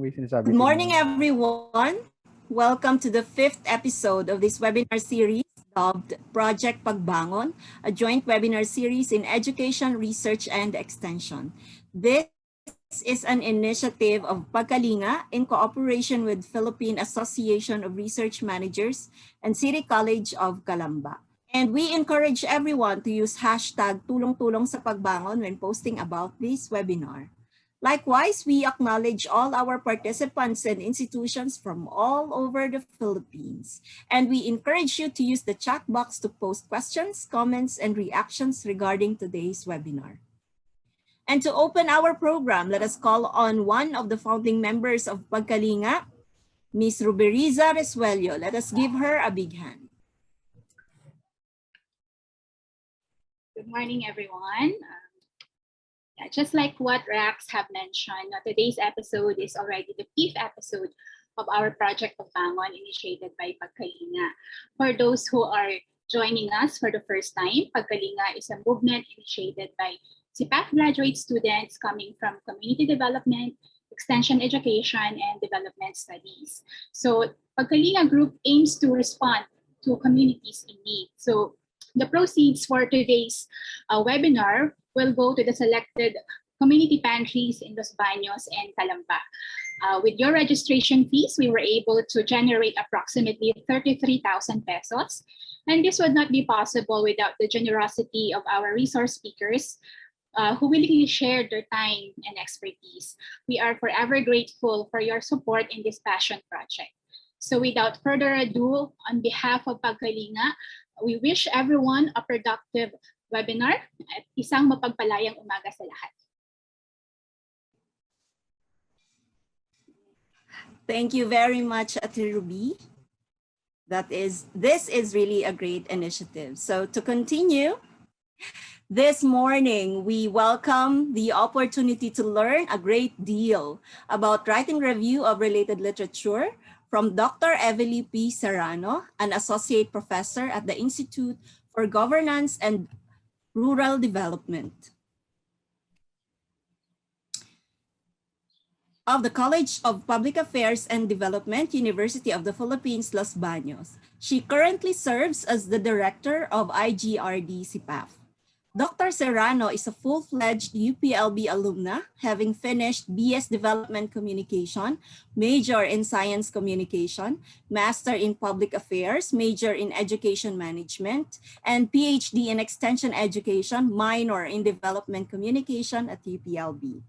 may sinasabi Good morning, everyone. Welcome to the 5th episode of this webinar series dubbed Project Pagbangon, a joint webinar series in education, research, and extension. This is an initiative of Pagkalinga in cooperation with Philippine Association of Research Managers and City College of Calamba. And we encourage everyone to use hashtag tulong-tulong sa pagbangon when posting about this webinar. Likewise, we acknowledge all our participants and institutions from all over the Philippines. And we encourage you to use the chat box to post questions, comments, and reactions regarding today's webinar. And to open our program, let us call on one of the founding members of Pagkalinga, Ms. Ruberiza Resuello. Let us give her a big hand. Good morning, everyone. Just like what Rax have mentioned, today's episode is already the 5th episode of our Project Pagbangon initiated by Pagkalinga. For those who are joining us for the first time, Pagkalinga is a movement initiated by CPAF graduate students coming from community development, extension education, and development studies. So Pagkalinga group aims to respond to communities in need. So the proceeds for today's webinar will go to the selected community pantries in Los Baños and Calamba. With your registration fees, we were able to generate approximately 33,000 pesos. And this would not be possible without the generosity of our resource speakers who willingly shared their time and expertise. We are forever grateful for your support in this passion project. So without further ado, on behalf of Pagkalinga, we wish everyone a productive webinar at isang mapagpalayang umaga sa lahat. Thank you very much, Ate Ruby. This is really a great initiative. So to continue, this morning, we welcome the opportunity to learn a great deal about writing review of related literature from Dr. Evelie P. Serrano, an associate professor at the Institute for Governance and Rural Development of the College of Public Affairs and Development, University of the Philippines, Los Baños. She currently serves as the director of IGRD CPAF. Dr. Serrano is a full-fledged UPLB alumna, having finished BS Development Communication, major in Science Communication, Master in Public Affairs, major in Education Management, and PhD in Extension Education, minor in Development Communication at UPLB.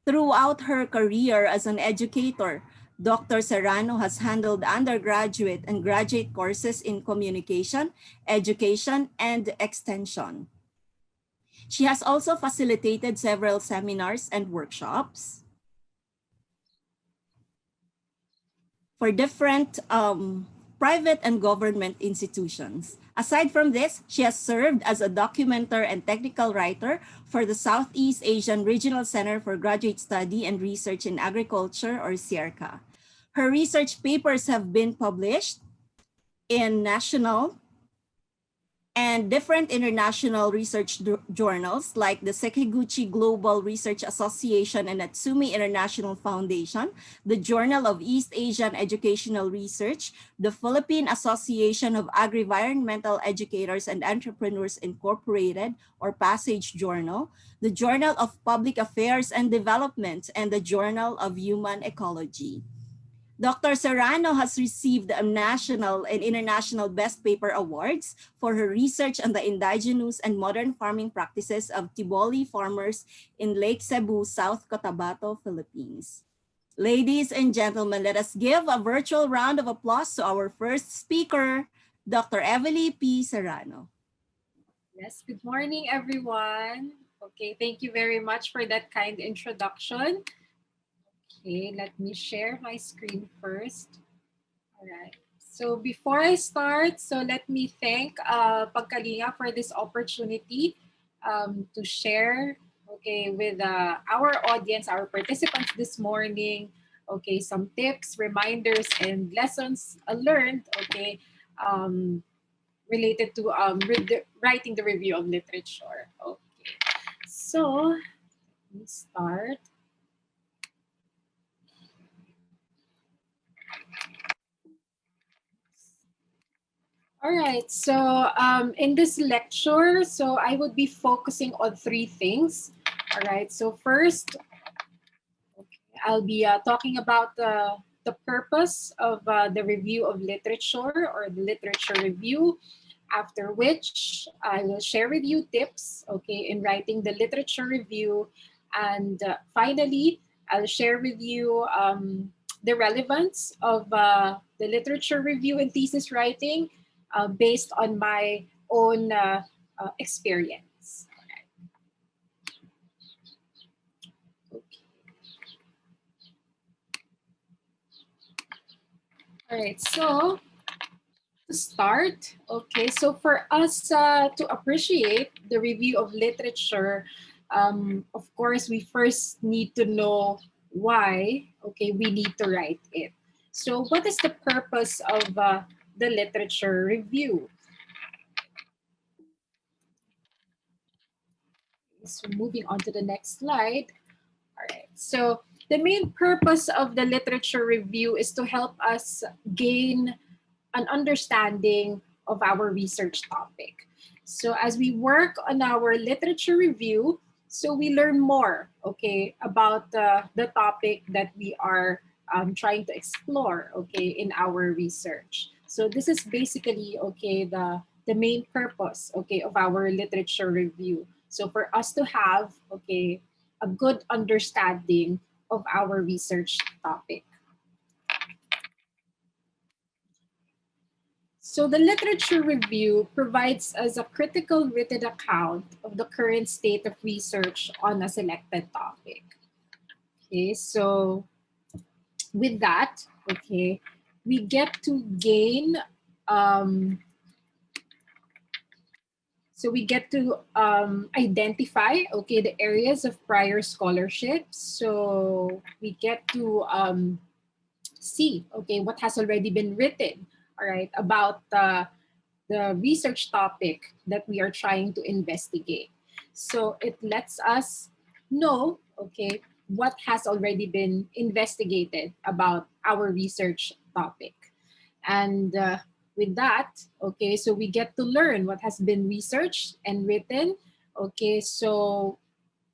Throughout her career as an educator, Dr. Serrano has handled undergraduate and graduate courses in communication, education, and extension. She has also facilitated several seminars and workshops for different private and government institutions. Aside from this, she has served as a documenter and technical writer for the Southeast Asian Regional Center for Graduate Study and Research in Agriculture, or CIRCA. Her research papers have been published in national and different international research journals like the Sekiguchi Global Research Association and Natsumi International Foundation, the Journal of East Asian Educational Research, the Philippine Association of Agri-Environmental Educators and Entrepreneurs Incorporated, or Passage Journal, the Journal of Public Affairs and Development, and the Journal of Human Ecology. Dr. Serrano has received the national and international Best Paper Awards for her research on the indigenous and modern farming practices of Tiboli farmers in Lake Cebu, South Cotabato, Philippines. Ladies and gentlemen, let us give a virtual round of applause to our first speaker, Dr. Evelie P. Serrano. Yes, good morning, everyone. Okay, thank you very much for that kind introduction. Okay, let me share my screen first. All right. So before I start, let me thank Pagkalinga for this opportunity to share, okay, with our audience, our participants this morning, okay, some tips, reminders, and lessons learned, okay, related to writing the review of literature. Okay, so let me start. right, so in this lecture, so I would be focusing on three things. All right, so first, I'll be talking about the purpose of the review of literature or the literature review, after which I will share with you tips, okay, in writing the literature review. And finally, I'll share with you the relevance of the literature review and thesis writing based on my own experience. All right, so to start, okay, so for us to appreciate the review of literature, of course, we first need to know why, okay, we need to write it. So what is the purpose of the literature review? So moving on to the next slide. All right, so the main purpose of the literature review is to help us gain an understanding of our research topic. So as we work on our literature review, so we learn more, okay, about the topic that we are trying to explore, okay, in our research. So this is basically, okay, the main purpose, okay, of our literature review. So for us to have, okay, a good understanding of our research topic. So the literature review provides us a critical written account of the current state of research on a selected topic. Okay, so with that, okay, we get to gain, so we get to identify, okay, the areas of prior scholarship. So we get to see, okay, what has already been written, all right, about the research topic that we are trying to investigate. So it lets us know, okay, what has already been investigated about our research topic. And with that, okay, so we get to learn what has been researched and written. Okay, so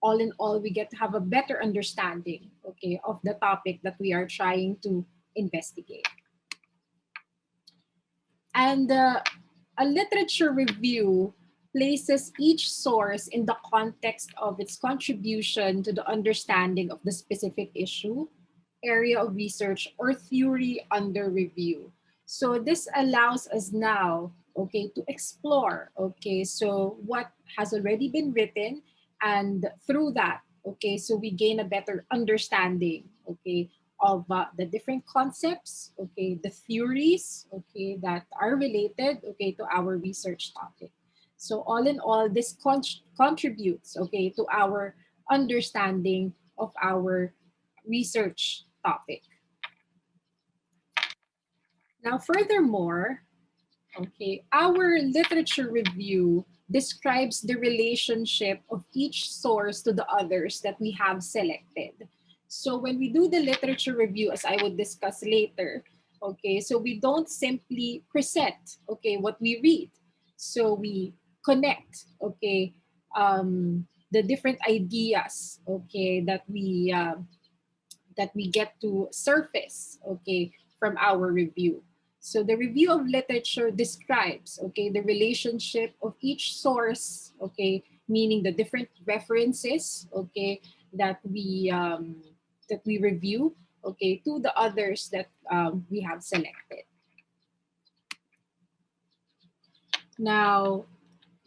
all in all, we get to have a better understanding, okay, of the topic that we are trying to investigate. And a literature review places each source in the context of its contribution to the understanding of the specific issue, area of research, or theory under review. So this allows us now, okay, to explore, okay, so what has already been written, and through that, okay, so we gain a better understanding, okay, of the different concepts, okay, the theories, okay, that are related, okay, to our research topic. So all in all, this contributes, okay, to our understanding of our research topic. Now, furthermore, okay, our literature review describes the relationship of each source to the others that we have selected. So when we do the literature review, as I would discuss later, okay, so we don't simply present, okay, what we read. So we connect, okay, the different ideas, okay, that we get to surface, okay, from our review. So the review of literature describes, okay, the relationship of each source, okay, meaning the different references, okay, that we review, okay, to the others that we have selected. Now,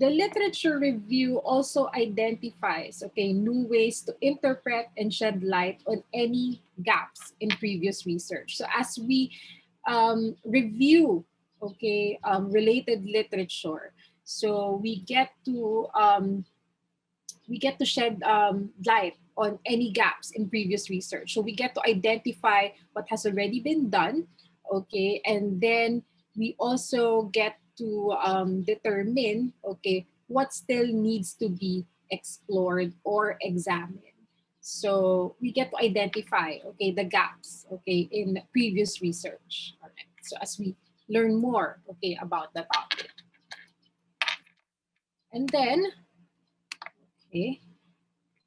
the literature review also identifies, okay, new ways to interpret and shed light on any gaps in previous research. So as we review, okay, related literature, so we get to shed light on any gaps in previous research. So we get to identify what has already been done, okay, and then we also get to determine, okay, what still needs to be explored or examined. So we get to identify, okay, the gaps, okay, in previous research. All right. So as we learn more, okay, about the topic. And then, okay,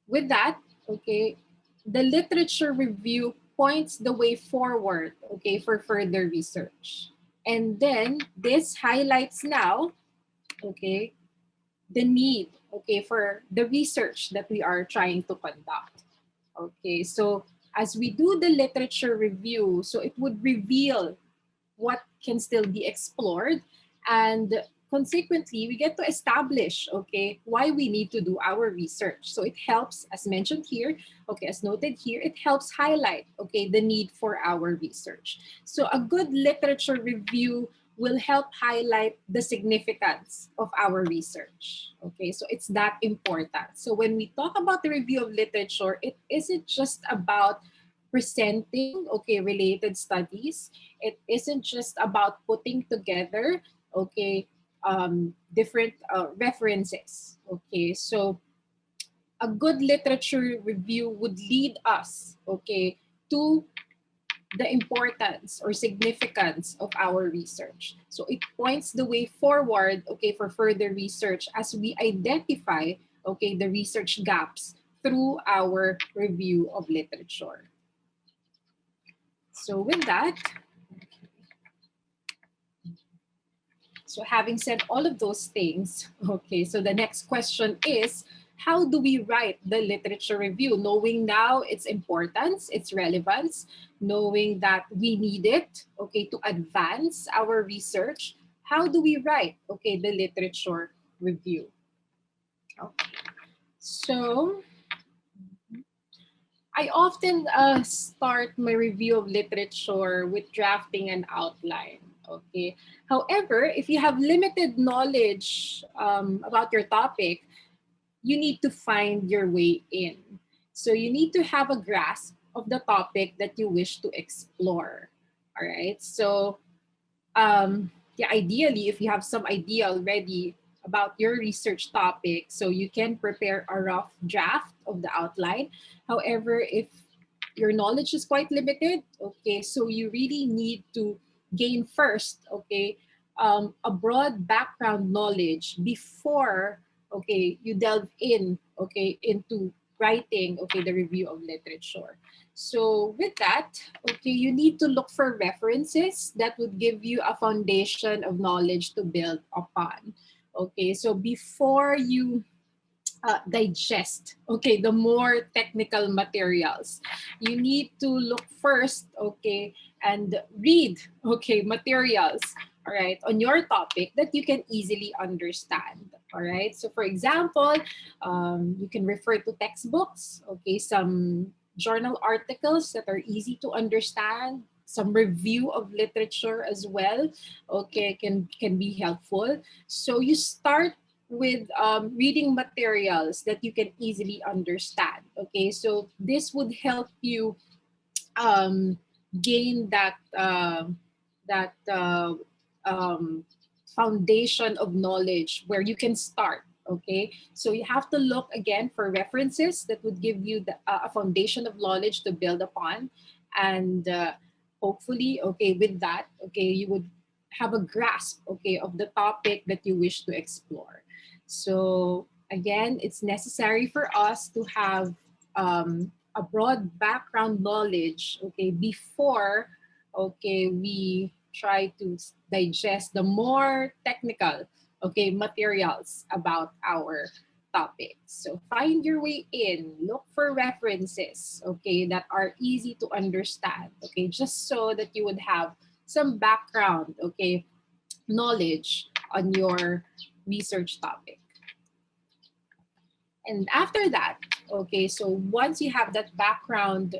with that, okay, the literature review points the way forward, okay, for further research. And then this highlights now, okay, the need, okay, for the research that we are trying to conduct. Okay, so as we do the literature review, so it would reveal what can still be explored, and consequently we get to establish, okay, why we need to do our research. So it helps, as mentioned here, okay, as noted here, it helps highlight, okay, the need for our research. So a good literature review will help highlight the significance of our research. Okay, so it's that important. So when we talk about the review of literature, it isn't just about presenting, okay, related studies. It isn't just about putting together, okay, different references. Okay, so a good literature review would lead us, okay, to the importance or significance of our research. So it points the way forward, okay, for further research as we identify, okay, the research gaps through our review of literature. So with that, so having said all of those things, okay, so the next question is, how do we write the literature review? Knowing now its importance, its relevance, knowing that we need it, okay, to advance our research, how do we write, okay, the literature review? Okay. So I often start my review of literature with drafting an outline. Okay. However, if you have limited knowledge about your topic, you need to find your way in. So you need to have a grasp of the topic that you wish to explore. All right. So yeah, ideally, if you have some idea already about your research topic, so you can prepare a rough draft of the outline. However, if your knowledge is quite limited, okay, so you really need to gain first, okay, a broad background knowledge before, okay, you delve in, okay, into writing, okay, the review of literature. So with that, okay, you need to look for references that would give you a foundation of knowledge to build upon. Okay, so before you digest, okay, the more technical materials, you need to look first, okay, and read, okay, materials, all right, on your topic that you can easily understand. All right, so for example, you can refer to textbooks, okay, some journal articles that are easy to understand, some review of literature as well, okay, can be helpful. So you start with reading materials that you can easily understand. Okay, so this would help you um, gain that foundation of knowledge where you can start. Okay, so you have to look again for references that would give you a foundation of knowledge to build upon, and hopefully, okay, with that, okay, you would have a grasp, okay, of the topic that you wish to explore. So again, it's necessary for us to have a broad background knowledge, okay, before, okay, we try to digest the more technical, okay, materials about our topic. So find your way in, look for references, okay, that are easy to understand, okay, just so that you would have some background, okay, knowledge on your research topic. And after that, okay, so once you have that background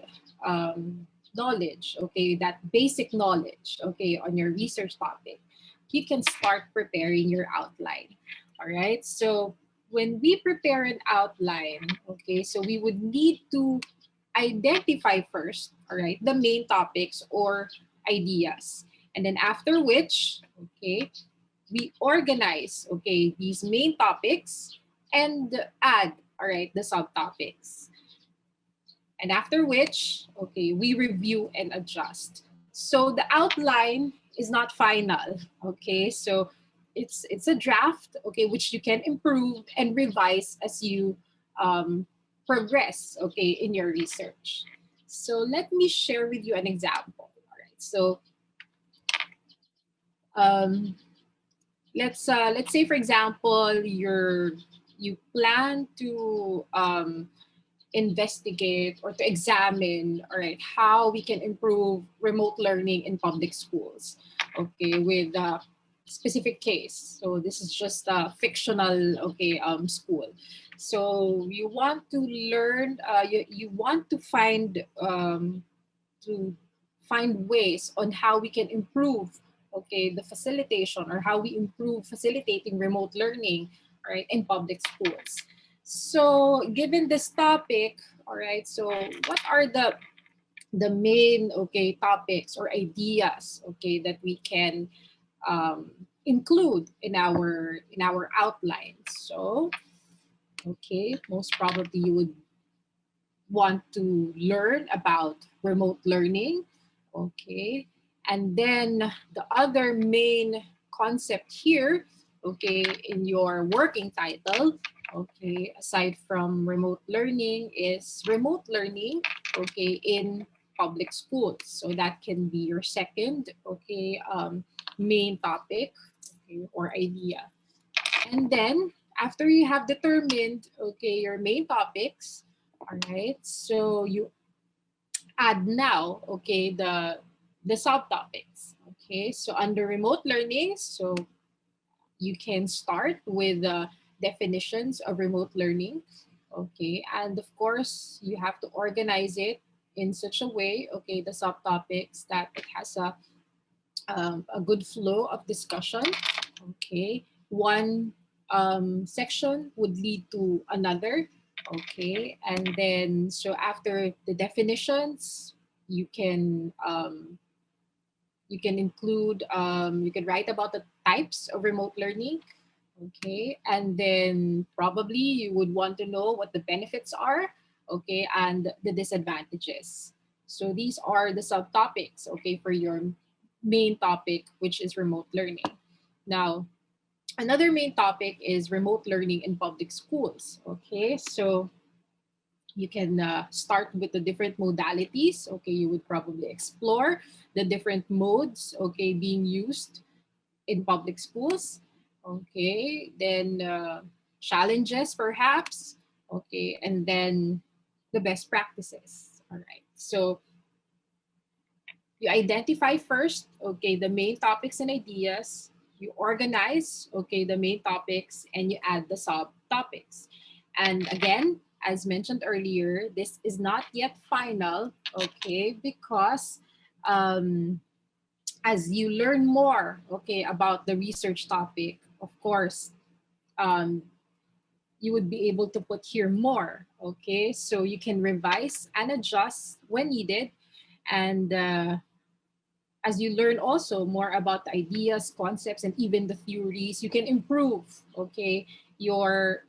knowledge, okay, that basic knowledge, okay, on your research topic, you can start preparing your outline. All right, so when we prepare an outline, okay, so we would need to identify first, all right, the main topics or ideas. And then after which, okay, we organize, okay, these main topics and add, all right, the subtopics. And after which, okay, we review and adjust. So the outline is not final, okay? So it's a draft, okay, which you can improve and revise as you progress, okay, in your research. So let me share with you an example. All right. So um, let's say, for example, you plan to investigate or to examine, all right, how we can improve remote learning in public schools, okay, with a specific case. So this is just a fictional, okay, school. So you want to learn, you want to find ways on how we can improve, okay, the facilitation, or how we improve facilitating remote learning, right, in public schools. So given this topic, all right, so what are the main, okay, topics or ideas, okay, that we can include in our outline? So okay, most probably you would want to learn about remote learning, okay, and then the other main concept here, okay, in your working title, okay, aside from remote learning, is remote learning, okay, in public schools. So that can be your second, okay, main topic, okay, or idea. And then after you have determined, okay, your main topics, all right, so you add now, okay, the subtopics. Okay, so under remote learning, so you can start with the definitions of remote learning. Okay, and of course you have to organize it in such a way, okay, the subtopics, that it has a good flow of discussion. Okay, one section would lead to another. Okay, and then so after the definitions, you can include, you can write about the types of remote learning. Okay, and then probably you would want to know what the benefits are, okay, and the disadvantages. So these are the subtopics, okay, for your main topic, which is remote learning. Now, another main topic is remote learning in public schools. Okay, so you can start with the different modalities. Okay, you would probably explore the different modes, okay, being used in public schools. Okay, then challenges perhaps. Okay, and then the best practices. All right, so you identify first, okay, the main topics and ideas. You organize, okay, the main topics, and you add the subtopics. And again, as mentioned earlier, this is not yet final, okay, because um, as you learn more, okay, about the research topic, of course, um, you would be able to put here more, okay? So you can revise and adjust when needed. And as you learn also more about the ideas, concepts, and even the theories, you can improve, okay, your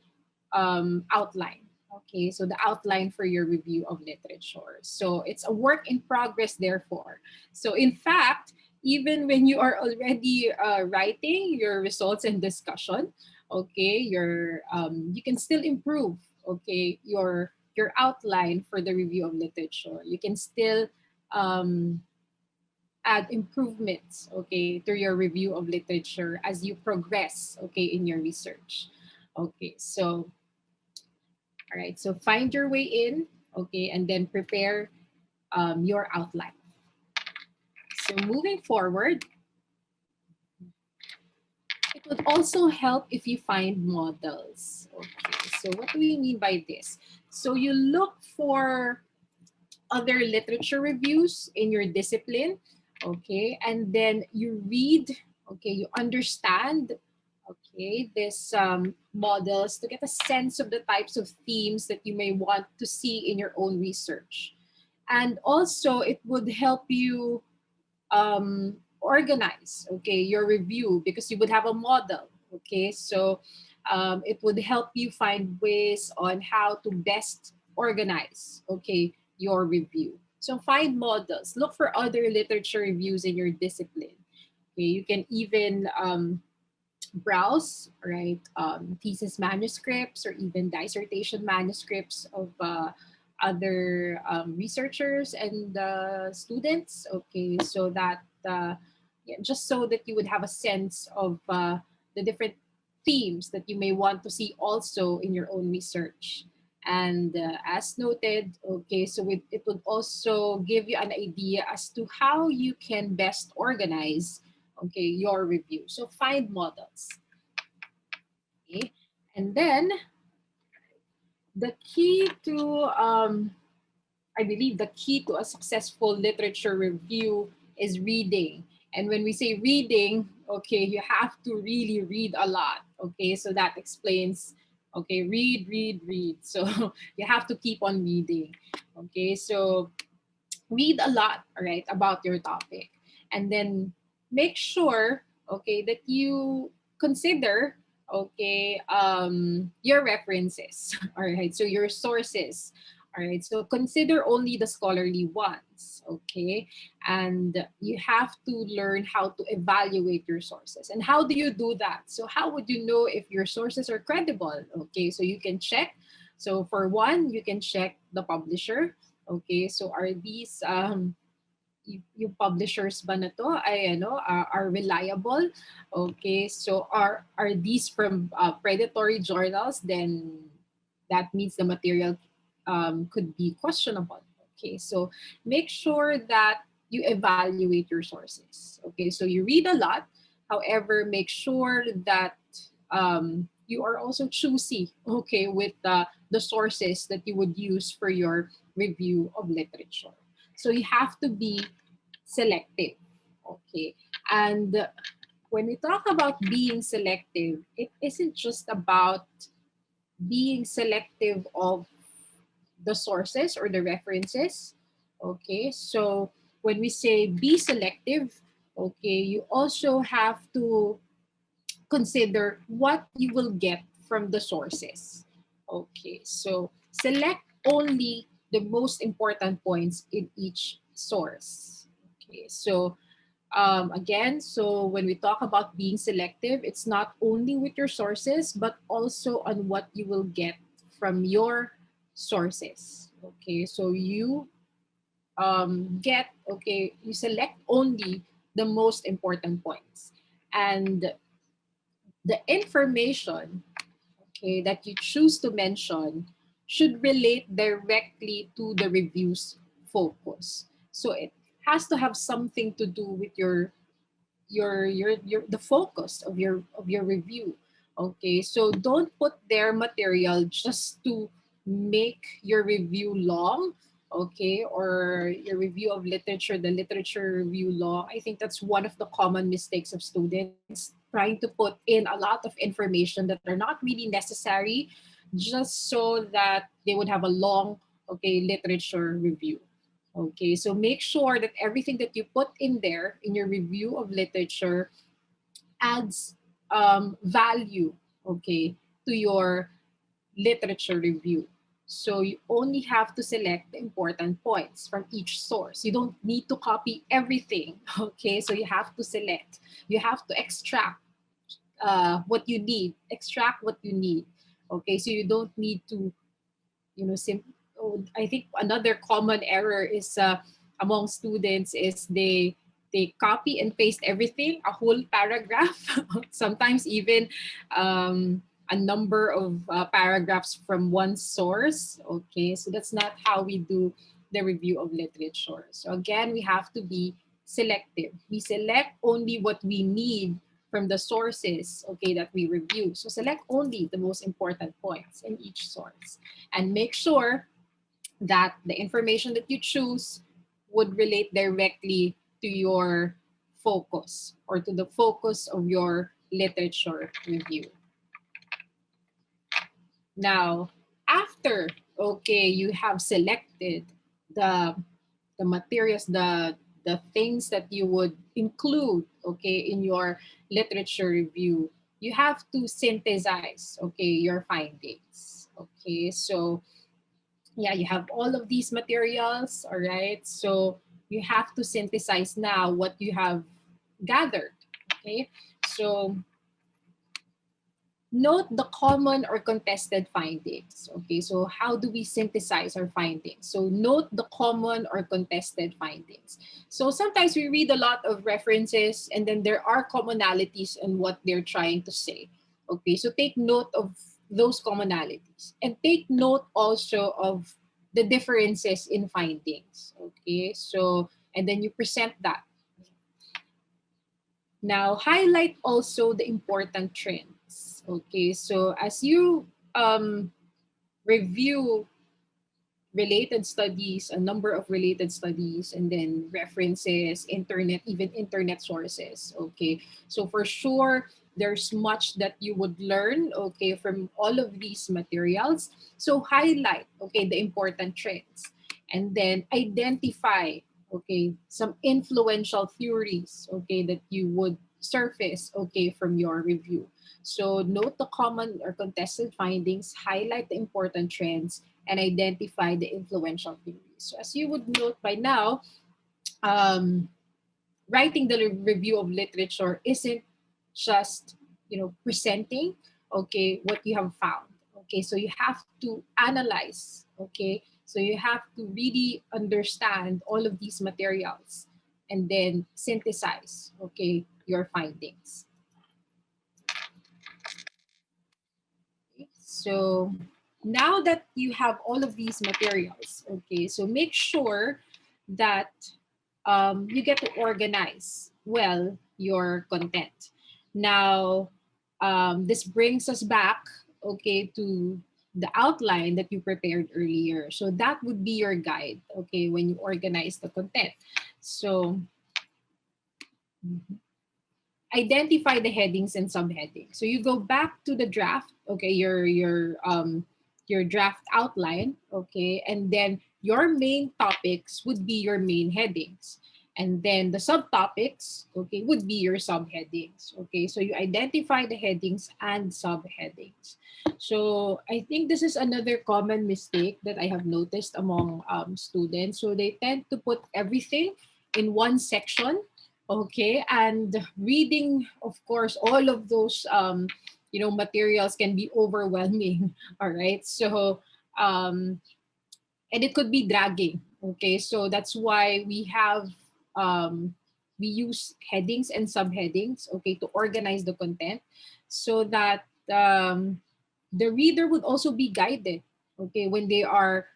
outline. Okay, so the outline for your review of literature. So it's a work in progress, therefore. So in fact, even when you are already writing your results and discussion, okay, you can still improve, okay, your outline for the review of literature. You can still um, add improvements, okay, to your review of literature as you progress, okay, in your research. Okay, so all right, so find your way in, okay, and then prepare your outline. So moving forward, it would also help if you find models. Okay, so what do we mean by this? So you look for other literature reviews in your discipline, okay, and then you read, okay, you understand, okay, this models to get a sense of the types of themes that you may want to see in your own research. And also it would help you organize, okay, your review, because you would have a model, okay, so it would help you find ways on how to best organize, okay, your review. So find models, look for other literature reviews in your discipline. Okay, you can even browse, right, thesis manuscripts or even dissertation manuscripts of other researchers and students. Okay, so that yeah, just so that you would have a sense of the different themes that you may want to see also in your own research. And as noted, okay, so it would also give you an idea as to how you can best organize, okay, your review. So find models. Okay. And then the key to, I believe the key to a successful literature review is reading. And when we say reading, okay, you have to really read a lot. Okay, so that explains, okay, read, read, read. So you have to keep on reading. Okay, so read a lot, all right, about your topic. And then make sure, okay, that you consider, okay, your references, all right, so your sources, all right, so consider only the scholarly ones, okay, and you have to learn how to evaluate your sources. And how do you do that? So how would you know if your sources are credible? Okay, so you can check. So for one, you can check the publisher. Okay, so are these yung publishers ba na to ay ano are reliable? Okay, so are these from predatory journals? Then that means the material could be questionable. Okay, so make sure that you evaluate your sources. Okay, so you read a lot. However, make sure that you are also choosy, okay, with the sources that you would use for your review of literature. So you have to be selective, okay? And when we talk about being selective, it isn't just about being selective of the sources or the references, okay? So when we say be selective, okay, you also have to consider what you will get from the sources. Okay, so select only the most important points in each source. Okay, so again, so when we talk about being selective, it's not only with your sources, but also on what you will get from your sources. Okay, so you you select only the most important points. And the information, okay, that you choose to mention should relate directly to the review's focus. So it has to have something to do with your the focus of your review. Okay, so don't put their material just to make your review long, okay, or your review of literature, the literature review long. I think that's one of the common mistakes of students, trying to put in a lot of information that are not really necessary just so that they would have a long, okay, literature review. Okay, so make sure that everything that you put in there in your review of literature adds value, okay, to your literature review. So you only have to select the important points from each source. You don't need to copy everything, okay? So you have to select. You have to extract what you need. Extract what you need, okay? So you don't need to, you know, I think another common error is among students is they copy and paste everything, a whole paragraph, sometimes even a number of paragraphs from one source. Okay, so that's not how we do the review of literature. So again, we have to be selective. We select only what we need from the sources, okay, that we review. So select only the most important points in each source and make sure that the information that you choose would relate directly to your focus or to the focus of your literature review. Now, after, okay, you have selected the the materials, the things that you would include, okay, in your literature review, you have to synthesize, okay, your findings. Okay, so yeah, you have all of these materials, all right? So you have to synthesize now what you have gathered, okay? So Note the common or contested findings. Okay, so how do we synthesize our findings? So note the common or contested findings. So sometimes we read a lot of references and then there are commonalities in what they're trying to say. Okay, so take note of those commonalities and take note also of the differences in findings. Okay, so and then you present that. Now, highlight also the important trends. Okay, so as you review related studies, a number of related studies, and then references, internet, even internet sources. Okay, so for sure, there's much that you would learn, okay, from all of these materials. So highlight, okay, the important trends, and then identify, okay, some influential theories, okay, that you would surface, okay, from your review. So note the common or contested findings, highlight the important trends, and identify the influential theories. So as you would note by now, writing the review of literature isn't just, presenting, okay, what you have found. Okay, so you have to analyze, okay, so you have to really understand all of these materials and then synthesize, okay, your findings. So now that you have all of these materials, okay, so make sure that you get to organize well your content. Now, this brings us back, okay, to the outline that you prepared earlier. So that would be your guide, okay, when you organize the content. So, identify the headings and subheadings. So you go back to the draft, okay, your draft outline, okay, and then your main topics would be your main headings. And then the subtopics, okay, would be your subheadings. Okay, so you identify the headings and subheadings. So I think this is another common mistake that I have noticed among students. So they tend to put everything in one section. Okay, and reading, of course, all of those materials can be overwhelming. All right, so and it could be dragging. Okay, so that's why um, we use headings and subheadings. Okay, to organize the content, so that the reader would also be guided. Okay, when they are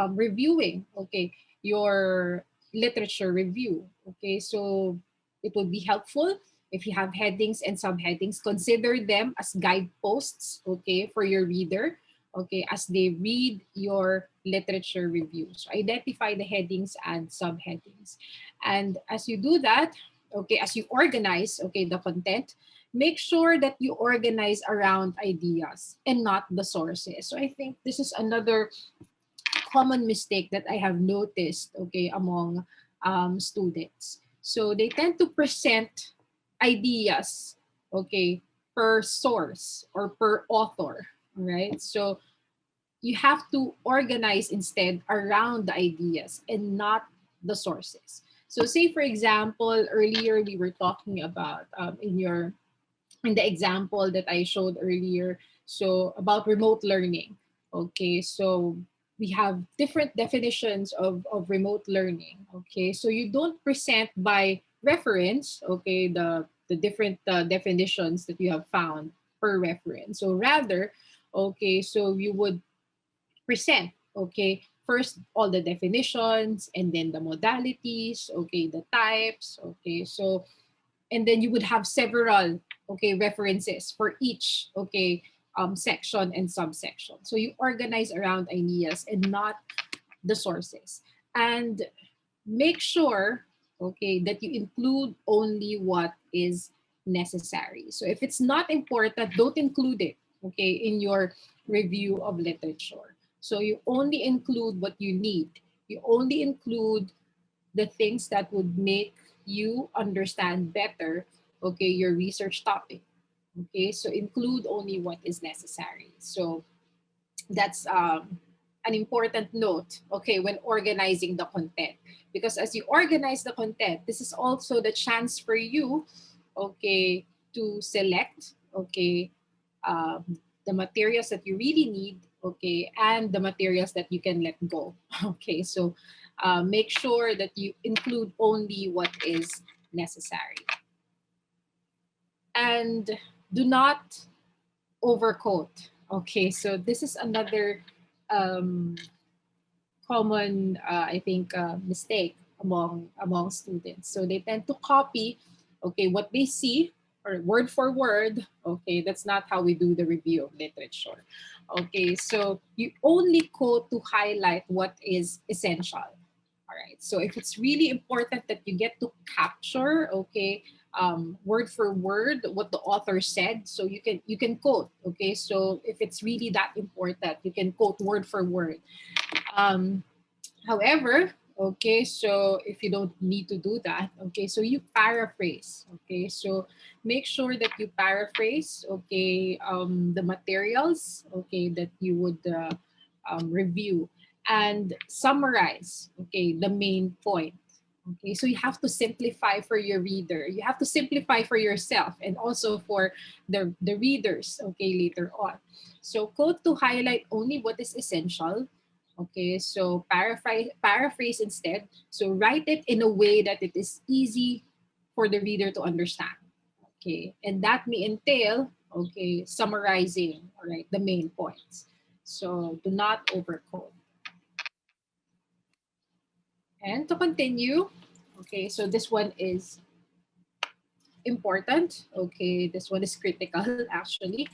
reviewing. Okay, your literature review. Okay, so it would be helpful if you have headings and subheadings. Consider them as guideposts, okay, for your reader, okay, as they read your literature review. So identify the headings and subheadings. And as you do that, okay, as you organize, okay, the content, make sure that you organize around ideas and not the sources. So I think this is another common mistake that I have noticed, okay, among students. So they tend to present ideas, okay, per source or per author, right? So you have to organize instead around the ideas and not the sources. So say for example, earlier we were talking about in the example that I showed earlier, so about remote learning. Okay, so we have different definitions of remote learning. Okay, so you don't present by reference, okay, the different definitions that you have found per reference. So rather, okay, so you would present, okay, first all the definitions and then the modalities, okay, the types, okay, so and then you would have several, okay, references for each, okay, section and subsection. So you organize around ideas and not the sources, and make sure, okay, that you include only what is necessary. So if it's not important, don't include it, okay, in your review of literature. So you only include what you need. You only include the things that would make you understand better, okay, your research topic. Okay, so include only what is necessary. So that's an important note, okay, when organizing the content. Because as you organize the content, this is also the chance for you, okay, to select, okay, the materials that you really need, okay, and the materials that you can let go. Okay, so make sure that you include only what is necessary. And do not overcoat. Okay, so this is another um, common, I think, mistake among students. So they tend to copy, okay, what they see or word for word. Okay, that's not how we do the review of literature. Okay, so you only quote to highlight what is essential. All right. So if it's really important that you get to capture, okay, word for word what the author said, so you can quote. Okay. So if it's really that important, you can quote word for word. Um, However, okay, so if you don't need to do that, okay, so you paraphrase. Okay, so make sure that you paraphrase, okay, the materials, okay, that you would review, and summarize, okay, the main point. Okay, so you have to simplify for your reader. You have to simplify for yourself and also for the readers, okay, later on. So quote to highlight only what is essential. Okay, so paraphrase instead. So write it in a way that it is easy for the reader to understand. Okay, and that may entail, okay, summarizing, all right, the main points. So do not overquote. And to continue, okay, so this one is important. Okay, this one is critical actually.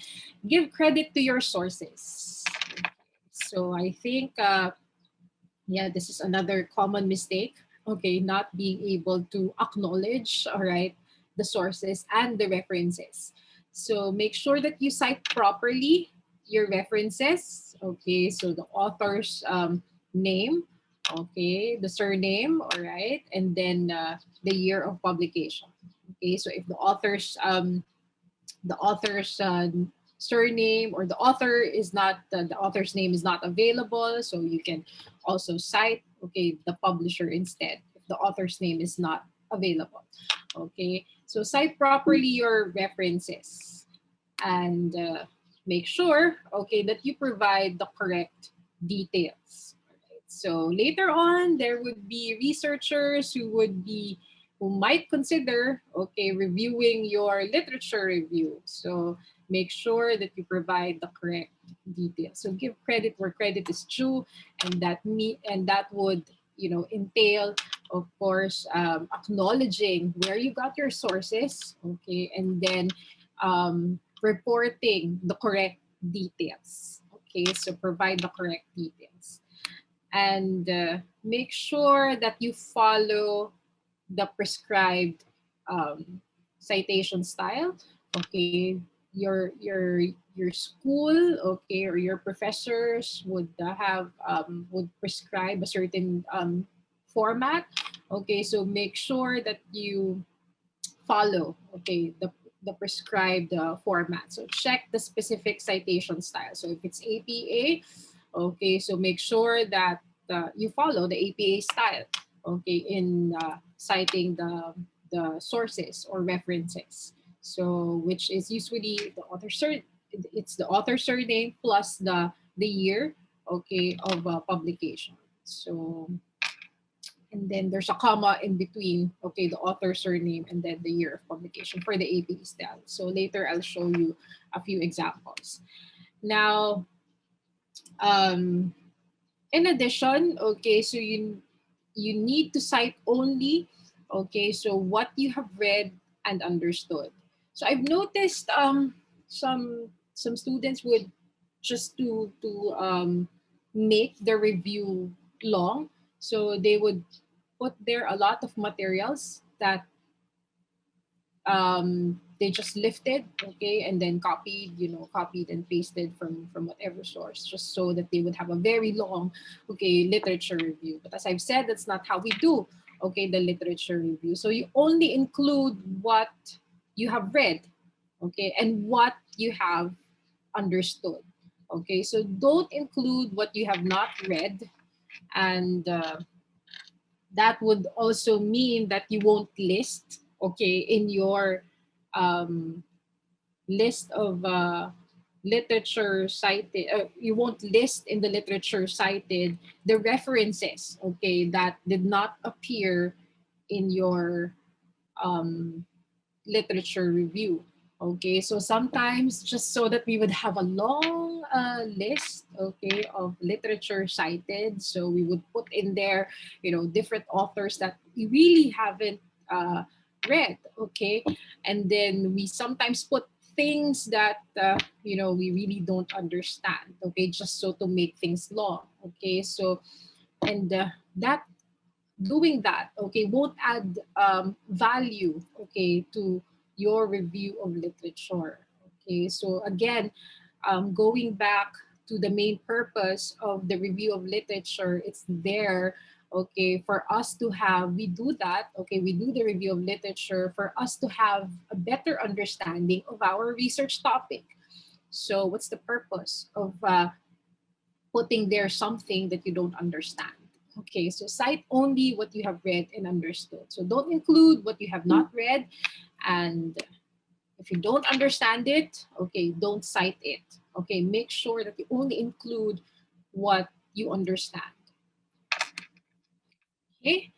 Give credit to your sources. Okay. So I think yeah, this is another common mistake. Okay, not being able to acknowledge, all right, the sources and the references. So make sure that you cite properly your references. Okay, so the author's name, okay, the surname, all right, and then the year of publication. Okay, so if the author's surname or the author is not the author's name is not available, so you can also cite, okay, the publisher instead if the author's name is not available. Okay, so cite properly your references, and make sure, okay, that you provide the correct details. Alright, so later on there would be researchers who might consider, okay, reviewing your literature review. So make sure that you provide the correct details. So give credit where credit is due, and that would, entail, of course, acknowledging where you got your sources, okay, and then reporting the correct details. Okay, so provide the correct details, and make sure that you follow the prescribed citation style. Okay, your school, okay, or your professors would prescribe a certain format. Okay, so make sure that you follow, okay, the prescribed format. So check the specific citation style. So if it's APA, okay, so make sure that you follow the APA style, okay, in citing the sources or references. So which is usually it's the author surname plus the year, okay, of publication. So and then there's a comma in between, okay, the author's surname and then the year of publication for the APA style. So later I'll show you a few examples. Now, um, in addition, okay, so you need to cite only, okay, so what you have read and understood. So I've noticed some students would just to make the review long, so they would put there a lot of materials that they just lifted, okay, and then copied and pasted from whatever source, just so that they would have a very long, okay, literature review. But as I've said, that's not how we do, okay, the literature review. So you only include what you have read, okay, and what you have understood. Okay, so don't include what you have not read, and that would also mean that you won't list, okay, in your um, list of literature cited, you won't list in the literature cited the references, okay, that did not appear in your literature review. Okay, so sometimes just so that we would have a long list, okay, of literature cited, so we would put in there, different authors that we really haven't read, okay, and then we sometimes put things that we really don't understand, okay, just so to make things long, okay, so and that doing that, okay, won't add value, okay, to your review of literature. Okay, so again, going back to the main purpose of the review of literature, it's there, okay, for us to have, we do that, okay, we do the review of literature for us to have a better understanding of our research topic. So what's the purpose of putting there something that you don't understand? Okay, so cite only what you have read and understood. So don't include what you have not read. And if you don't understand it, okay, don't cite it. Okay, make sure that you only include what you understand. Okay,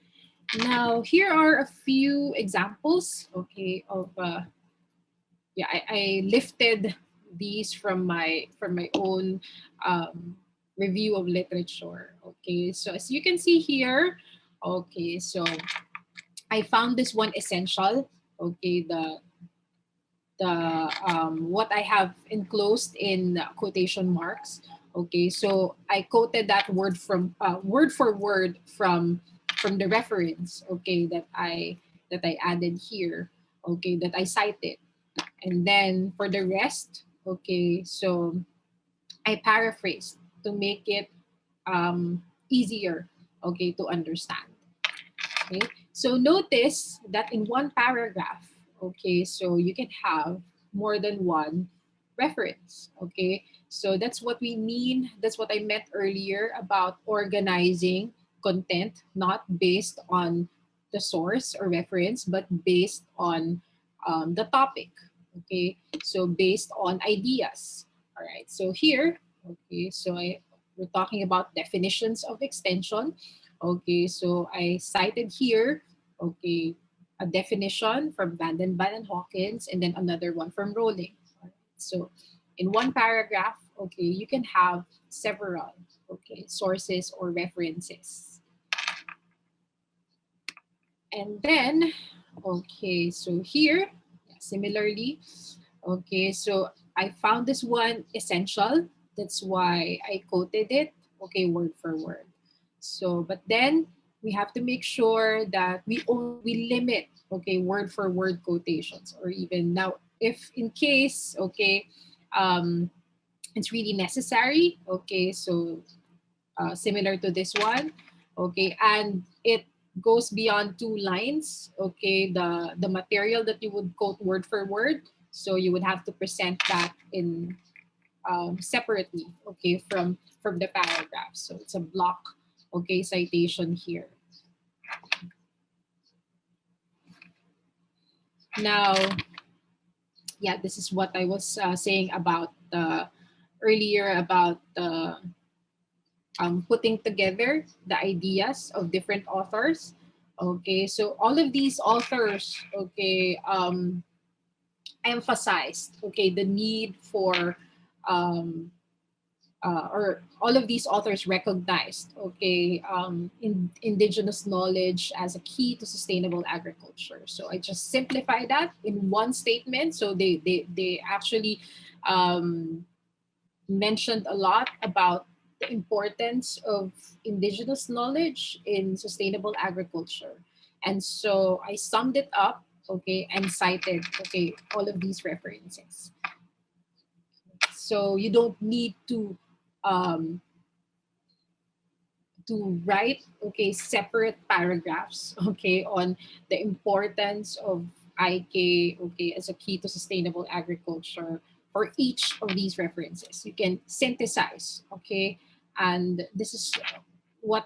now here are a few examples, okay, of I lifted these from my own review of literature. Okay, so as you can see here, okay, so I found this one essential. Okay, the what I have enclosed in quotation marks. Okay, so I quoted that word for word from the reference. Okay, that I added here. Okay, that I cited. And then for the rest, okay, so I paraphrased to make it easier, okay, to understand. Okay, so notice that in one paragraph, okay, so you can have more than one reference. Okay, so that's what we mean. That's what I meant earlier about organizing content, not based on the source or reference, but based on the topic. Okay, so based on ideas. All right, so here, okay, so we're talking about definitions of extension. Okay, so I cited here, okay, a definition from Vanden and Hawkins, and then another one from Rowling. All right, so in one paragraph, okay, you can have several, okay, sources or references. And then, okay, so here, similarly, okay, so I found this one essential. That's why I quoted it, okay, word for word. So, but then we have to make sure that we limit, okay, word for word quotations, or even now, if in case, okay, it's really necessary, okay, so similar to this one, okay, and it goes beyond 2 lines, okay, the material that you would quote word for word, so you would have to present that in separately, okay, from the paragraph. So it's a block, okay, citation here. Now, yeah, this is what I was saying about earlier about putting together the ideas of different authors. Okay, so all of these authors, okay, emphasized, okay, the need for um, or all of these authors recognized, okay, indigenous knowledge as a key to sustainable agriculture. So I just simplify that in one statement. So they actually mentioned a lot about the importance of indigenous knowledge in sustainable agriculture. And so I summed it up, okay, and cited, okay, all of these references. So you don't need um, to write, okay, separate paragraphs, okay, on the importance of IK, okay, as a key to sustainable agriculture for each of these references. You can synthesize, okay, and this is what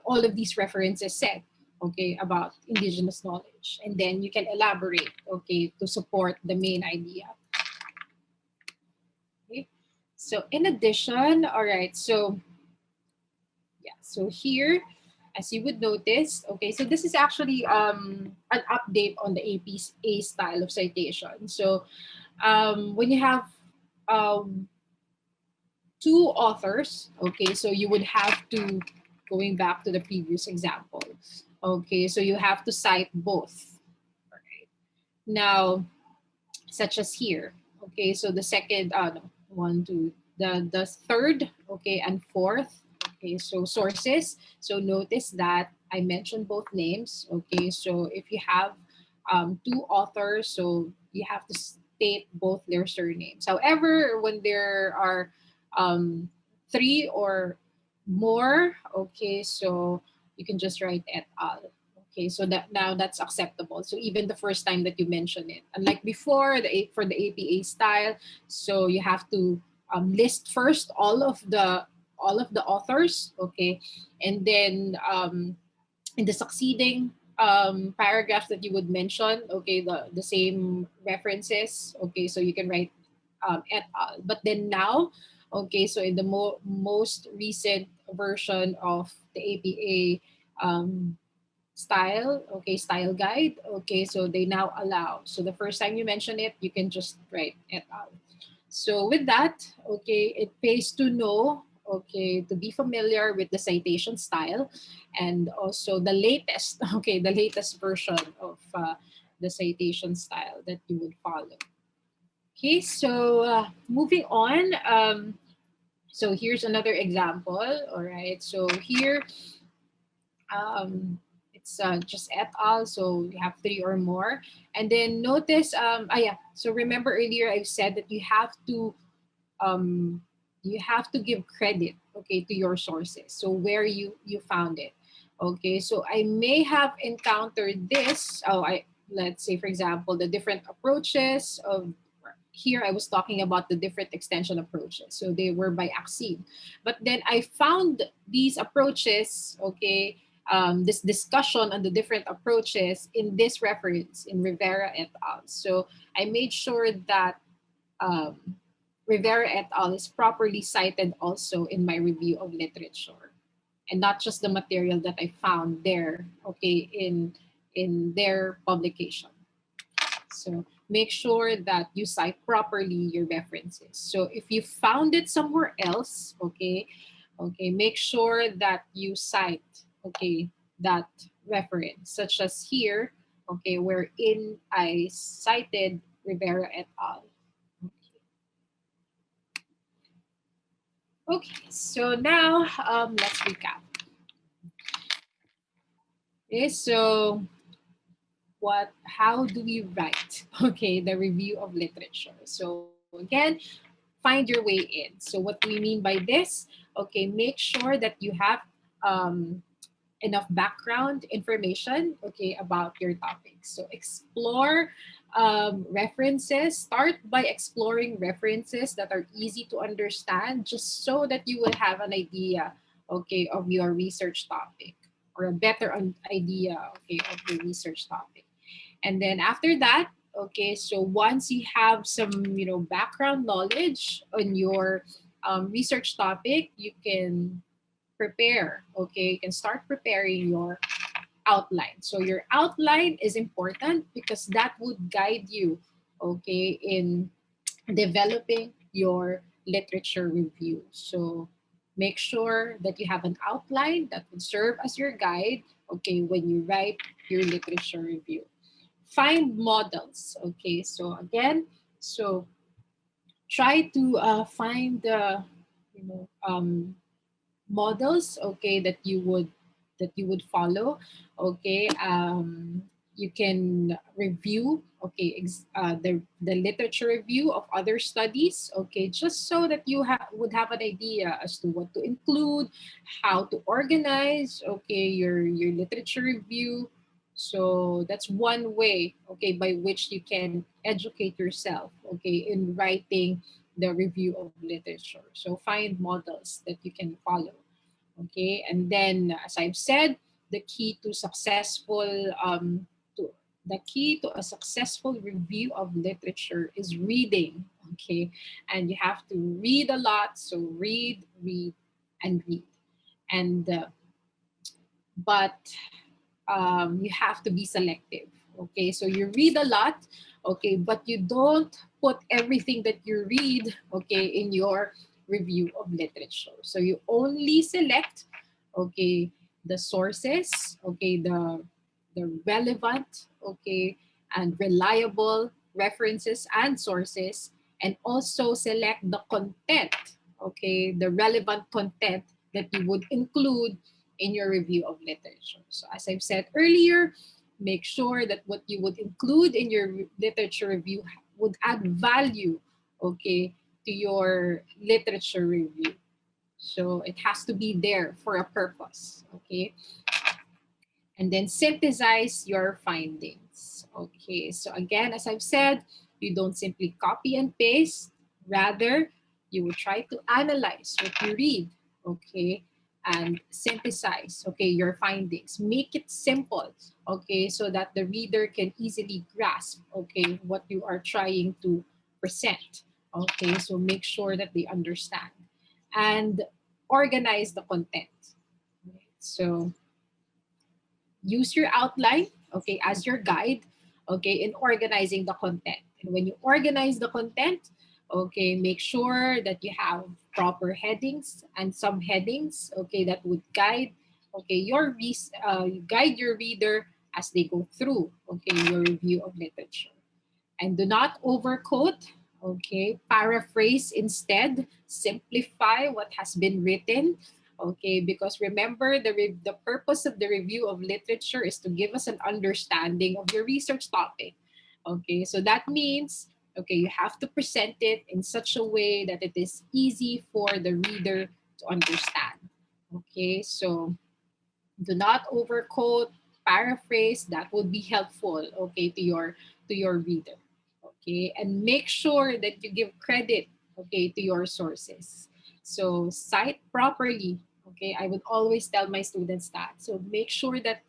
all of these references said, okay, about indigenous knowledge, and then you can elaborate, okay, to support the main idea. Okay. So in addition, all right, so yeah, so here, as you would notice, okay, so this is actually an update on the APA style of citation. So when you have um, two authors, okay, so you would have to, going back to the previous example, okay, so you have to cite both. All right. Now, such as here, okay, so the second, no, one, two, the third, okay, and fourth, okay, so sources. So notice that I mentioned both names, okay, so if you have two authors, so you have to state both their surnames. However, when there are um, three or more, okay, so you can just write et al. Okay, so that now that's acceptable. So even the first time that you mention it, unlike before for the APA style, so you have to list first all of the authors, okay, and then in the succeeding paragraphs that you would mention, okay, the same references, okay, so you can write et al. But then now, okay, so in the most recent version of the APA style, okay, style guide, okay, so they now allow. So the first time you mention it, you can just write et al. So with that, okay, it pays to know, okay, to be familiar with the citation style and also the latest, okay, the latest version of the citation style that you would follow. Okay, so moving on. So here's another example. All right, so here it's just et al. So you have three or more. And then notice, yeah, so remember earlier I said that um, you have to give credit, okay, to your sources. So where you found it. Okay, so I may have encountered this. Let's say, for example, the different approaches of here I was talking about the different extension approaches. So they were by Axine. But then I found these approaches, okay, this discussion on the different approaches in this reference in Rivera et al. So I made sure that um, Rivera et al. Is properly cited also in my review of literature, and not just the material that I found there, okay, in their publication. So make sure that you cite properly your references. So if you found it somewhere else, okay, okay, make sure that you cite, okay, that reference, such as here, okay, wherein I cited Rivera et al. Okay, so now let's recap. Okay, so how do we write, okay, the review of literature? So again, find your way in. So what do we mean by this? Okay, make sure that you have um, enough background information, okay, about your topic. So explore references. Start by exploring references that are easy to understand, just so that you will have an idea, okay, of your research topic, or a better idea, okay, of your research topic. And then after that, okay, so once you have some, background knowledge on your research topic, you can prepare, okay, you can start preparing your outline. So your outline is important because that would guide you, okay, in developing your literature review. So make sure that you have an outline that would serve as your guide, okay, when you write your literature review. Find models, okay, so again, so try to find the, you know, models, okay, that you would follow, okay. You can review, okay, the literature review of other studies, okay, just so that you would have an idea as to what to include, how to organize, okay, your literature review. So that's one way, okay, by which you can educate yourself, okay, in writing the review of literature. So find models that you can follow. Okay, and then as I've said, the key to the key to a successful review of literature is reading. Okay, and you have to read a lot. So read, read, and read. And but you have to be selective. Okay, so you read a lot, okay, but you don't put everything that you read, okay, in your review of literature. So you only select, okay, the sources, okay, the relevant, okay, and reliable references and sources, and also select the content, okay, the relevant content that you would include in your review of literature. So as I've said earlier, make sure that what you would include in your literature review would add value, okay, to your literature review. So it has to be there for a purpose, okay? And then synthesize your findings. Okay, so again, as I've said, you don't simply copy and paste. Rather, you will try to analyze what you read, okay, and synthesize, okay, your findings. Make it simple, okay, so that the reader can easily grasp, okay, what you are trying to present. Okay, so make sure that they understand. And organize the content. So use your outline, okay, as your guide, okay, in organizing the content. And when you organize the content, okay, make sure that you have proper headings and subheadings, okay, that would guide, okay, guide your reader as they go through, okay, your review of literature. And do not overquote, okay, paraphrase instead, simplify what has been written, okay, because remember the purpose of the review of literature is to give us an understanding of your research topic. Okay, so that means, okay, you have to present it in such a way that it is easy for the reader to understand. Okay, so do not overquote, paraphrase. That would be helpful, okay, to your reader. Okay, and make sure that you give credit, okay, to your sources. So cite properly. Okay, I would always tell my students that. So make sure that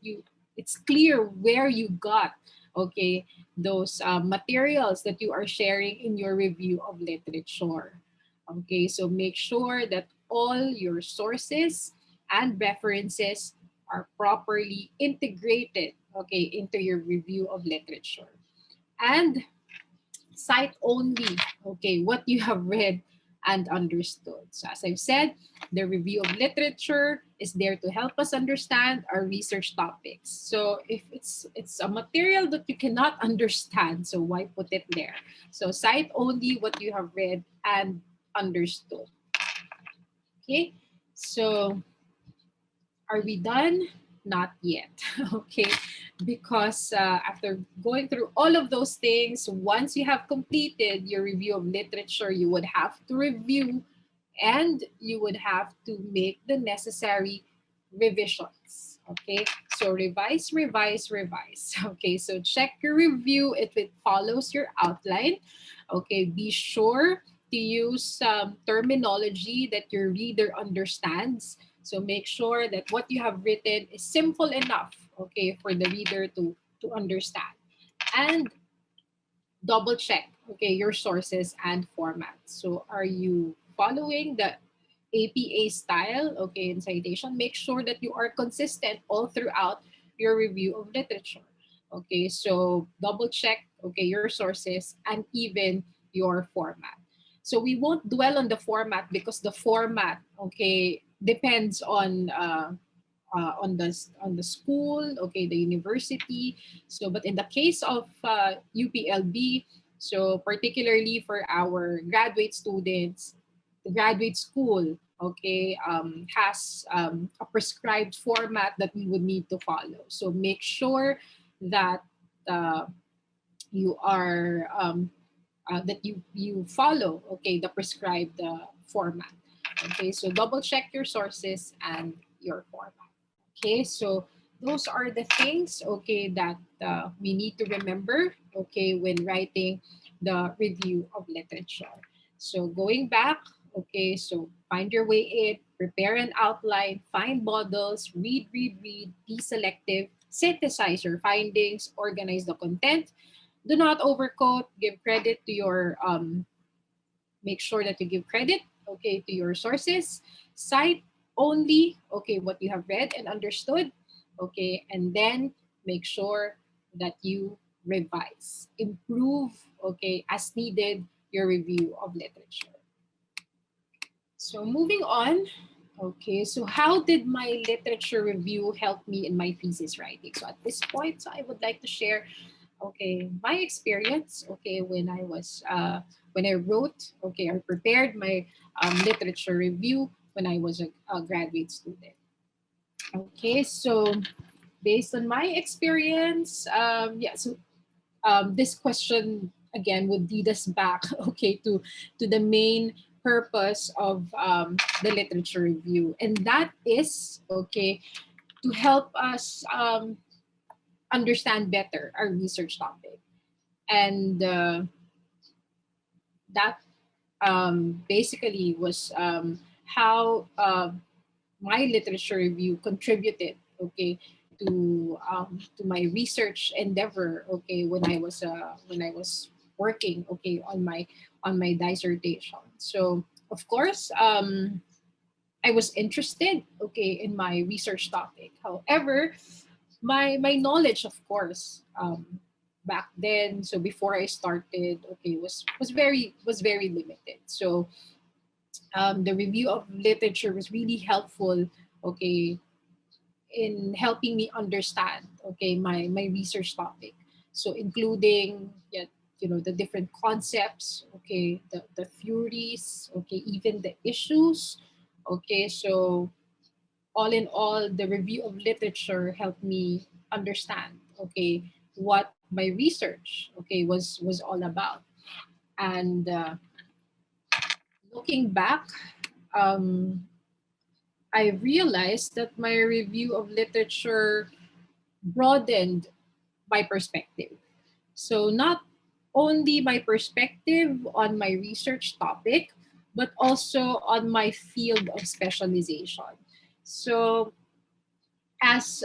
it's clear where you got, okay, those materials that you are sharing in your review of literature. Okay, so make sure that all your sources and references are properly integrated, okay, into your review of literature. And cite only, okay, what you have read and understood. So as I've said, the review of literature is there to help us understand our research topics. So if it's a material that you cannot understand, so why put it there? So cite only what you have read and understood. Okay, so are we done? Not yet. Okay, because after going through all of those things, once you have completed your review of literature, you would have to review and you would have to make the necessary revisions. Okay, so revise, revise, revise. Okay, so check your review if it follows your outline. Okay, be sure to use some terminology that your reader understands. So make sure that what you have written is simple enough, okay, for the reader to understand. And double check, okay, your sources and formats. So are you following the APA style, okay, in citation? Make sure that you are consistent all throughout your review of literature. Okay, so double check, okay, your sources and even your format. So we won't dwell on the format because the format, okay, depends on the school, okay, the university. So, but in the case of UPLB, so particularly for our graduate students, the graduate school, okay, has a prescribed format that we would need to follow. So make sure that uh, you are that you follow, okay, the prescribed format. Okay, so double check your sources and your format. Okay, so those are the things, okay, that we need to remember, okay, when writing the review of literature. So going back, okay, so find your way in, prepare an outline, find models, read, read, read, be selective, synthesize your findings, organize the content. Do not overquote, give credit to your make sure that you give credit, okay, to your sources. Cite only, okay, what you have read and understood, okay, and then make sure that you revise, improve, okay, as needed, your review of literature. So moving on, okay, so how did my literature review help me in my thesis writing? So at this point, so I would like to share, okay, my experience, okay, when I wrote, okay, or prepared my literature review when I was a graduate student. Okay, so based on my experience, this question again would lead us back, okay, to the main purpose of the literature review, and that is, okay, to help us understand better our research topic, and that basically was how my literature review contributed, okay, to my research endeavor, okay, when I was working, okay, on my dissertation. So of course, I was interested, okay, in my research topic. However, my knowledge, of course, back then, so before I started, okay, was very limited. So the review of literature was really helpful, okay, in helping me understand, okay, my research topic. So including, yeah, the different concepts, okay, the theories, okay, even the issues, okay. So all in all, the review of literature helped me understand, okay, what my research, okay, was all about. And looking back, um, I realized that my review of literature broadened my perspective. So, not only my perspective on my research topic, but also on my field of specialization. So, as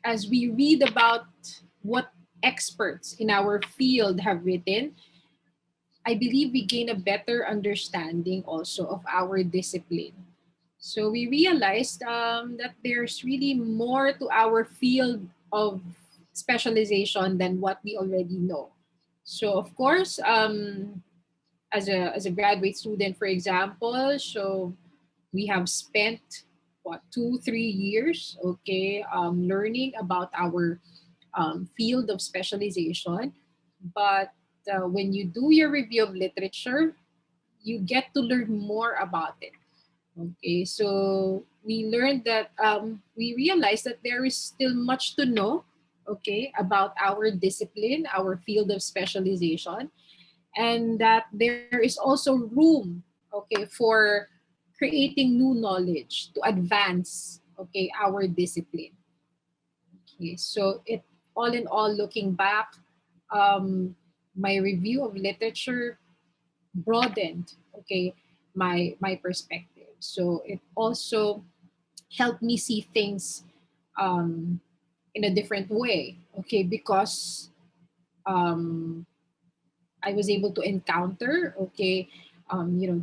as we read about what experts in our field have written, I believe we gain a better understanding also of our discipline. So we realized that there's really more to our field of specialization than what we already know. So of course, as a graduate student, for example, so we have spent what 2 3 years, okay, learning about our field of specialization. But when you do your review of literature, you get to learn more about it. Okay, so we learned that we realized that there is still much to know, okay, about our discipline, our field of specialization, and that there is also room, okay, for creating new knowledge to advance, okay, our discipline. Okay, so it all in all, looking back, um, my review of literature broadened, okay, my perspective. So it also helped me see things um, in a different way, okay, because um, I was able to encounter, okay,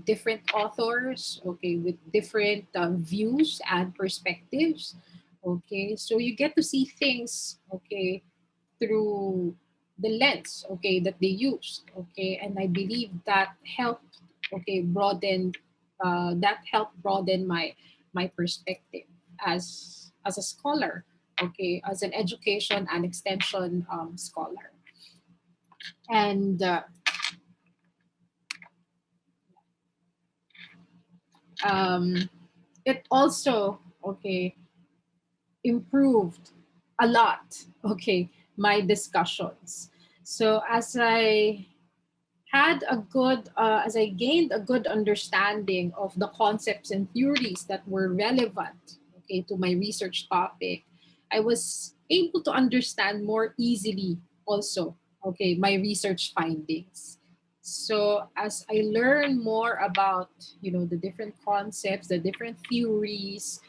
different authors, okay, with different views and perspectives, okay. So you get to see things, okay, through the lens, okay, that they use, okay, and I believe that helped, okay, broaden my perspective as a scholar, okay, as an education and extension scholar. And um, it also, okay, improved a lot, okay, my discussions. So as I gained a good understanding of the concepts and theories that were relevant, okay, to my research topic, I was able to understand more easily also, okay, my research findings. So as I learn more about, the different concepts, the different theories,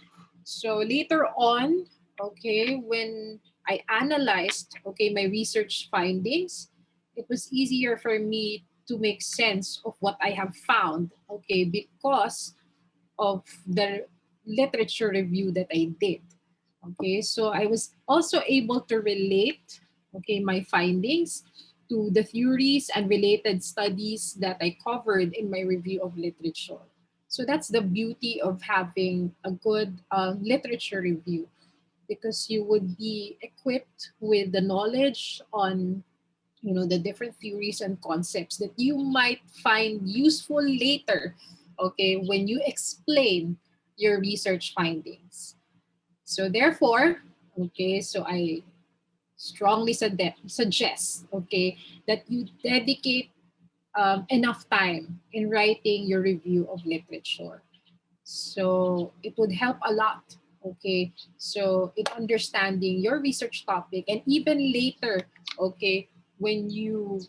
so later on, okay, when I analyzed, okay, my research findings, it was easier for me to make sense of what I have found, okay, because of the literature review that I did. Okay, so I was also able to relate, okay, my findings to the theories and related studies that I covered in my review of literature. So that's the beauty of having a good literature review, because you would be equipped with the knowledge on, you know, the different theories and concepts that you might find useful later, okay, when you explain your research findings. So therefore, okay, so I strongly suggest, okay, that you dedicate enough time in writing your review of literature. So it would help a lot, okay, so in understanding your research topic, and even later, okay, when you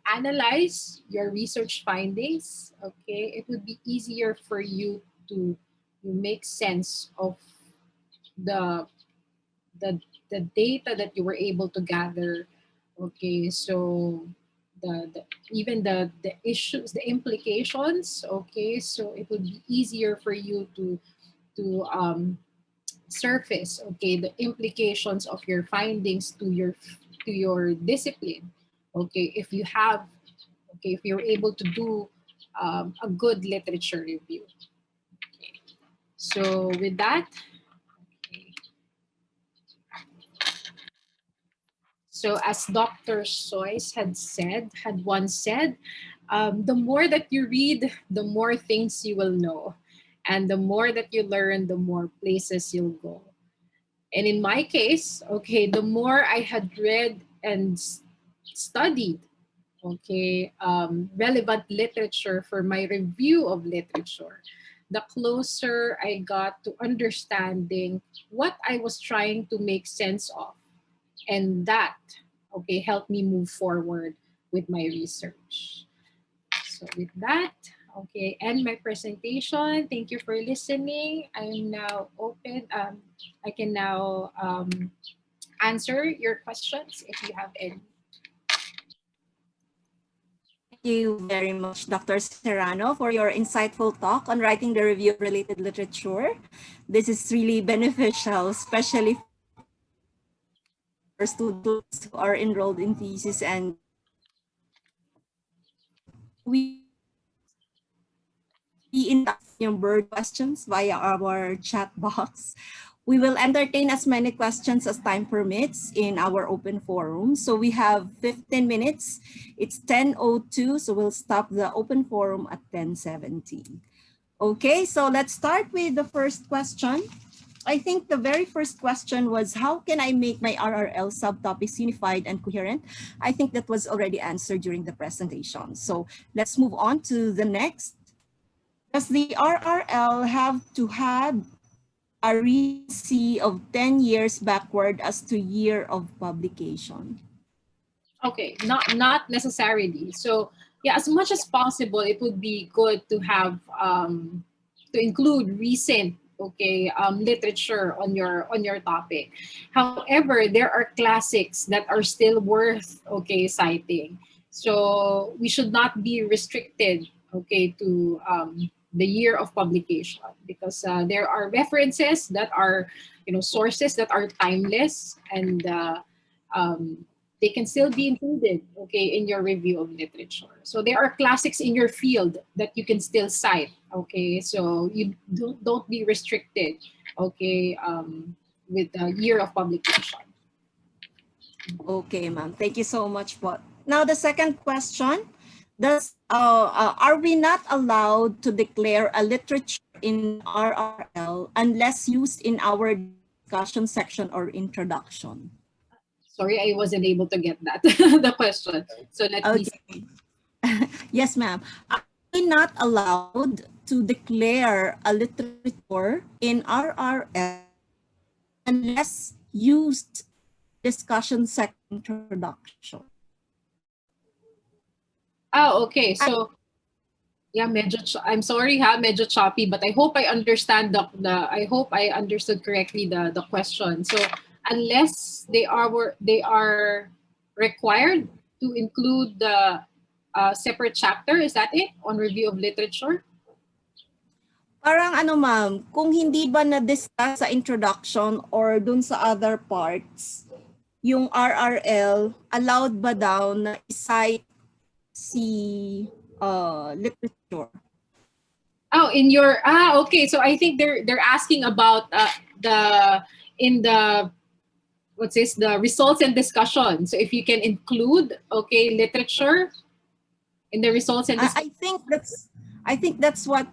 analyze your research findings, okay, it would be easier for you to make sense of the the the data that you were able to gather. Okay, so the even the issues, the implications, okay, so it would be easier for you to surface, okay, the implications of your findings to your discipline, okay, if you have, okay, if you're able to do a good literature review. Okay. So with that, okay, so as Dr. Sois had once said, the more that you read, the more things you will know. And the more that you learn, the more places you'll go. And in my case, okay, the more I had read and studied, okay, relevant literature for my review of literature, the closer I got to understanding what I was trying to make sense of. And that, okay, helped me move forward with my research. So with that, okay, end my presentation. Thank you for listening. I'm now open. I can now answer your questions if you have any. Thank you very much, Dr. Serrano, for your insightful talk on writing the review of related literature. This is really beneficial, especially for students who are enrolled in thesis, and we in your bird questions via our chat box. We will entertain as many questions as time permits in our open forum. So we have 15 minutes. It's 10:02, so we'll stop the open forum at 10:17. Okay, so let's start with the first question. I think the very first question was, how can I make my RRL subtopics unified and coherent? I think that was already answered during the presentation. So let's move on to the next. Does the RRL have to have a recency of 10 years backward as to year of publication? Okay, not necessarily. So yeah, as much as possible, it would be good to have to include recent, okay, literature on your topic. However, there are classics that are still worth, okay, citing. So we should not be restricted, okay, to the year of publication, because there are references that are, you know, sources that are timeless, and um, they can still be included, okay, in your review of literature. So there are classics in your field that you can still cite, okay. So you don't be restricted, okay, with the year of publication. Okay, ma'am. Thank you so much. Now the second question, are we not allowed to declare a literature in RRL unless used in our discussion section or introduction? Sorry, I wasn't able to get that, the question. So let me see. Okay. Yes, ma'am. Are we not allowed to declare a literature in RRL unless used discussion section introduction? Oh, okay. So yeah, I'm sorry ha, medyo choppy, but I hope I understand I hope I understood correctly the question. So unless they are required to include separate chapter. Is that it? On review of literature? Parang ano ma'am, kung hindi ba na-discuss sa introduction or dun sa other parts, yung RRL, allowed ba daw na cite si literature? Oh, in your okay. So I think they're asking about the what's this, the results and discussion. So if you can include literature in the results and discussion. I think that's what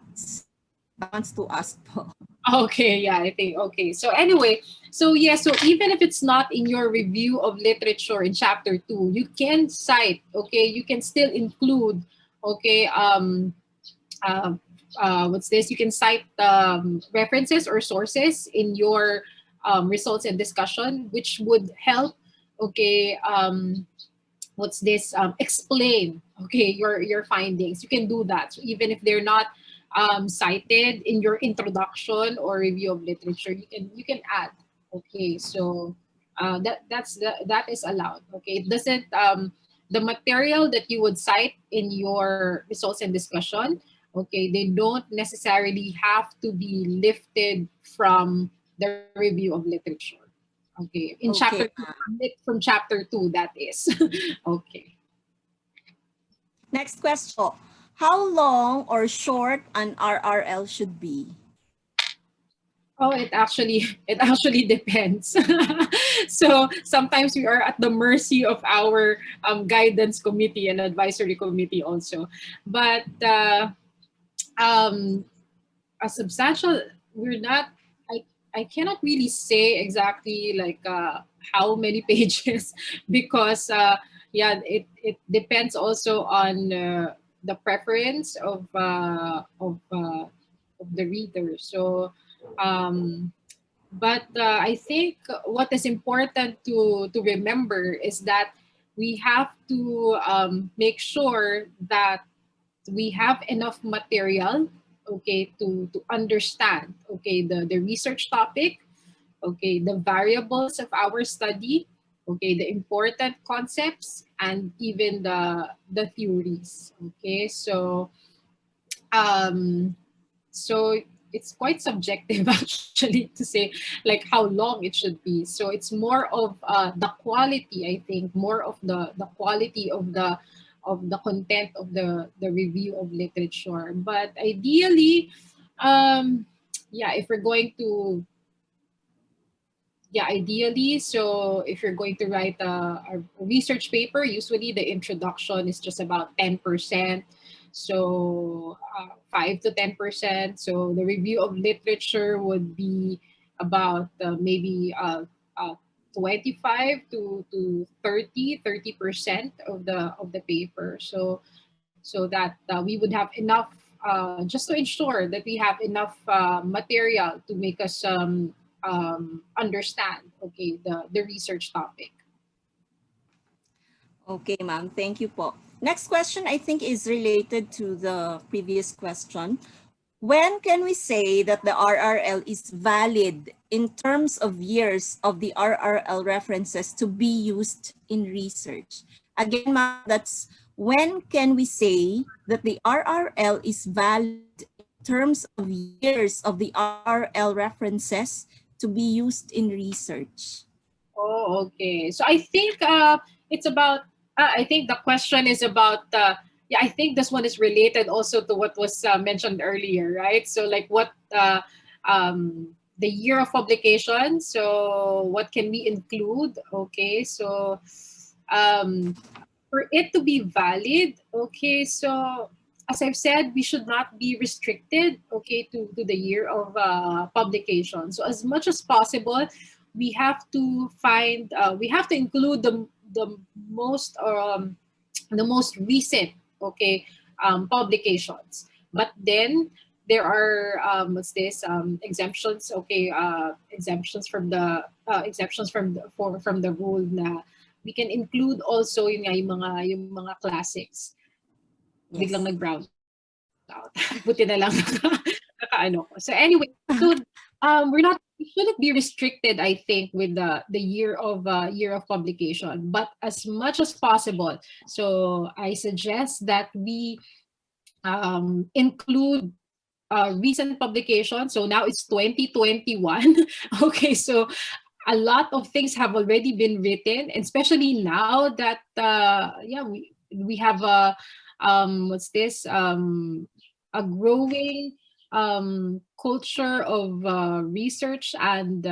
wants to ask po. Okay, yeah, I think okay. So anyway, so yeah, so even if it's not in your review of literature in chapter 2, you can cite, you can still include, what's this? You can cite references or sources in your results and discussion, which would help, what's this? Explain, your findings. You can do that. So even if they're not cited in your introduction or review of literature, you can add. Okay, so that is allowed. Okay, it doesn't the material that you would cite in your results and discussion. Okay, they don't necessarily have to be lifted from the review of literature. Okay, in chapter 2, from chapter 2, that is. Okay. Next question. How long or short an RRL should be? Oh, it actually depends. So sometimes we are at the mercy of our guidance committee and advisory committee also. But a substantial, we're not. I cannot really say exactly like how many pages because it depends also on the preference of the reader. So but I think what is important to remember is that we have to make sure that we have enough material, to understand, the research topic, the variables of our study, the important concepts, and even the theories. Um, so it's quite subjective actually to say like how long it should be. So it's more of the quality, I think, more of the quality of the content of the review of literature. But ideally, if we're going to ideally, so if you're going to write a research paper, usually the introduction is just about 10%. So 5 to 10%. So the review of literature would be about maybe 25 to 30% of the paper. So that we would have enough, just to ensure that we have enough material to make us understand the research topic. Okay, ma'am. Thank you po. Next question, I think, is related to the previous question. When can we say that the RRL is valid in terms of years of the RRL references to be used in research? Again, ma'am, that's when can we say that the RRL is valid in terms of years of the RRL references to be used in research? Oh, okay. So I think it's about. I think the question is about. I think this one is related also to what was mentioned earlier, right? So like what the year of publication. So what can we include? Okay, so for it to be valid, so as I've said, we should not be restricted, to the year of publication. So as much as possible, we have to we have to include the most recent, publications. But then there are exemptions, exemptions from the from the rule na we can include also yung mga classics. Yes. Biglang nag-brown out. Buti na lang nakaano ko. So anyway, so we're not it shouldn't be restricted, I think, with the year of publication, but as much as possible. So I suggest that we include recent publications. So now it's 2021. Okay, so a lot of things have already been written, and especially now that yeah, we have a what's this a growing culture of research and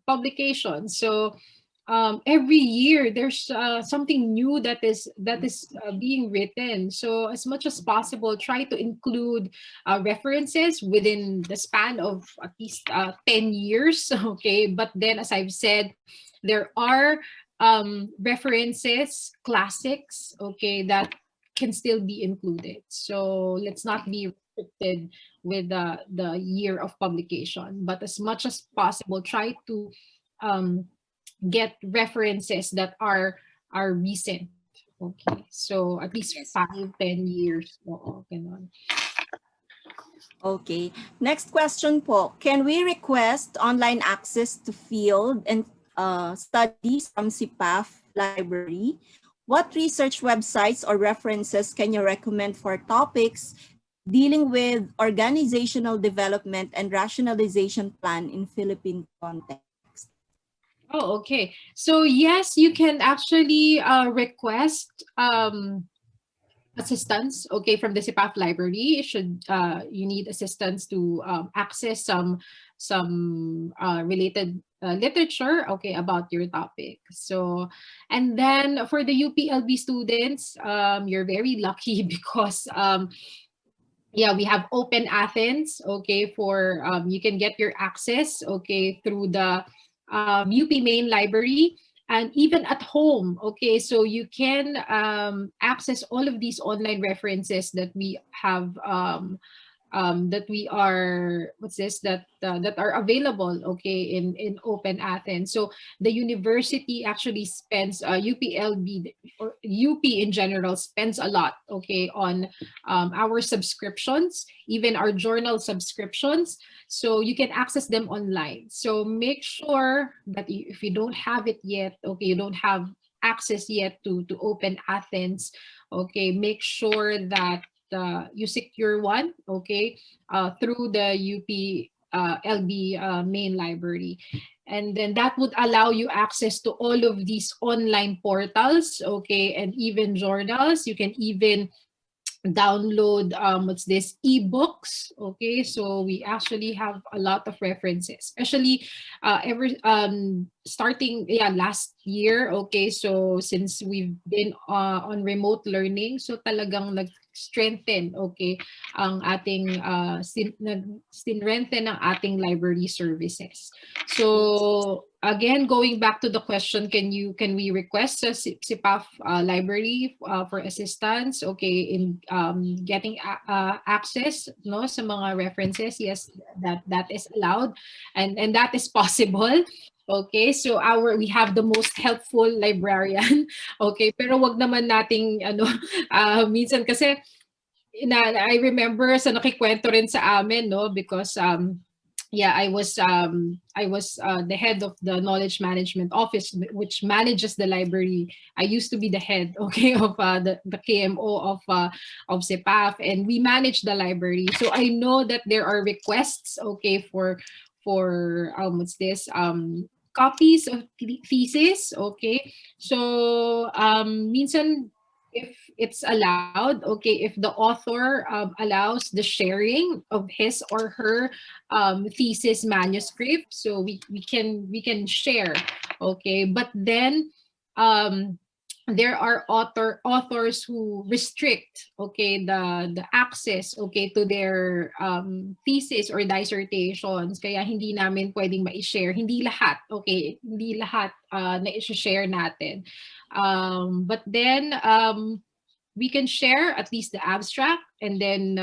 publication. So every year there's something new that is being written. So as much as possible, try to include references within the span of at least 10 years. Okay, but then as I've said, there are references, classics, okay, that can still be included. So let's not be restricted with the year of publication, but as much as possible, try to um, get references that are recent. Okay. So at least Yes. 5-10 years. Oo, ganun. Okay. Next question po. Can we request online access to field and studies from CPAF library? What research websites or references can you recommend for topics dealing with organizational development and rationalization plan in Philippine context? Oh, okay. So yes, you can actually request assistance, okay, from the CPAF library. Should you need assistance to access some related literature, okay, about your topic. So, and then for the UPLB students, you're very lucky because yeah, we have Open Athens, okay, for you can get your access, okay, through the UP main library, and even at home, okay, so you can access all of these online references that we have that we are what's this that are available, okay, in Open Athens. So the university actually spends UPLB or UP in general spends a lot, okay, on our subscriptions, even our journal subscriptions, so you can access them online. So make sure that if you don't have it yet, okay, you don't have access yet to Open Athens, okay, make sure that you secure one, okay, through the UPLB main library. And then that would allow you access to all of these online portals, okay, and even journals. You can even download what's this ebooks, okay, so we actually have a lot of references, especially ever starting, yeah, last year, okay, so since we've been on remote learning, so talagang nag-strengthen, okay, ang ating strengthen ang ating library services. So again, going back to the question, can we request a CPAF library for assistance, okay, in getting access, no, sa mga references? Yes, that is allowed, and that is possible. Okay, so we have the most helpful librarian. Okay, pero wag naman nating ano minsan kasi I remember sa nakikwento rin sa amin, no, because yeah, I was the head of the knowledge management office, which manages the library. I used to be the head, okay, of the KMO of CPAF, and we manage the library. So I know that there are requests, okay, for what's this copies of thesis, okay. So minsan, if it's allowed, okay, if the author allows the sharing of his or her thesis manuscript, so we can share, okay. But then there are authors who restrict, okay, the access, okay, to their thesis or dissertations, kaya hindi namin pwedeng ma-share, hindi lahat, okay, hindi lahat na i-share natin. But then we can share at least the abstract, and then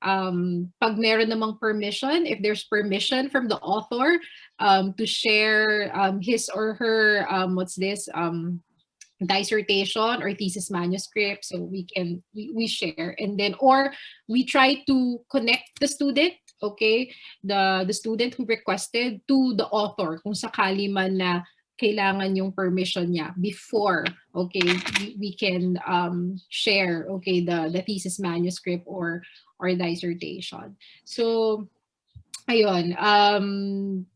pag meron namang permission, if there's permission from the author to share his or her what's this dissertation or thesis manuscript, so we share, and then or we try to connect the student, okay, the student who requested to the author kung sakali man na kailangan yung permission niya before, okay, we can share, okay, the thesis manuscript or dissertation. So ayun,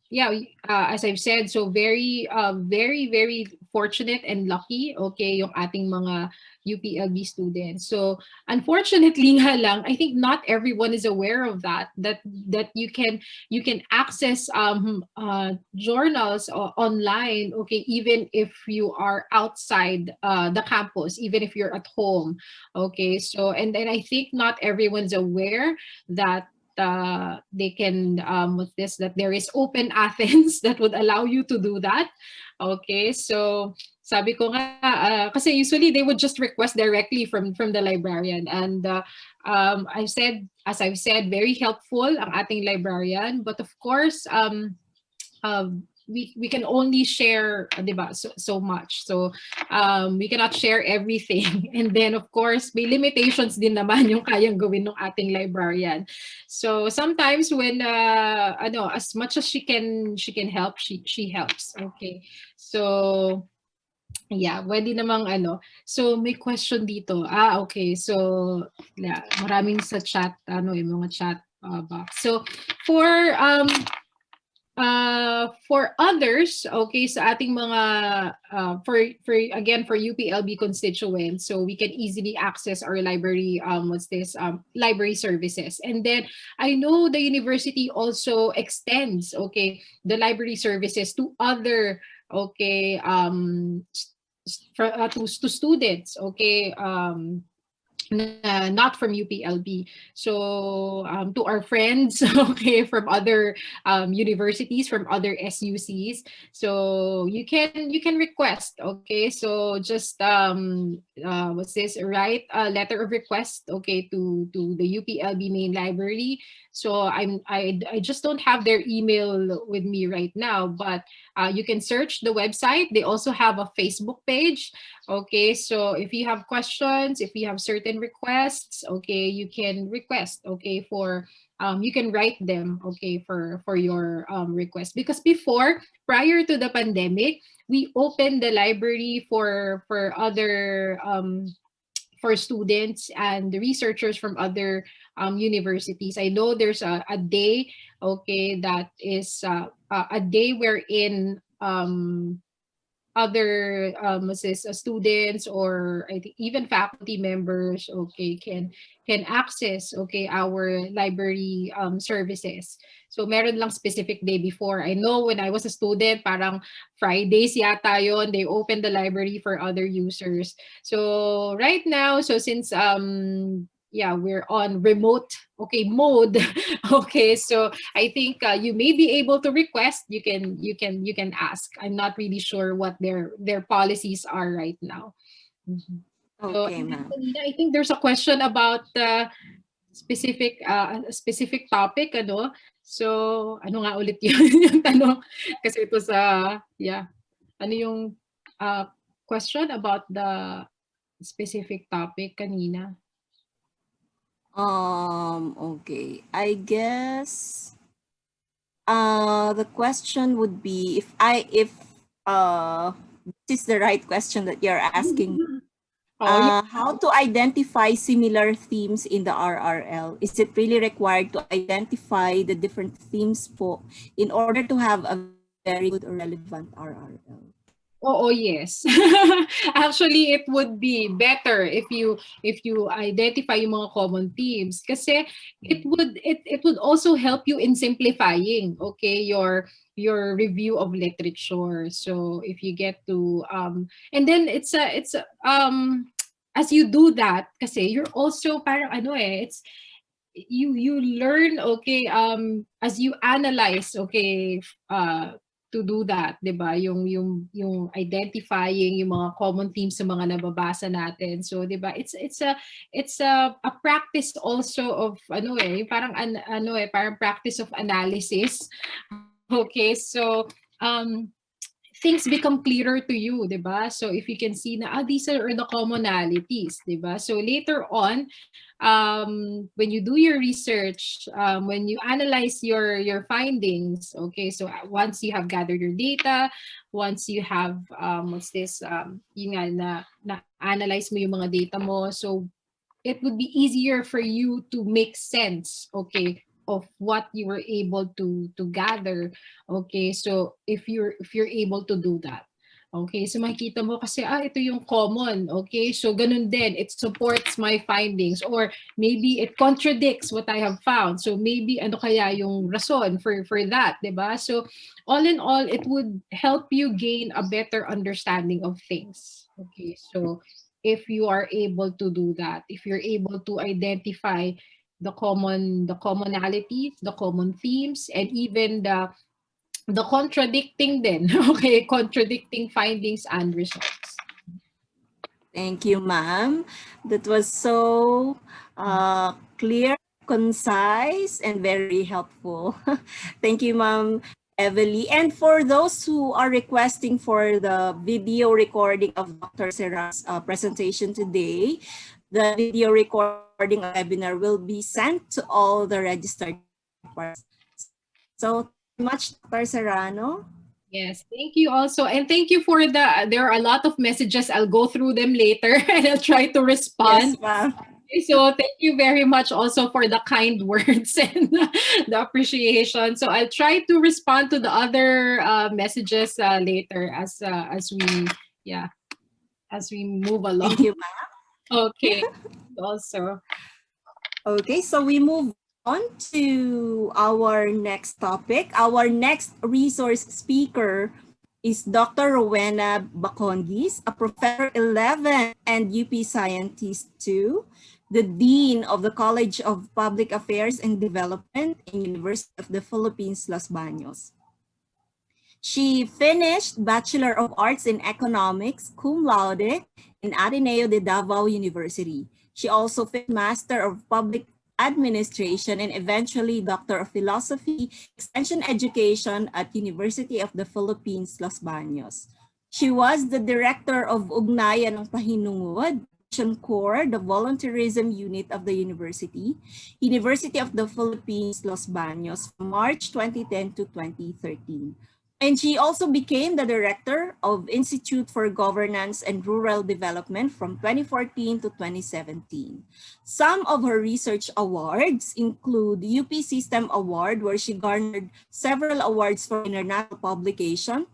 yeah, as I've said, so very, very fortunate and lucky, okay, yung ating mga UPLB students. So unfortunately nga lang, I think not everyone is aware of that you can access journals online, okay, even if you are outside the campus, even if you're at home, okay. So and I think not everyone's aware that they can with this that there is open Athens that would allow you to do that, okay. So sabi ko nga kasi usually they would just request directly from the librarian, and I've said very helpful ang ating librarian, but of course we can only share, diba, so much. So we cannot share everything. And then of course, may limitations din naman yung kayang gawin ng ating librarian. So sometimes when as much as she can help, she helps. Okay. So yeah, pwede namang So may question dito. Okay. So yeah, maraming sa chat, yung mga chat box. So for others, okay, sa ating mga for UPLB constituents, so we can easily access our library library services. And then I know the university also extends, okay, the library services to other, okay, to students, okay, not from UPLB. So to our friends, okay, from other universities, from other SUCs, so you can request, okay. So just what's this? Write a letter of request, okay, to the UPLB main library. So I just don't have their email with me right now, but you can search the website. They also have a Facebook page. Okay, so if you have questions, if you have certain requests, okay, you can request, okay, for you can write them, okay, for your request. Because before, prior to the pandemic, we opened the library for other for students and the researchers from other universities. I know there's a day, okay, that is a day wherein other students, or I think even faculty members, okay, can access, okay, our library services. So meron lang specific day before. I know when I was a student, parang Fridays yata yon, they opened the library for other users. So right now, so since yeah, we're on remote, okay, mode. Okay, so I think you may be able to request. You can ask. I'm not really sure what their policies are right now. Mhm. So Okay, ma'am. I think there's a question about specific topic, ano. So ano nga ulit yun yung tanong, kasi ito sa yeah, ano yung question about the specific topic kanina? Okay. I guess the question would be if this is the right question that you're asking. Oh, yeah. How to identify similar themes in the RRL? Is it really required to identify the different themes in order to have a very good or relevant RRL? Oh, yes. Actually, it would be better if you identify yung mga common themes, kasi it would also help you in simplifying, okay, your review of literature. So if you get to and then it's as you do that, kasi you're also parang it's you learn, okay, as you analyze, okay, to do that, 'di ba? Yung identifying yung mga common themes sa mga nababasa natin. So, 'di ba? It's a practice also of parang parang practice of analysis. Okay, so things become clearer to you, di ba? So if you can see na, these are the commonalities, di ba? So later on, when you do your research, when you analyze your findings, okay, so once you have gathered your data, once you have, yun nga, na analyze mo yung mga data mo, so it would be easier for you to make sense, okay, of what you were able to gather. Okay, so if you're able to do that, okay, so makikita mo kasi ito yung common, okay, so ganun din, it supports my findings, or maybe it contradicts what I have found, so maybe ano kaya yung rason for that, diba? So all in all, it would help you gain a better understanding of things. Okay, so if you are able to do that, if you're able to identify the commonalities, the common themes, and even the contradicting then, okay, contradicting findings and results. Thank you, ma'am. That was so clear, concise, and very helpful. Thank you, ma'am Evelie. And for those who are requesting for the video recording of Dr. Serra's presentation today, the video recording webinar will be sent to all the registered participants. So, much, Dr. Serrano. Yes, thank you also. And thank you for there are a lot of messages. I'll go through them later and I'll try to respond. Yes, ma'am. So thank you very much also for the kind words and the appreciation. So I'll try to respond to the other messages later as we move along. Thank you, ma'am. Okay. Also. Okay, so we move on to our next topic. Our next resource speaker is Dr. Rowena Baconguis, a Professor 11 and UP Scientist 2, the Dean of the College of Public Affairs and Development in University of the Philippines, Los Baños. She finished Bachelor of Arts in Economics, cum laude, in Ateneo de Davao University. She also finished Master of Public Administration and eventually Doctor of Philosophy, Extension Education at University of the Philippines, Los Baños. She was the Director of Ugnayan ng Pahinungod, Corps, the Volunteerism Unit of the University, University of the Philippines, Los Baños, from March 2010 to 2013. And she also became the Director of Institute for Governance and Rural Development from 2014 to 2017. Some of her research awards include the UP System Award, where she garnered several awards for international publication,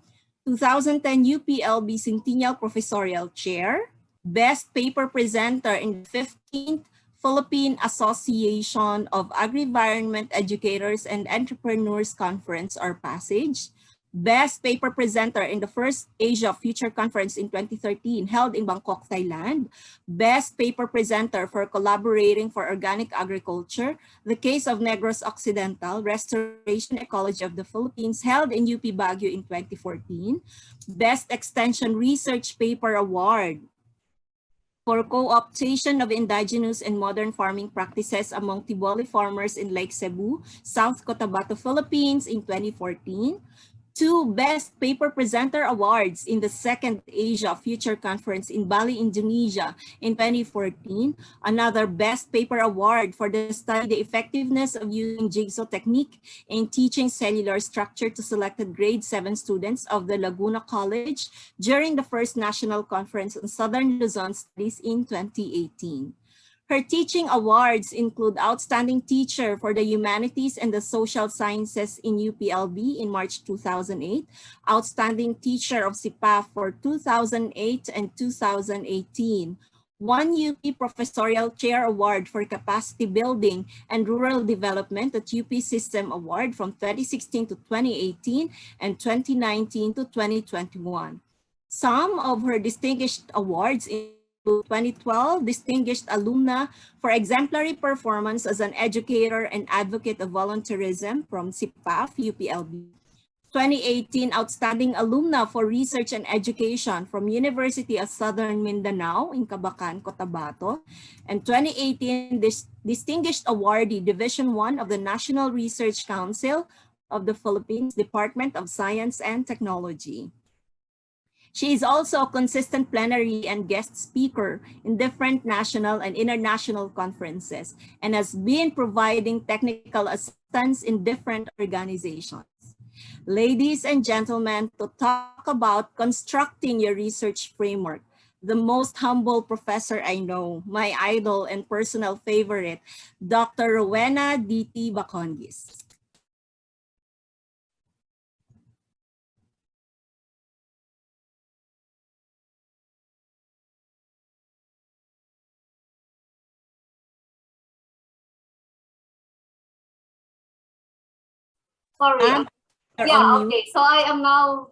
2010 UPLB Centennial Professorial Chair, Best Paper Presenter in the 15th Philippine Association of Agri-Environment Educators and Entrepreneurs Conference or PASSAGE, Best Paper Presenter in the First Asia Future Conference in 2013 held in Bangkok, Thailand, Best Paper Presenter for collaborating for organic agriculture, the case of Negros Occidental, Restoration Ecology of the Philippines held in UP Baguio in 2014, Best Extension Research Paper Award for co-optation of indigenous and modern farming practices among Tiboli farmers in Lake Cebu, South Cotabato, Philippines in 2014, 2 Best Paper Presenter Awards in the Second Asia Future Conference in Bali, Indonesia in 2014, another Best Paper Award for the study the effectiveness of using jigsaw technique in teaching cellular structure to selected grade 7 students of the Laguna College during the first National Conference on Southern Luzon Studies in 2018. Her teaching awards include Outstanding Teacher for the Humanities and the Social Sciences in UPLB in March 2008, Outstanding Teacher of SIPAF for 2008 and 2018, 1 UP Professorial Chair Award for Capacity Building and Rural Development at UP System Award from 2016 to 2018 and 2019 to 2021. Some of her distinguished awards 2012 Distinguished Alumna for Exemplary Performance as an Educator and Advocate of Volunteerism from SIPAF, UPLB. 2018 Outstanding Alumna for Research and Education from University of Southern Mindanao in Cabacan, Cotabato. And 2018 Distinguished Awardee, Division 1 of the National Research Council of the Philippines, Department of Science and Technology. She is also a consistent plenary and guest speaker in different national and international conferences and has been providing technical assistance in different organizations. Ladies and gentlemen, to talk about constructing your research framework, the most humble professor I know, my idol and personal favorite, Dr. Rowena D.T. Baconguis. Sorry. You're Yeah, on mute. okay. So I am now,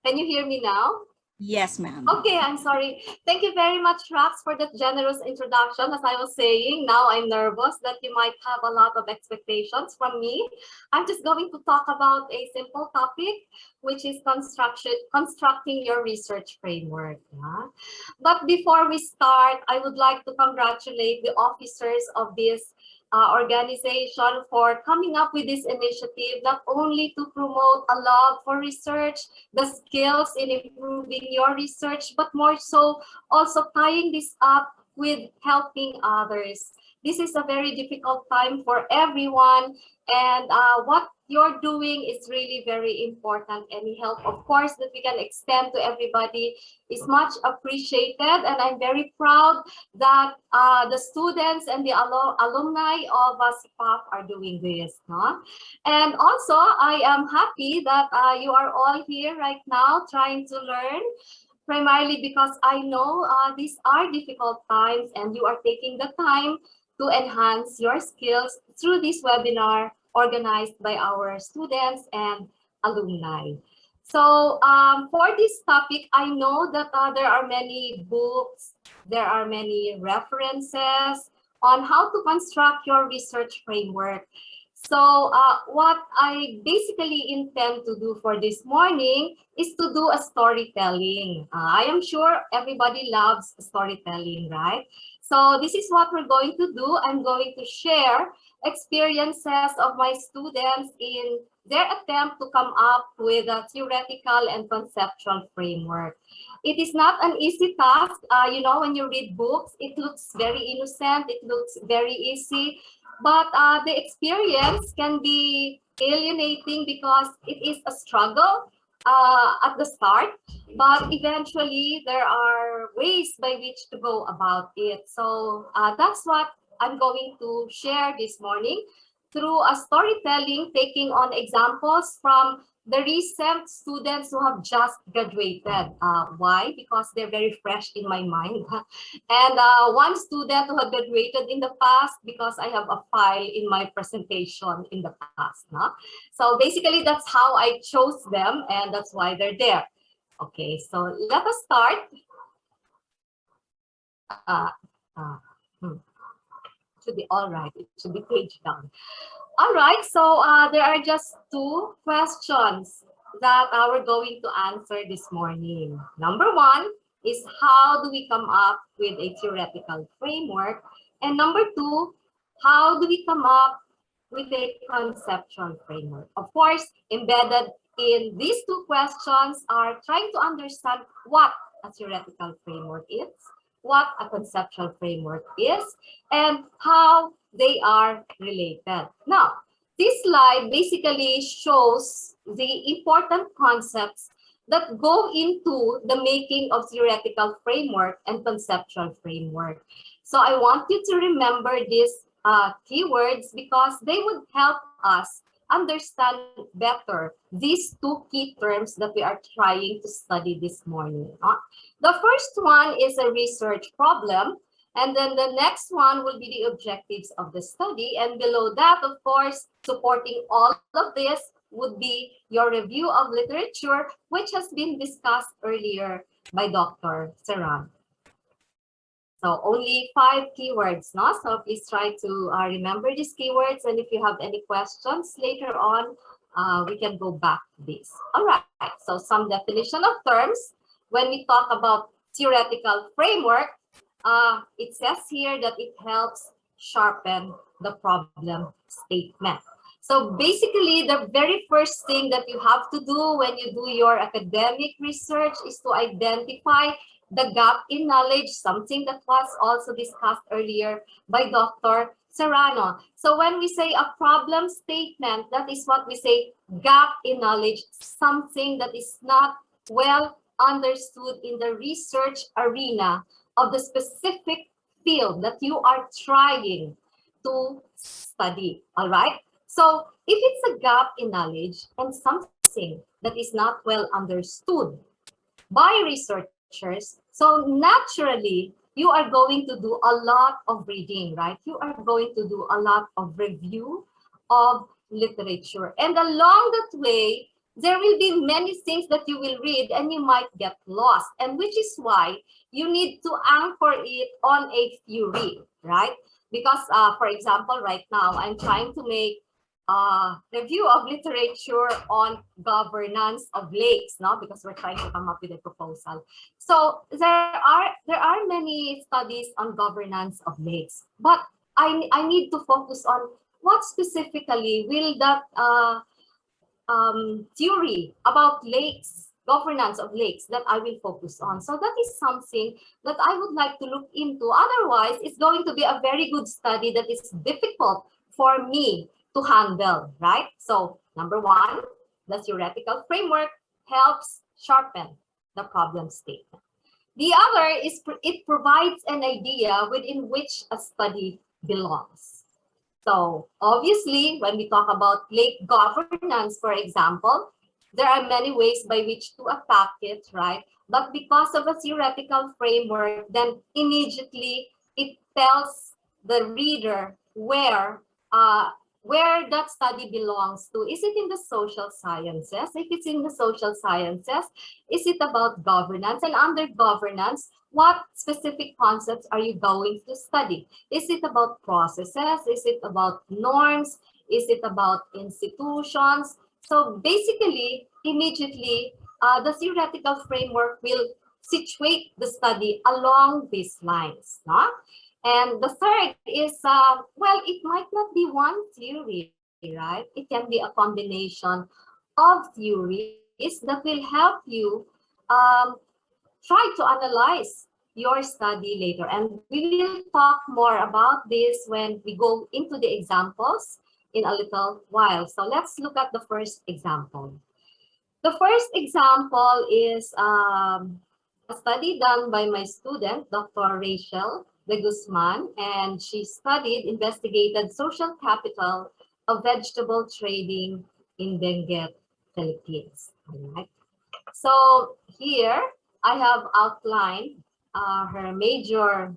can you hear me now? Yes, ma'am. Okay, I'm sorry. Thank you very much, Rax, for that generous introduction. As I was saying, now I'm nervous that you might have a lot of expectations from me. I'm just going to talk about a simple topic, which is constructing your research framework. Yeah? But before we start, I would like to congratulate the officers of this organization for coming up with this initiative, not only to promote a love for research, the skills in improving your research, but more so also tying this up with helping others. This is a very difficult time for everyone, and what you're doing is really very important. Any help, of course, that we can extend to everybody is much appreciated, and I'm very proud that the students and the alumni of CPAF are doing this. No? And also, I am happy that you are all here right now trying to learn, primarily because I know these are difficult times and you are taking the time to enhance your skills through this webinar organized by our students and alumni. So for this topic, I know that there are many books, there are many references on how to construct your research framework. So what I basically intend to do for this morning is to do a storytelling. I am sure everybody loves storytelling, right? So this is what we're going to do. I'm going to share experiences of my students in their attempt to come up with a theoretical and conceptual framework. It is not an easy task. You know, when you read books, it looks very innocent, it looks very easy, but the experience can be alienating because it is a struggle at the start, but eventually there are ways by which to go about it. So that's what I'm going to share this morning through a storytelling, taking on examples from the recent students who have just graduated. Why? Because they're very fresh in my mind. And one student who had graduated in the past because I have a file in my presentation in the past. No? So basically, that's how I chose them, and that's why they're there. Okay, so let us start. Should be all right. It should be page down. All right, so there are just two questions that we're going to answer this morning. Number one is, how do we come up with a theoretical framework? And number two, how do we come up with a conceptual framework? Of course, embedded in these two questions are trying to understand what a theoretical framework is, what a conceptual framework is, and how they are related. Now, this slide basically shows the important concepts that go into the making of theoretical framework and conceptual framework. So I want you to remember these keywords because they would help us understand better these two key terms that we are trying to study this morning. The first one is a research problem, and then the next one will be the objectives of the study. And below that, of course, supporting all of this would be your review of literature, which has been discussed earlier by Dr. Serrano. So only 5 keywords, no? So please try to remember these keywords. And if you have any questions later on, we can go back to this. All right, so some definition of terms. When we talk about theoretical framework, it says here that it helps sharpen the problem statement. So basically, the very first thing that you have to do when you do your academic research is to identify the gap in knowledge, something that was also discussed earlier by Dr. Serrano. So when we say a problem statement, that is what we say, gap in knowledge, something that is not well understood in the research arena of the specific field that you are trying to study, all right? So if it's a gap in knowledge and something that is not well understood by researchers, so naturally, you are going to do a lot of reading, right? You are going to do a lot of review of literature. And along that way, there will be many things that you will read and you might get lost. And which is why you need to anchor it on a theory, right? Because, for example, right now, I'm trying to make review of literature on governance of lakes, no? Because we're trying to come up with a proposal. So there are many studies on governance of lakes, but I need to focus on what specifically will that theory about lakes, governance of lakes, that I will focus on. So that is something that I would like to look into. Otherwise, it's going to be a very good study that is difficult for me to handle, right? So number one, the theoretical framework helps sharpen the problem statement. The other is it provides an idea within which a study belongs. So obviously, when we talk about lake governance, for example, there are many ways by which to attack it, right? But because of a theoretical framework, then immediately it tells the reader where that study belongs to. Is it in the social sciences? If it's in the social sciences, is it about governance? And under governance, what specific concepts are you going to study? Is it about processes? Is it about norms? Is it about institutions? So basically, immediately, the theoretical framework will situate the study along these lines, no? And the third is, well, it might not be one theory, right? It can be a combination of theories that will help you try to analyze your study later. And we will talk more about this when we go into the examples in a little while. So let's look at the first example. The first example is a study done by my student, Dr. Rachel de Guzman, and she investigated social capital of vegetable trading in Benguet, Philippines. All right. So here I have outlined her major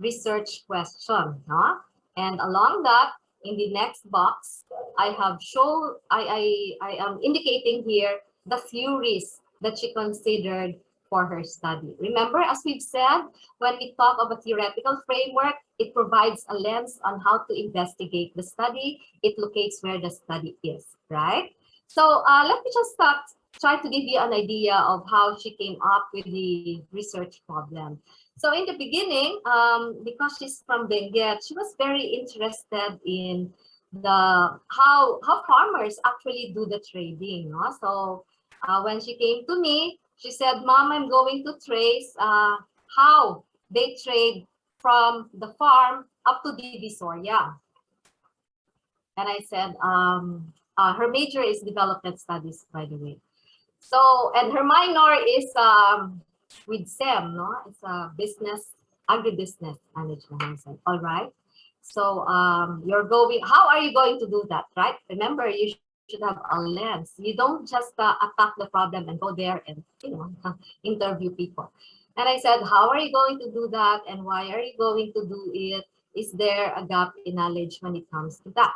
research question, no? And along that, in the next box, I am indicating here the theories that she considered for her study. Remember, as we've said, when we talk of a theoretical framework, it provides a lens on how to investigate the study. It locates where the study is, right? So let me just try to give you an idea of how she came up with the research problem. So in the beginning, because she's from Benguet, she was very interested in how farmers actually do the trading. No? So when she came to me, she said, "Mom, I'm going to trace how they trade from the farm up to Divisoria." And I said, her major is development studies, by the way. So, and her minor is with SEM, no? It's a agribusiness management. All right. So how are you going to do that, right? Remember, you should have a lens. You don't just attack the problem and go there and, interview people. And I said, how are you going to do that? And why are you going to do it? Is there a gap in knowledge when it comes to that?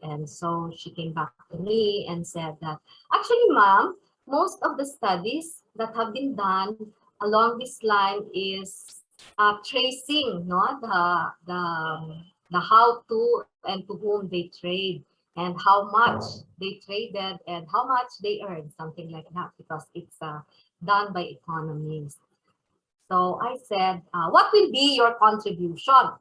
And so she came back to me and said that, actually, ma'am, most of the studies that have been done along this line is tracing, no, the how to and to whom they trade and how much they traded and how much they earned, something like that, because it's done by economists. So I said, what will be your contribution?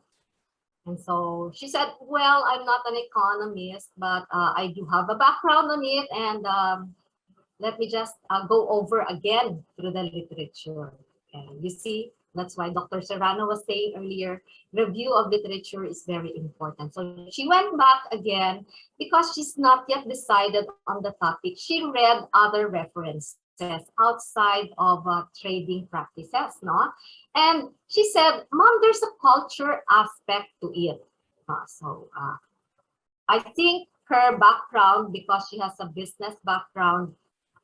And so she said, well, I'm not an economist, but I do have a background on it. And let me just go over again through the literature. And you see, that's why Dr. Serrano was saying earlier, review of literature is very important. So she went back again because she's not yet decided on the topic. She read other references outside of trading practices, no? And she said, Mom, there's a culture aspect to it. I think her background, because she has a business background,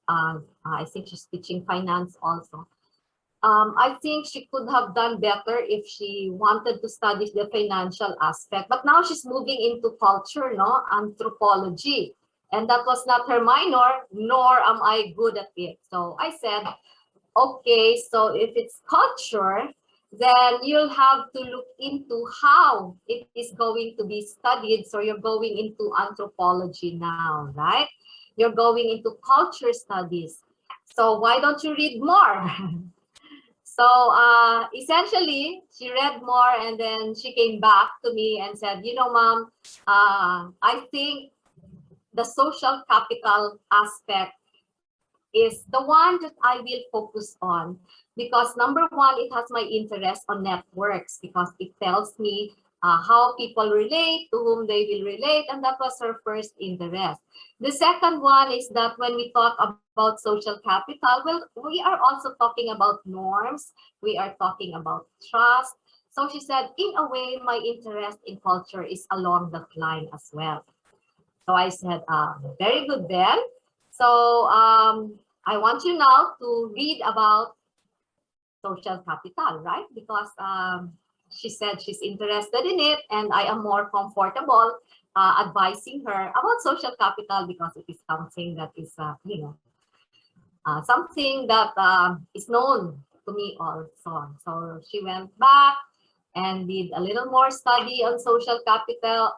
I think she's teaching finance also. I think she could have done better if she wanted to study the financial aspect. But now she's moving into culture, no, anthropology. And that was not her minor, nor am I good at it. So I said, okay, so if it's culture, then you'll have to look into how it is going to be studied. So you're going into anthropology now, right? You're going into culture studies. So why don't you read more? So essentially, she read more and then she came back to me and said, you know, Mom, I think the social capital aspect is the one that I will focus on because number one, it has my interest on networks because it tells me how people relate, to whom they will relate, and that was her first interest. The second one is that when we talk about social capital, well, we are also talking about norms, we are talking about trust. So she said, in a way, my interest in culture is along that line as well. So I said, very good then. So I want you now to read about social capital, right? Because she said she's interested in it and I am more comfortable advising her about social capital because it is something that is, something that is known to me also. So she went back and did a little more study on social capital,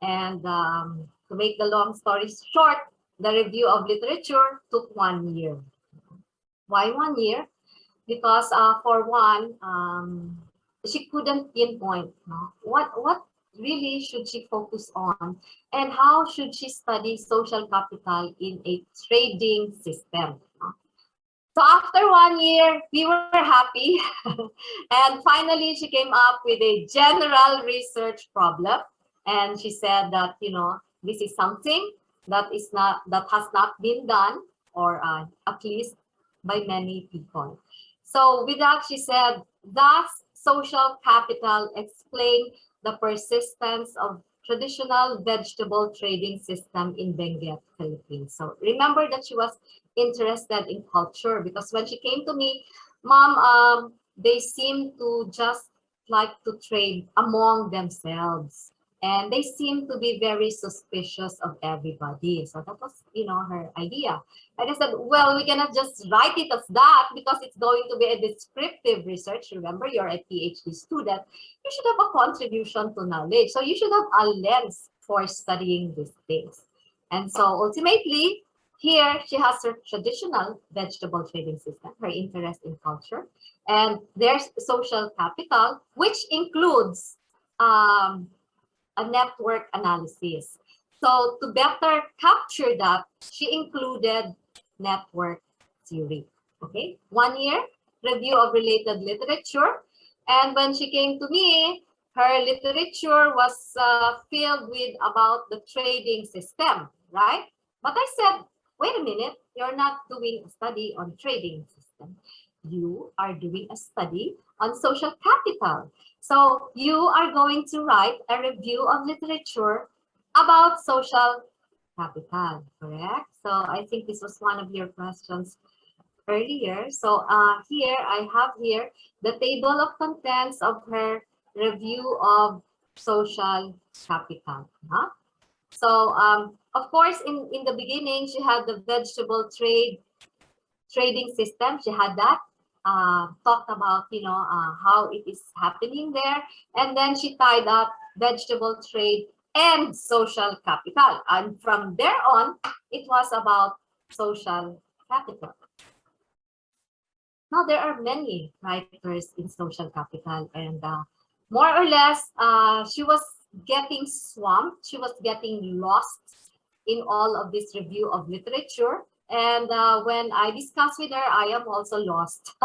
and to make the long story short, the review of literature took 1 year. Why 1 year? Because for one, she couldn't pinpoint what really should she focus on and how should she study social capital in a trading system. So after 1 year, we were happy. And finally, she came up with a general research problem. And she said that, this is something that has not been done, or at least by many people. So with that, she said, thus social capital explain the persistence of traditional vegetable trading system in Benguet, Philippines. So remember that she was interested in culture because when she came to me, Mom, they seem to just like to trade among themselves. And they seem to be very suspicious of everybody. So that was, her idea. And I said, well, we cannot just write it as that because it's going to be a descriptive research. Remember, you're a PhD student. You should have a contribution to knowledge. So you should have a lens for studying these things. And so ultimately, here she has her traditional vegetable trading system, her interest in culture, and there's social capital, which includes a network analysis. So to better capture that, she included network theory. Okay, 1 year review of related literature. And when she came to me, her literature was filled with about the trading system, right? But I said, wait a minute, you're not doing a study on trading system. You are doing a study on social capital. So you are going to write a review of literature about social capital, correct? So I think this was one of your questions earlier. So here I have here the table of contents of her review of social capital. So of course, in the beginning, she had the vegetable trading system. She had that. Talked about, how it is happening there. And then she tied up vegetable trade and social capital. And from there on, it was about social capital. Now, there are many writers in social capital, and more or less, she was getting swamped. She was getting lost in all of this review of literature. And when I discussed with her, I am also lost.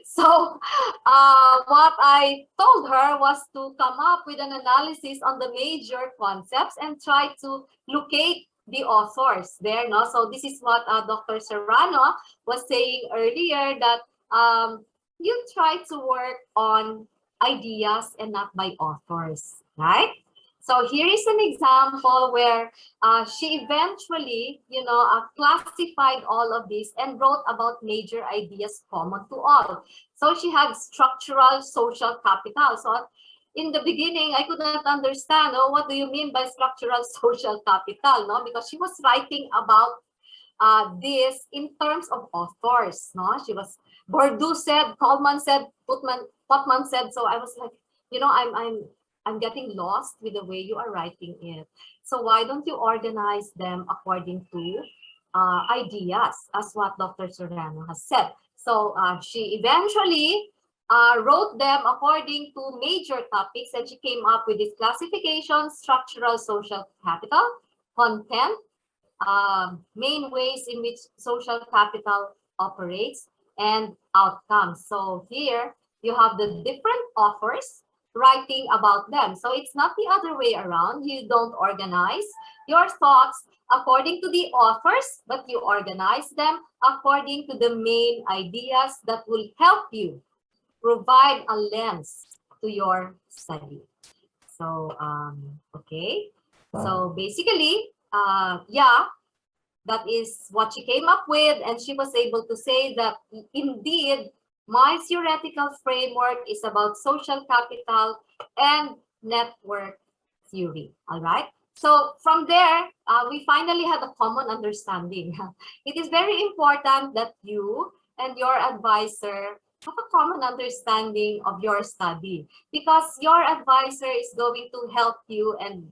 So what I told her was to come up with an analysis on the major concepts and try to locate the authors there. No? So this is what Dr. Serrano was saying earlier, that you try to work on ideas and not by authors, right? So here is an example where she eventually, classified all of this and wrote about major ideas common to all. So she had structural social capital. So in the beginning, I could not understand, oh, what do you mean by structural social capital? No, because she was writing about this in terms of authors. No, she was Bourdieu said, Coleman said, Putman said. So I was like, I'm getting lost with the way you are writing it. So why don't you organize them according to ideas, as what Dr. Serrano has said. So she eventually wrote them according to major topics, and she came up with this classification: structural social capital, content, main ways in which social capital operates, and outcomes. So here you have the different authors writing about them. So it's not the other way around. You don't organize your thoughts according to the authors, but you organize them according to the main ideas that will help you provide a lens to your study. So, okay. So basically, that is what she came up with, and she was able to say that indeed my theoretical framework is about social capital and network theory. All right. So from there, we finally had a common understanding. It is very important that you and your advisor have a common understanding of your study, because your advisor is going to help you and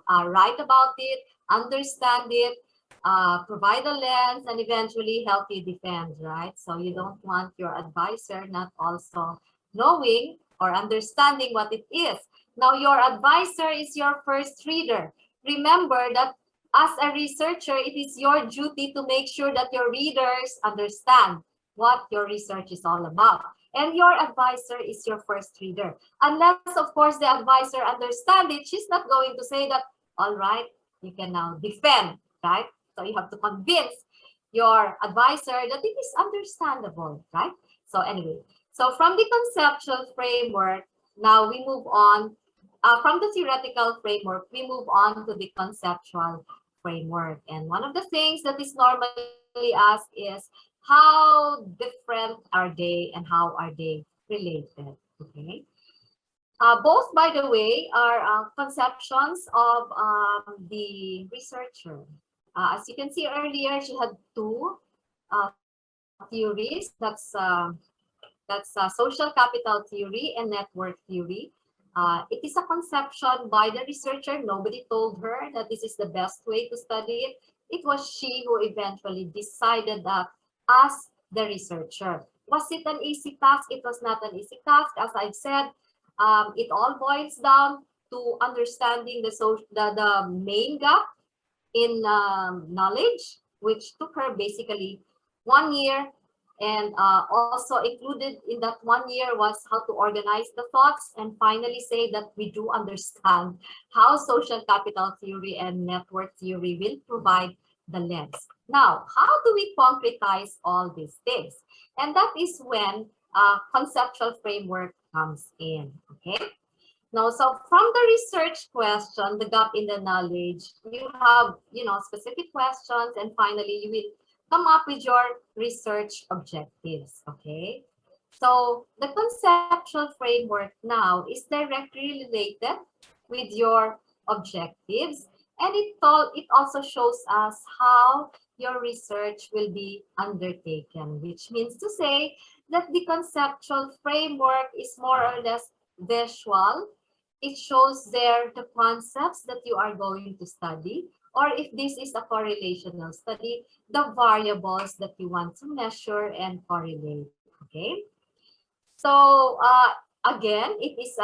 write about it, understand it, provide a lens, and eventually help you defend, right? So you don't want your advisor not also knowing or understanding what it is. Now, your advisor is your first reader. Remember that as a researcher, it is your duty to make sure that your readers understand what your research is all about. And your advisor is your first reader. Unless, of course, the advisor understands it, she's not going to say that, all right, you can now defend, right? So you have to convince your advisor that it is understandable, right? So anyway, so from the conceptual framework, now we move on. From the theoretical framework, we move on to the conceptual framework. And one of the things that is normally asked is, how different are they and how are they related? Okay. Both, by the way, are conceptions of the researcher. As you can see earlier, she had two theories. That's social capital theory and network theory. It is a conception by the researcher. Nobody told her that this is the best way to study it. It was she who eventually decided that as the researcher. Was it an easy task? It was not an easy task. As I've said, it all boils down to understanding the main gap in knowledge, which took her basically 1 year. And also included in that 1 year was how to organize the thoughts and finally say that we do understand how social capital theory and network theory will provide the lens. Now, how do we concretize all these things? And that is when conceptual framework comes in, okay? Now, so from the research question, the gap in the knowledge, you have, specific questions, and finally you will come up with your research objectives, okay? So the conceptual framework now is directly related with your objectives, and it also shows us how your research will be undertaken, which means to say that the conceptual framework is more or less visual. It shows there the concepts that you are going to study, or if this is a correlational study, the variables that you want to measure and correlate, okay? So again, it is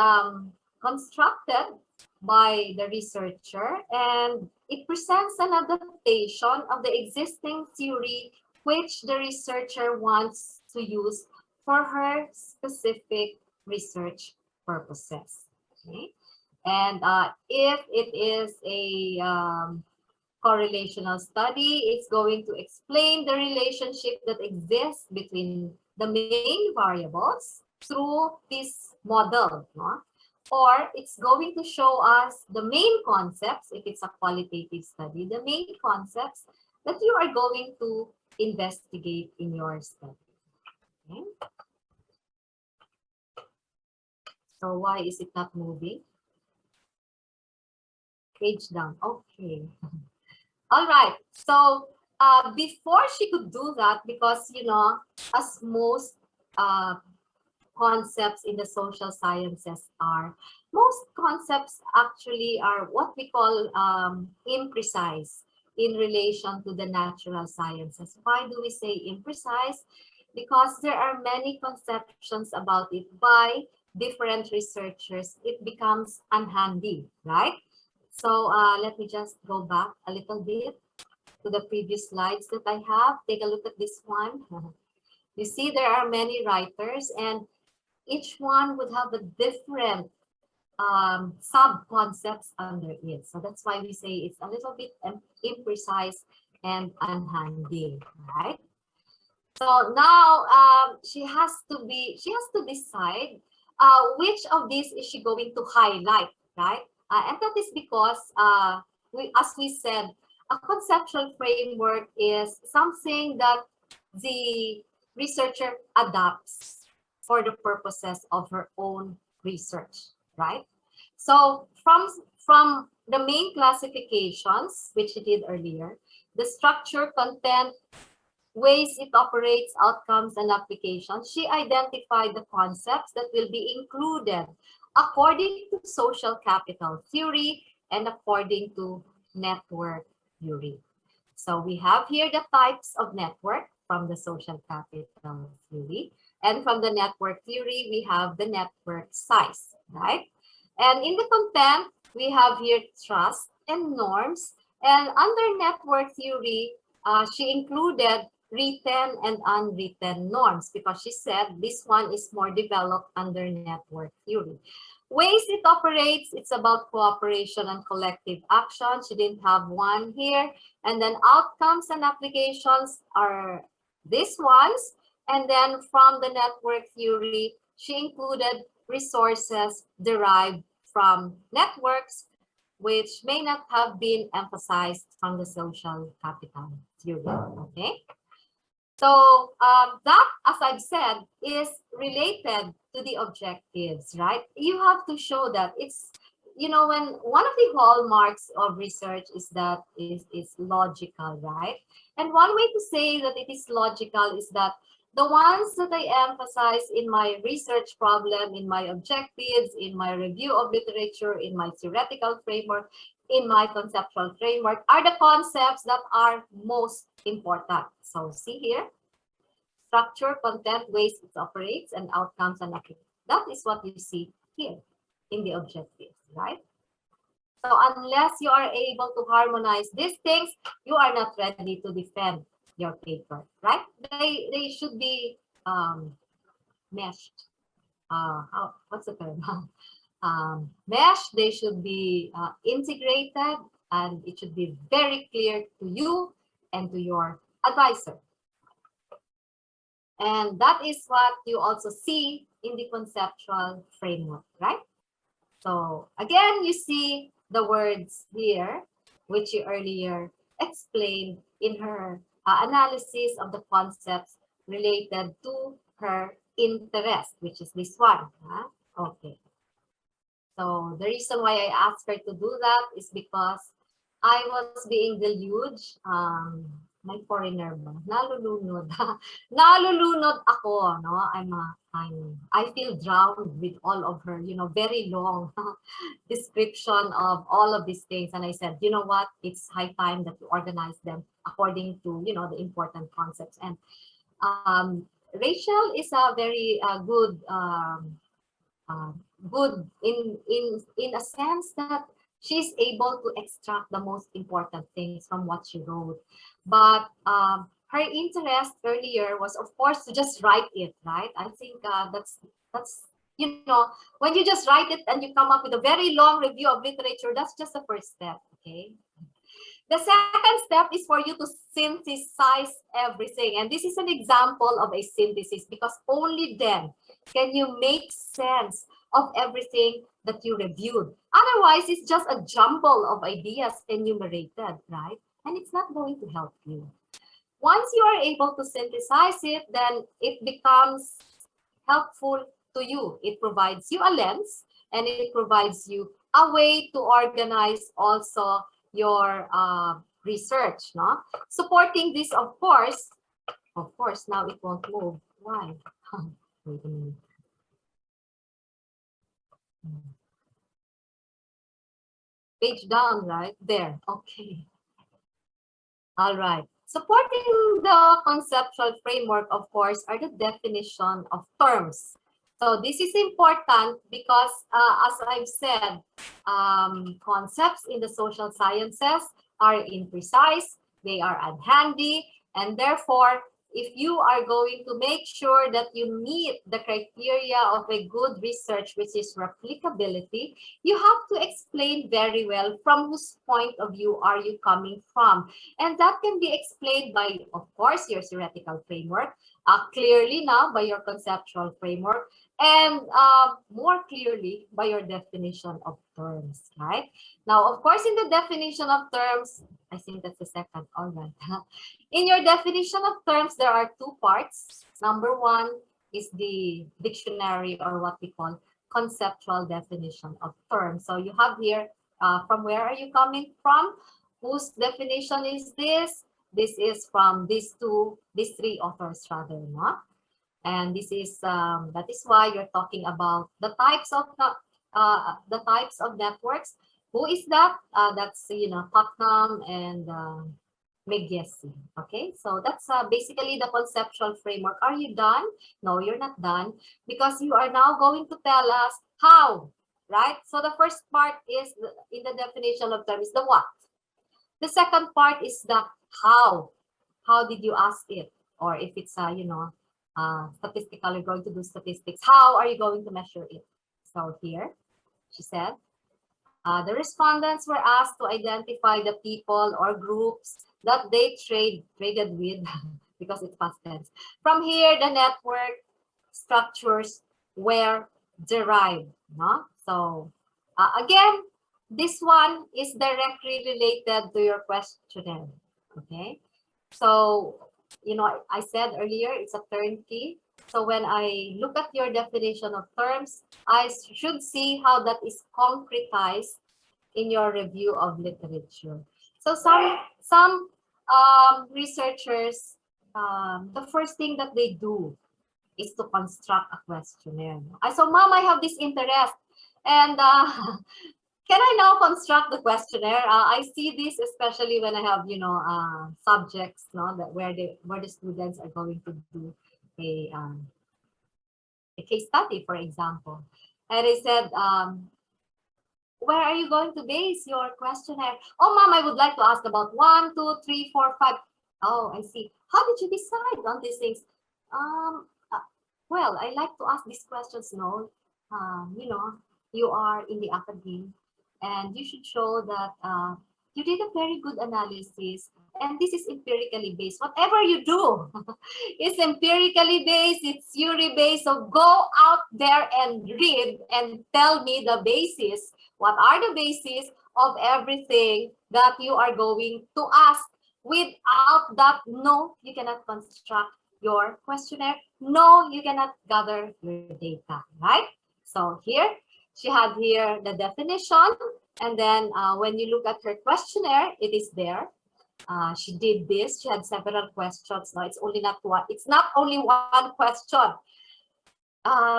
constructed by the researcher, and it presents an adaptation of the existing theory which the researcher wants to use for her specific research purposes. Okay? And if it is a correlational study, it's going to explain the relationship that exists between the main variables through this model. No? Or it's going to show us the main concepts, if it's a qualitative study, the main concepts that you are going to investigate in your study. Okay? So why is it not moving? Page down. Okay. All right. So before she could do that, because, you know, as most concepts in the social sciences are, most concepts actually are what we call imprecise in relation to the natural sciences. Why do we say imprecise? Because there are many conceptions about it by different researchers. It becomes unhandy, right? So let me just go back a little bit to the previous slides that I have. Take a look at this one. You see there are many writers, and each one would have a different sub-concepts under it. So that's why we say it's a little bit imprecise and unhandy, right? So now she has to decide which of these is she going to highlight, right? And that is because, as we said, a conceptual framework is something that the researcher adapts for the purposes of her own research, right? So from the main classifications, which she did earlier, the structure, content, ways it operates, outcomes, and applications, she identified the concepts that will be included according to social capital theory and according to network theory. So we have here the types of network from the social capital theory. And from the network theory, we have the network size, right? And in the content, we have here trust and norms. And under network theory, she included written and unwritten norms because she said this one is more developed under network theory. Ways it operates, it's about cooperation and collective action. She didn't have one here. And then outcomes and applications are these ones. And then from the network theory, she included resources derived from networks, which may not have been emphasized from the social capital theory, okay? So that, as I've said, is related to the objectives, right? You have to show that it's, you know, when one of the hallmarks of research is that it's logical, right? And one way to say that it is logical is that the ones that I emphasize in my research problem, in my objectives, in my review of literature, in my theoretical framework, in my conceptual framework are the concepts that are most important. So see here, structure, content, ways it operates, and outcomes and applications. That is what you see here in the objectives, right? So unless you are able to harmonize these things, you are not ready to defend your paper, right? They should be meshed. What's the term? Meshed. They should be integrated, and it should be very clear to you and to your advisor. And that is what you also see in the conceptual framework, right? So again, you see the words here, which you earlier explained in her analysis of the concepts related to her interest, which is this one. Huh? Okay. So the reason why I asked her to do that is because I was being deluged. My foreigner ba? Nalulunod. Nalulunod ako, no? I feel drowned with all of her, you know, very long description of all of these things. And I said, you know what? It's high time that you organize them according to, you know, the important concepts. And Rachel is a very good good in a sense that she's able to extract the most important things from what she wrote. But her interest earlier was, of course, to just write it, right? I think that's you know, when you just write it and you come up with a very long review of literature, that's just the first step, okay? The second step is for you to synthesize everything. And this is an example of a synthesis, because only then can you make sense of everything that you reviewed. Otherwise, it's just a jumble of ideas enumerated, right? And it's not going to help you. Once you are able to synthesize it, then it becomes helpful to you. It provides you a lens, and it provides you a way to organize also your research, no? Supporting this, of course, now it won't move. Why? Wait a minute. Page down, right? There, okay. All right. Supporting the conceptual framework, of course, are the definition of terms. So this is important because, as I've said, concepts in the social sciences are imprecise, they are unhandy, and therefore, if you are going to make sure that you meet the criteria of a good research, which is replicability, you have to explain very well from whose point of view are you coming from. And that can be explained by, of course, your theoretical framework, clearly now by your conceptual framework, and more clearly by your definition of terms, right? Now, of course, in the definition of terms, I think that's the second, all right. In your definition of terms, there are two parts. Number one is the dictionary, or what we call conceptual definition of terms. So you have here, from where are you coming from? Whose definition is this? This is from these three authors rather, no? And this is that is why you're talking about the types of networks. Who is that? That's Putnam and Megiesi. Okay, so that's basically the conceptual framework. Are you done? No, you're not done, because you are now going to tell us how, right? So the first part is in the definition of term is the what. The second part is the how. How did you ask it? Or if it's statistical, you're going to do statistics. How are you going to measure it? So here, she said, the respondents were asked to identify the people or groups that they traded with, because it's past tense. From here, the network structures were derived. No? So again, this one is directly related to your questionnaire. Okay, so I said earlier it's a turnkey. So when I look at your definition of terms, I should see how that is concretized in your review of literature. So some researchers, the first thing that they do is to construct a questionnaire. I saw, Mom, I have this interest, and can I now construct the questionnaire? I see this especially when I have subjects, that where the students are going to do a case study, for example. And I said, where are you going to base your questionnaire? Oh, Mom, I would like to ask about 1, 2, 3, 4, 5. Oh, I see. How did you decide on these things? Well, I like to ask these questions. You are in the academy, and you should show that you did a very good analysis, and this is empirically based. Whatever you do is empirically based, it's theory based. So go out there and read and tell me the basis. What are the basis of everything that you are going to ask? Without that, no, you cannot construct your questionnaire. No, you cannot gather your data, right? So here, she had here the definition. And then when you look at her questionnaire, it is there. She did this. She had several questions. No, it's not only one question.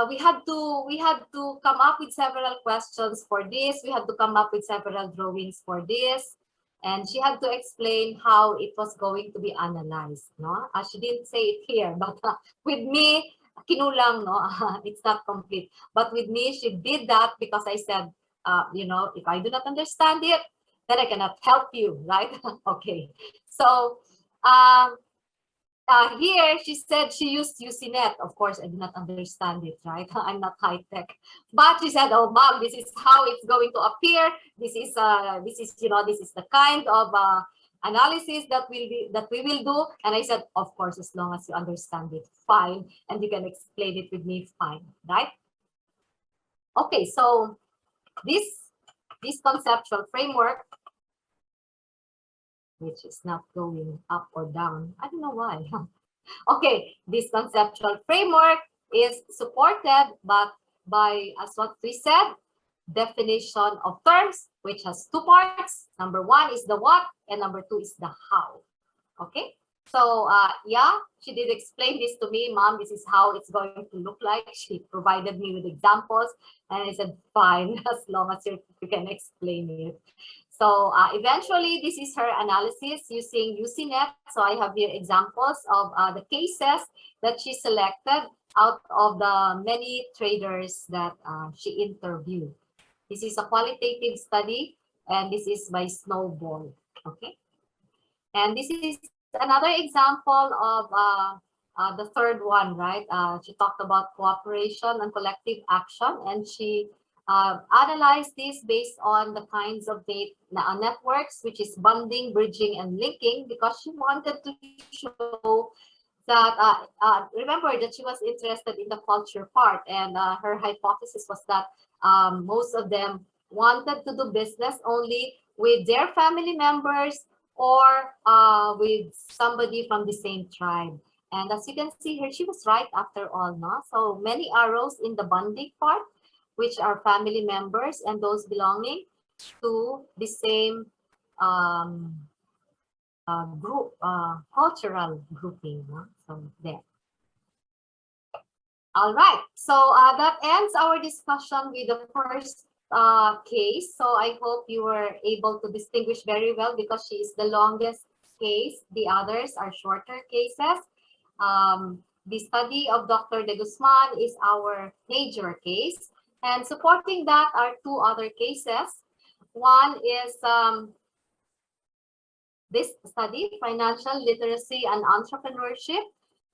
We had to come up with several questions for this. We had to come up with several drawings for this. And she had to explain how it was going to be analyzed. No, she didn't say it here, but with me, kinulang, no? It's not complete. But with me, she did that because I said, you know, if I do not understand it, then I cannot help you, right? Okay. So here she said she used UCNet. Of course, I do not understand it, right? I'm not high tech. But she said, "Oh, mom, this is how it's going to appear. This is you know, this is the kind of analysis that we will do." And I said, "Of course, as long as you understand it, fine, and you can explain it with me, fine, right?" Okay, so this conceptual framework, which is not going up or down. I don't know why. Okay, this conceptual framework is supported but by, as what we said, definition of terms, which has two parts. Number one is the what, and number two is the how. Okay, so yeah, she did explain this to me. Mom, this is how it's going to look like. She provided me with examples, and I said, fine, as long as you can explain it. So eventually, this is her analysis using UCNet. So I have here examples of the cases that she selected out of the many traders that she interviewed. This is a qualitative study, and this is by Snowball. Okay, and this is another example of the third one, right? She talked about cooperation and collective action, and she analyzed this based on the kinds of networks, which is bonding, bridging, and linking, because she wanted to show that, remember that she was interested in the culture part, and her hypothesis was that most of them wanted to do business only with their family members or with somebody from the same tribe. And as you can see here, she was right after all, no? So many arrows in the bonding part, which are family members and those belonging to the same group, cultural grouping. No? So there. All right. So that ends our discussion with the first case. So I hope you were able to distinguish very well because she is the longest case. The others are shorter cases. The study of Dr. De Guzman is our major case. And supporting that are two other cases. One is this study, Financial Literacy and Entrepreneurship,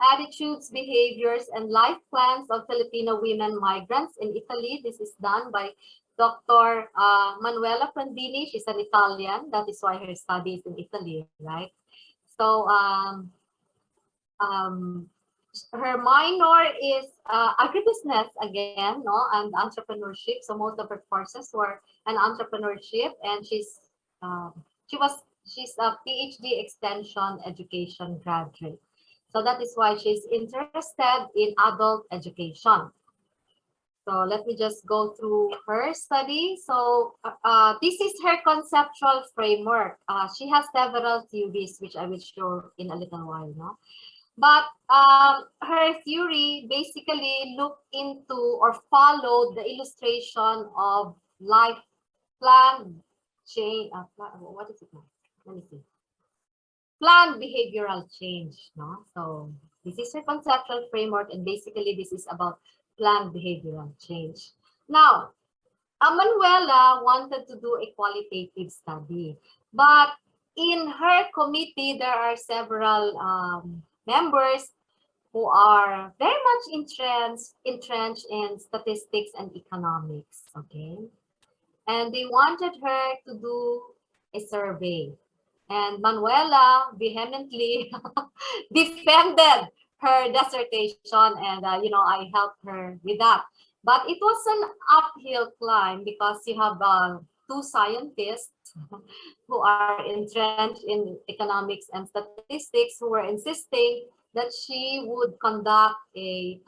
Attitudes, Behaviors, and Life Plans of Filipino Women Migrants in Italy. This is done by Dr. Manuela Prandini. She's an Italian. That is why her study is in Italy, right? So her minor is agribusiness again, no, and entrepreneurship. So most of her courses were an entrepreneurship, and she's a PhD extension education graduate. So that is why she's interested in adult education. So let me just go through her study. So this is her conceptual framework. She has several theories, which I will show in a little while, no? But her theory basically looked into or followed the illustration of life plan change. What is it now? Let me see. Planned behavioral change. No? So this is her conceptual framework, and basically this is about planned behavioral change. Now, Manuela wanted to do a qualitative study, but in her committee, there are several members who are very much entrenched in statistics and economics, okay? And they wanted her to do a survey. And Manuela vehemently defended her dissertation, and you know, I helped her with that. But it was an uphill climb because you have two scientists who are entrenched in economics and statistics who were insisting that she would conduct a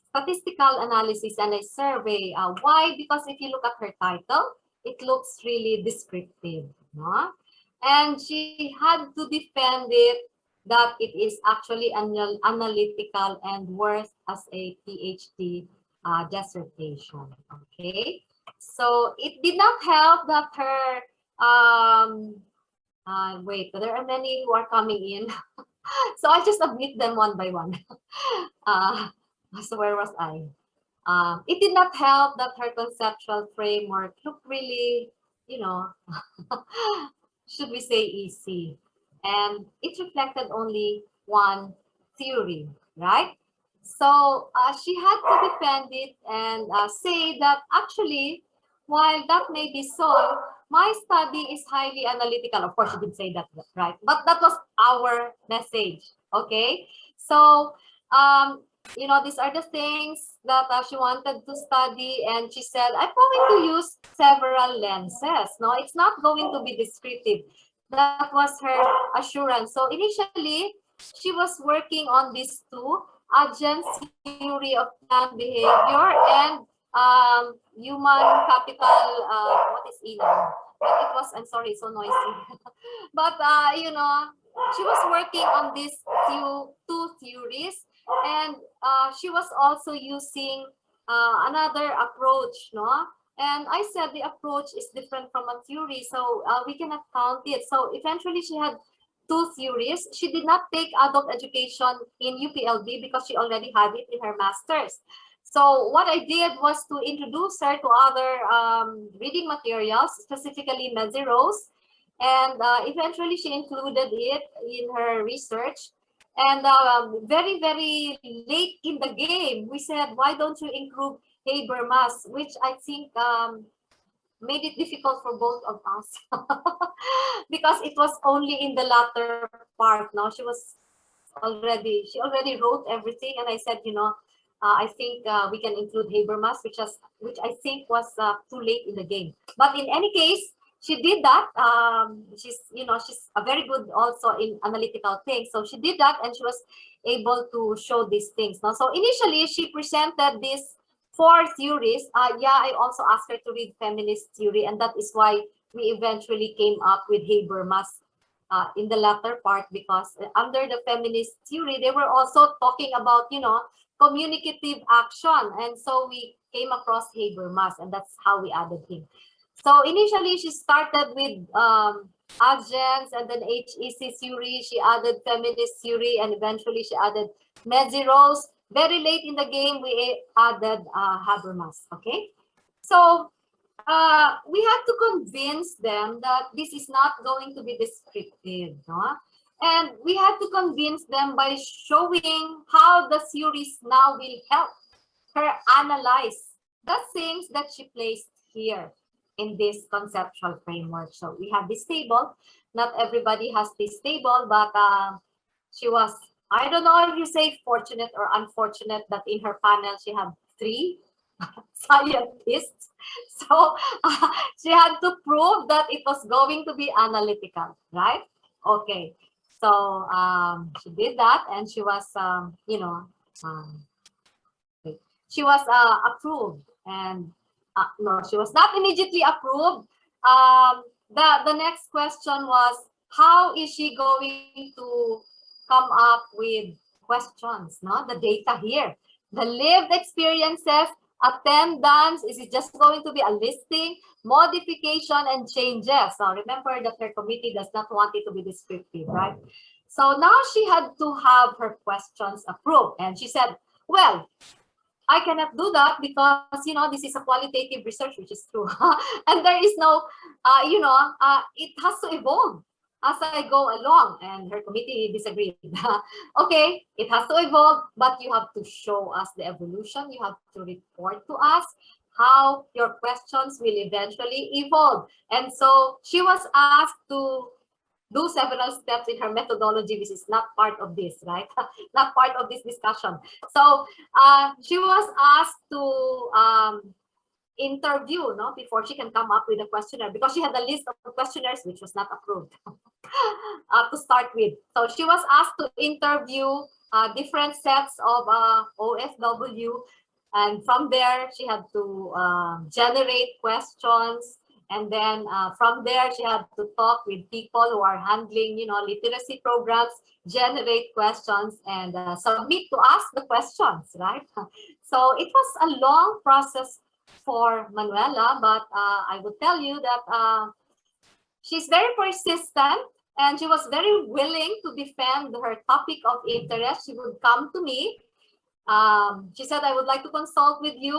statistical analysis and a survey. Why? Because if you look at her title, it looks really descriptive. No? And she had to defend it that it is actually analytical and worth as a PhD dissertation. Okay, so it did not help that her wait, there are many who are coming in. So I just admit them one by one. So where was I? It did not help that her conceptual framework looked really, you know, should we say easy. And it reflected only one theory, right? So she had to defend it and say that actually, while that may be so, my study is highly analytical. Of course, she didn't say that, right? But that was our message, okay? So, these are the things that she wanted to study, and she said, I'm going to use several lenses. No, it's not going to be descriptive. That was her assurance. So initially, she was working on these two, Agent's theory of plant behavior and human capital, what is ELAM? But it was, I'm sorry, so noisy. But, she was working on these two theories, and she was also using another approach, no? And I said the approach is different from a theory, so we cannot count it. So eventually she had two theories. She did not take adult education in UPLB because she already had it in her master's. So what I did was to introduce her to other reading materials, specifically Medzi Rose, and eventually she included it in her research. And very, very late in the game, we said, why don't you include Habermas, which I think made it difficult for both of us because it was only in the latter part. Now she already wrote everything, and I said, I think we can include Habermas, which I think was too late in the game. But in any case, she did that. She's a very good also in analytical things. So she did that, and she was able to show these things. Now, so initially she presented these four theories. I also asked her to read feminist theory, and that is why we eventually came up with Habermas in the latter part, because under the feminist theory, they were also talking about, communicative action. And so we came across Habermas, and that's how we added him. So initially, she started with agents and then HEC theory. She added feminist theory, and eventually she added Medzi Rose. Very late in the game, we added Habermas, okay? So we had to convince them that this is not going to be descriptive, no? And we had to convince them by showing how the theories now will help her analyze the things that she placed here in this conceptual framework. So we have this table. Not everybody has this table, but she was, I don't know if you say fortunate or unfortunate, that in her panel she had 3 scientists. So she had to prove that it was going to be analytical, right? Okay. So she did that, and she was, she was approved. And no, she was not immediately approved. The next question was, how is she going to come up with questions, no? The data here, the lived experiences, attendance, is it just going to be a listing, modification, and changes? So remember that her committee does not want it to be descriptive, right? So now she had to have her questions approved. And she said, well, I cannot do that because, this is a qualitative research, which is true. And there is no, it has to evolve as I go along. And her committee disagreed. Okay, it has to evolve, but you have to show us the evolution. You have to report to us how your questions will eventually evolve. And so she was asked to do several steps in her methodology, which is not part of this, right? Not part of this discussion. So she was asked to interview, no, before she can come up with a questionnaire, because she had a list of questionnaires which was not approved to start with. So she was asked to interview different sets of OFW, and from there she had to generate questions. And then from there, she had to talk with people who are handling, literacy programs, generate questions, and submit to us the questions, right? So it was a long process for Manuela, but I would tell you that she's very persistent, And she was very willing to defend her topic of interest. She would come to me. She said, I would like to consult with you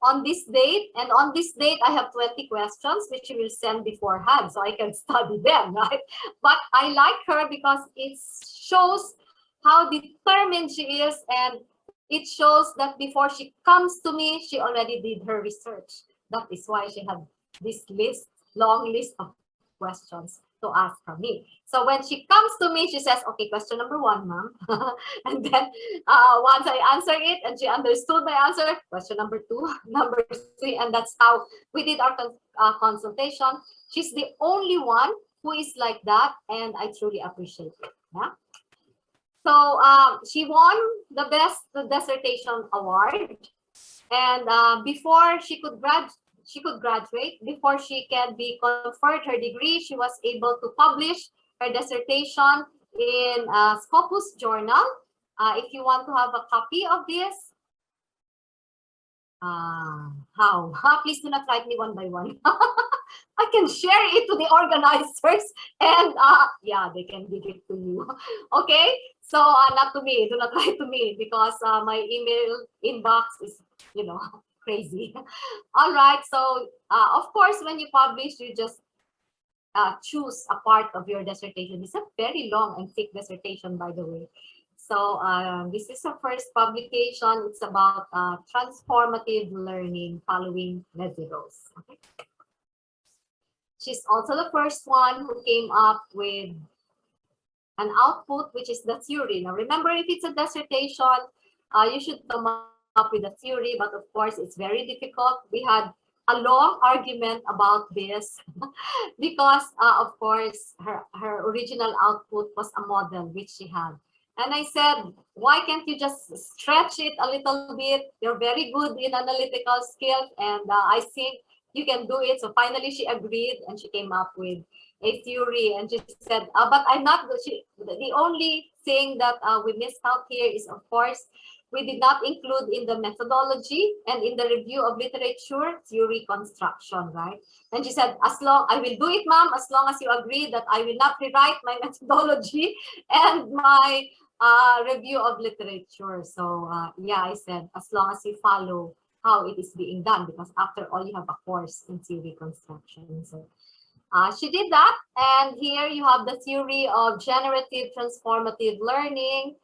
on this date. And on this date, I have 20 questions, which she will send beforehand so I can study them, right? But I like her because it shows how determined she is. And it shows that before she comes to me, she already did her research. That is why she had this long list of questions to ask from me. So when she comes to me, she says, okay, question number 1, ma'am. And then once I answer it and she understood my answer, question number 2, number 3, and that's how we did our consultation. She's the only one who is like that, and I truly appreciate it. Yeah. So she won the best dissertation award, and before she could graduate, before she can be conferred her degree, she was able to publish her dissertation in Scopus Journal. If you want to have a copy of this, how? Please do not write me one by one. I can share it to the organizers, and yeah, they can give it to you. Okay, so not to me. Do not write to me because my email inbox is, crazy. All right, so of course, when you publish, you just choose a part of your dissertation. It's a very long and thick dissertation, by the way. So this is the first publication. It's about transformative learning following Medeiros. Okay. She's also the first one who came up with an output, which is the theory. Now, remember, if it's a dissertation, you should come up with a theory, but of course, it's very difficult. We had a long argument about this because, of course, her original output was a model which she had. And I said, why can't you just stretch it a little bit? You're very good in analytical skills, and I think you can do it. So finally, she agreed, and she came up with a theory. And she said, but I'm not, the only thing that we missed out here is, of course, we did not include in the methodology and in the review of literature theory construction, right? And she said, I will do it, ma'am, as long as you agree that I will not rewrite my methodology and my review of literature. So yeah, I said, as long as you follow how it is being done, because after all, you have a course in theory construction. So she did that. And here you have the theory of generative transformative learning,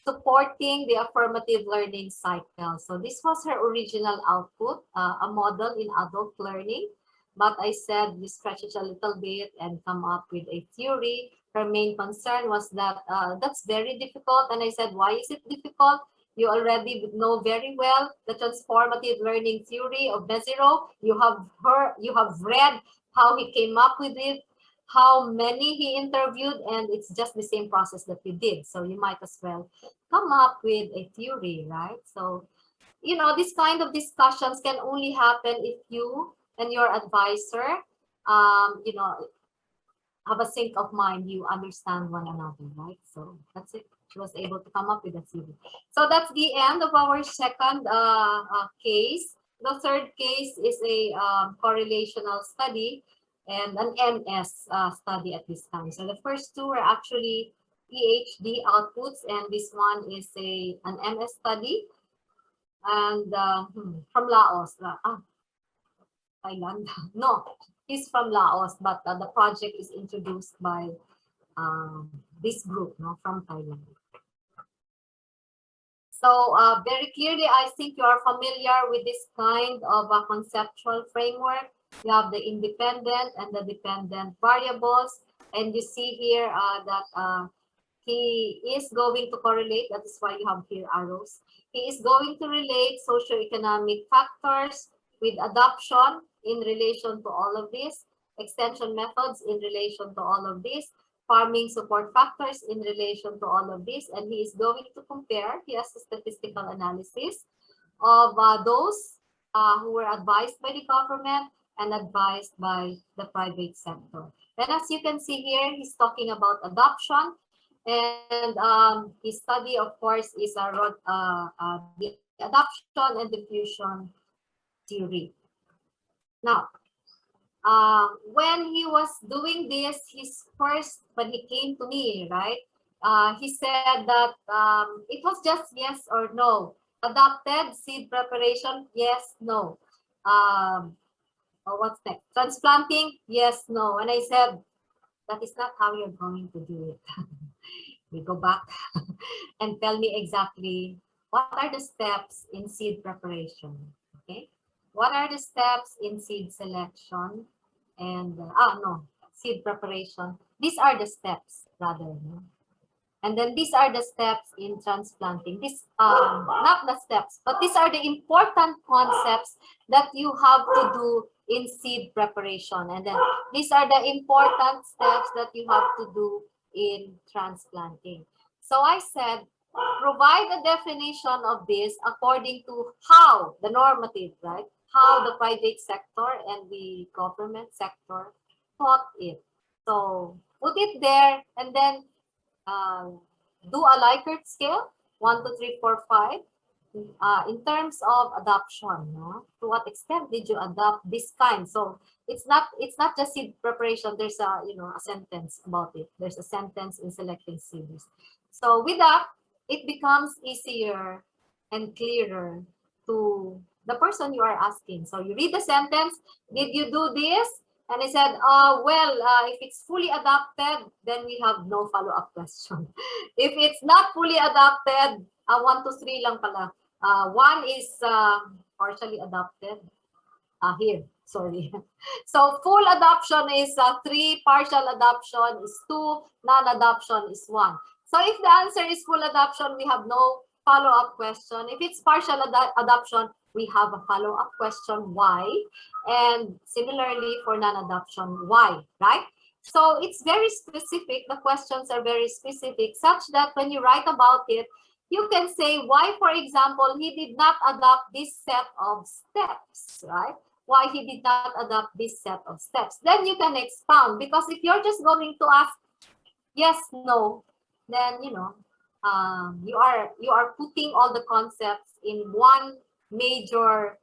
supporting the affirmative learning cycle. So this was her original output, a model in adult learning. But I said, you stretch it a little bit and come up with a theory. Her main concern was that that's very difficult. And I said, why is it difficult? You already know very well the transformative learning theory of Mezirow. You have read how he came up with it, how many he interviewed, and it's just the same process that you did. So you might as well come up with a theory, right? So, this kind of discussions can only happen if you and your advisor, have a sync of mind, you understand one another, right? So that's it. She was able to come up with a theory. So that's the end of our second case. The third case is a correlational study and an MS study at this time. So the first two were actually PhD outputs, and this one is an MS study, and from Laos. Thailand. No, he's from Laos, but the project is introduced by this group, from Thailand. So very clearly, I think you are familiar with this kind of a conceptual framework. You have the independent and the dependent variables, and you see here that he is going to correlate. That is why you have here arrows. He is going to relate socioeconomic factors with adoption in relation to all of this, extension methods in relation to all of this, farming support factors in relation to all of this, and he is going to compare. He has a statistical analysis of those who were advised by the government and advised by the private sector. And as you can see here, he's talking about adoption, and his study, of course, is the adoption and diffusion theory. Now, when he was doing this, when he came to me, right? He said that it was just yes or no. Adopted, seed preparation, yes, no. What's next? Transplanting, yes, no. And I said, that is not how you're going to do it. We go back and tell me exactly what are the steps in seed preparation, okay? What are the steps in seed selection and, seed preparation. These are the steps rather, no? And then these are the steps in transplanting. This, not the steps, but these are the important concepts that you have to do in seed preparation. And then these are the important steps that you have to do in transplanting. So I said, provide a definition of this according to how the normative, right? How the private sector and the government sector taught it. So put it there and then do a Likert scale, 1, 2, 3, 4, 5. In terms of adoption, no? To what extent did you adopt this kind? So it's not just seed preparation. There's a a sentence about it. There's a sentence in selecting seeds. So with that, it becomes easier and clearer to the person you are asking. So you read the sentence. Did you do this? And I said, if it's fully adopted, then we have no follow-up question. If it's not fully adopted, 1 to 3 lang pala. 1 is partially adopted. Here, sorry. So full adoption is 3, partial adoption is 2, non-adoption is 1. So if the answer is full adoption, we have no follow-up question. If it's partial adoption, we have a follow-up question, why? And similarly for non-adoption, why, right? So it's very specific. The questions are very specific such that when you write about it, you can say why, for example, he did not adopt this set of steps, right? Why he did not adopt this set of steps. Then you can expound, because if you're just going to ask yes, no, then you are putting all the concepts in one major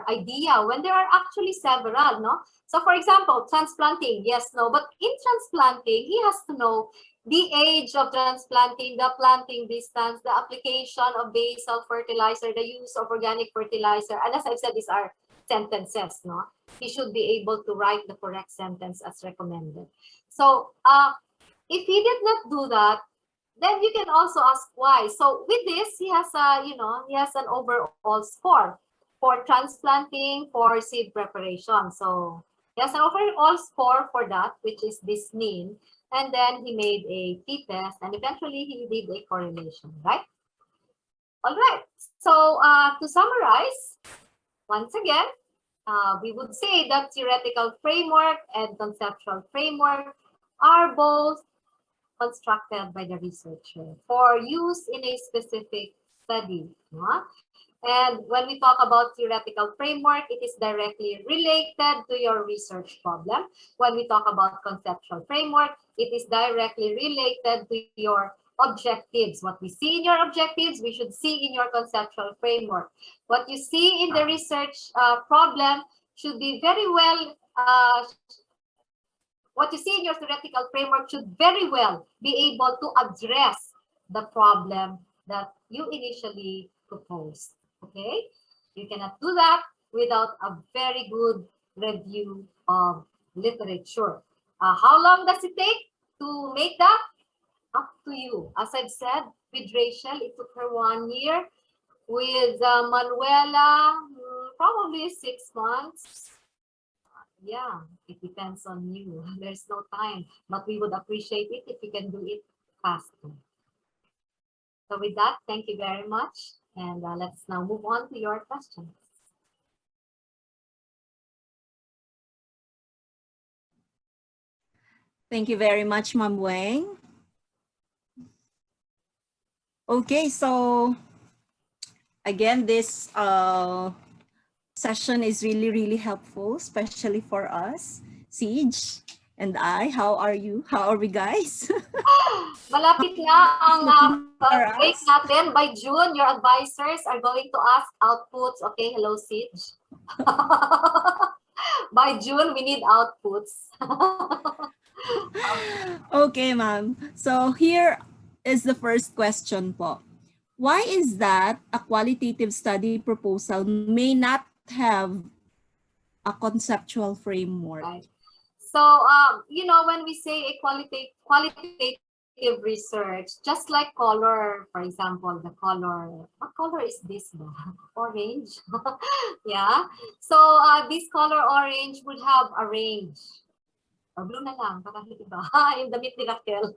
idea when there are actually several, no? So for example, transplanting, yes, no, but in transplanting, he has to know the age of transplanting, the planting distance, the application of basal fertilizer, the use of organic fertilizer, and as I've said, these are sentences, no? He should be able to write the correct sentence as recommended. So if he did not do that, then you can also ask why. So with this, he has an overall score for transplanting, for seed preparation. So he has an overall score for that, which is this mean. And then he made a t-test, and eventually he did a correlation, right? All right. So to summarize, once again, we would say that theoretical framework and conceptual framework are both constructed by the researcher for use in a specific study. And when we talk about theoretical framework, it is directly related to your research problem. When we talk about conceptual framework, it is directly related to your objectives. What we see in your objectives, we should see in your conceptual framework. What you see in the research problem should be very well, what you see in your theoretical framework should very well be able to address the problem that you initially proposed. Okay? You cannot do that without a very good review of literature. How long does it take to make that? Up to you. As I've said, with Rachel, it took her 1 year. With Manuela, probably 6 months. Yeah, it depends on you. There's no time, but we would appreciate it if you can do it faster. So with that, thank you very much. And let's now move on to your questions. Thank you very much, Ma'am Weng. Okay, so again, this session is really helpful, especially for us. Siege and I, how are you? How are we, guys? Malapit na ang break natin. By June, your advisors are going to ask outputs. Okay, hello, Siege. By June, we need outputs. Okay, ma'am. So here is the first question po. Why is that a qualitative study proposal may not have a conceptual framework? Right. So, you know, when we say a qualitative research, just like color, for example, the color, what color is this? Orange. Yeah. So, this color orange would have a range. Or blue na lang, para iba. Yung damit ni Raquel.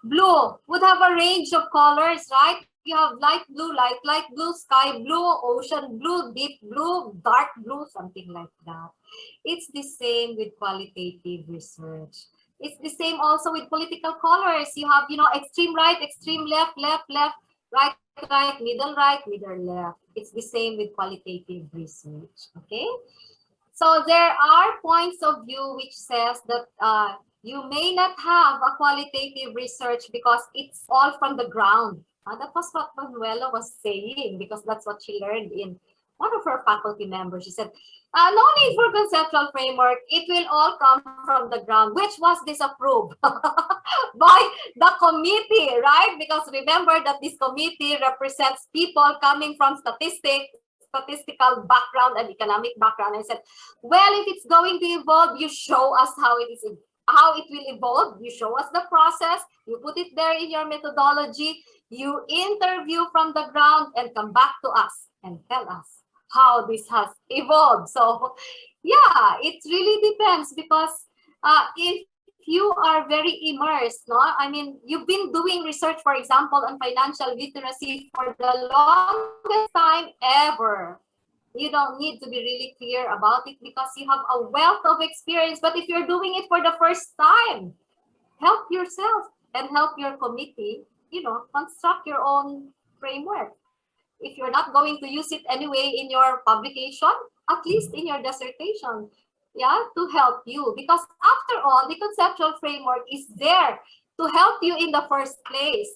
Blue would have a range of colors, right? You have light blue, light blue, sky blue, ocean blue, deep blue, dark blue, something like that. It's the same with qualitative research. It's the same also with political colors. You have, you know, extreme right, extreme left, left, left, right, right, middle left. It's the same with qualitative research, okay? So there are points of view which says that you may not have a qualitative research because it's all from the ground. That was what Manuela was saying because that's what she learned in one of her faculty members. She said, no need for conceptual framework. It will all come from the ground, which was disapproved by the committee, right? Because remember that this committee represents people coming from statistical background and economic background. I said, well, if it's going to evolve, you show us how it will evolve. You show us the process. You put it there in your methodology. You interview from the ground and come back to us and tell us how this has evolved. So, yeah, it really depends because if you are very immersed, no? I mean, you've been doing research, for example, on financial literacy for the longest time ever. You don't need to be really clear about it because you have a wealth of experience. But if you're doing it for the first time, help yourself and help your committee, you know, construct your own framework. If you're not going to use it anyway in your publication, at least in your dissertation, yeah, to help you. Because after all, the conceptual framework is there to help you in the first place,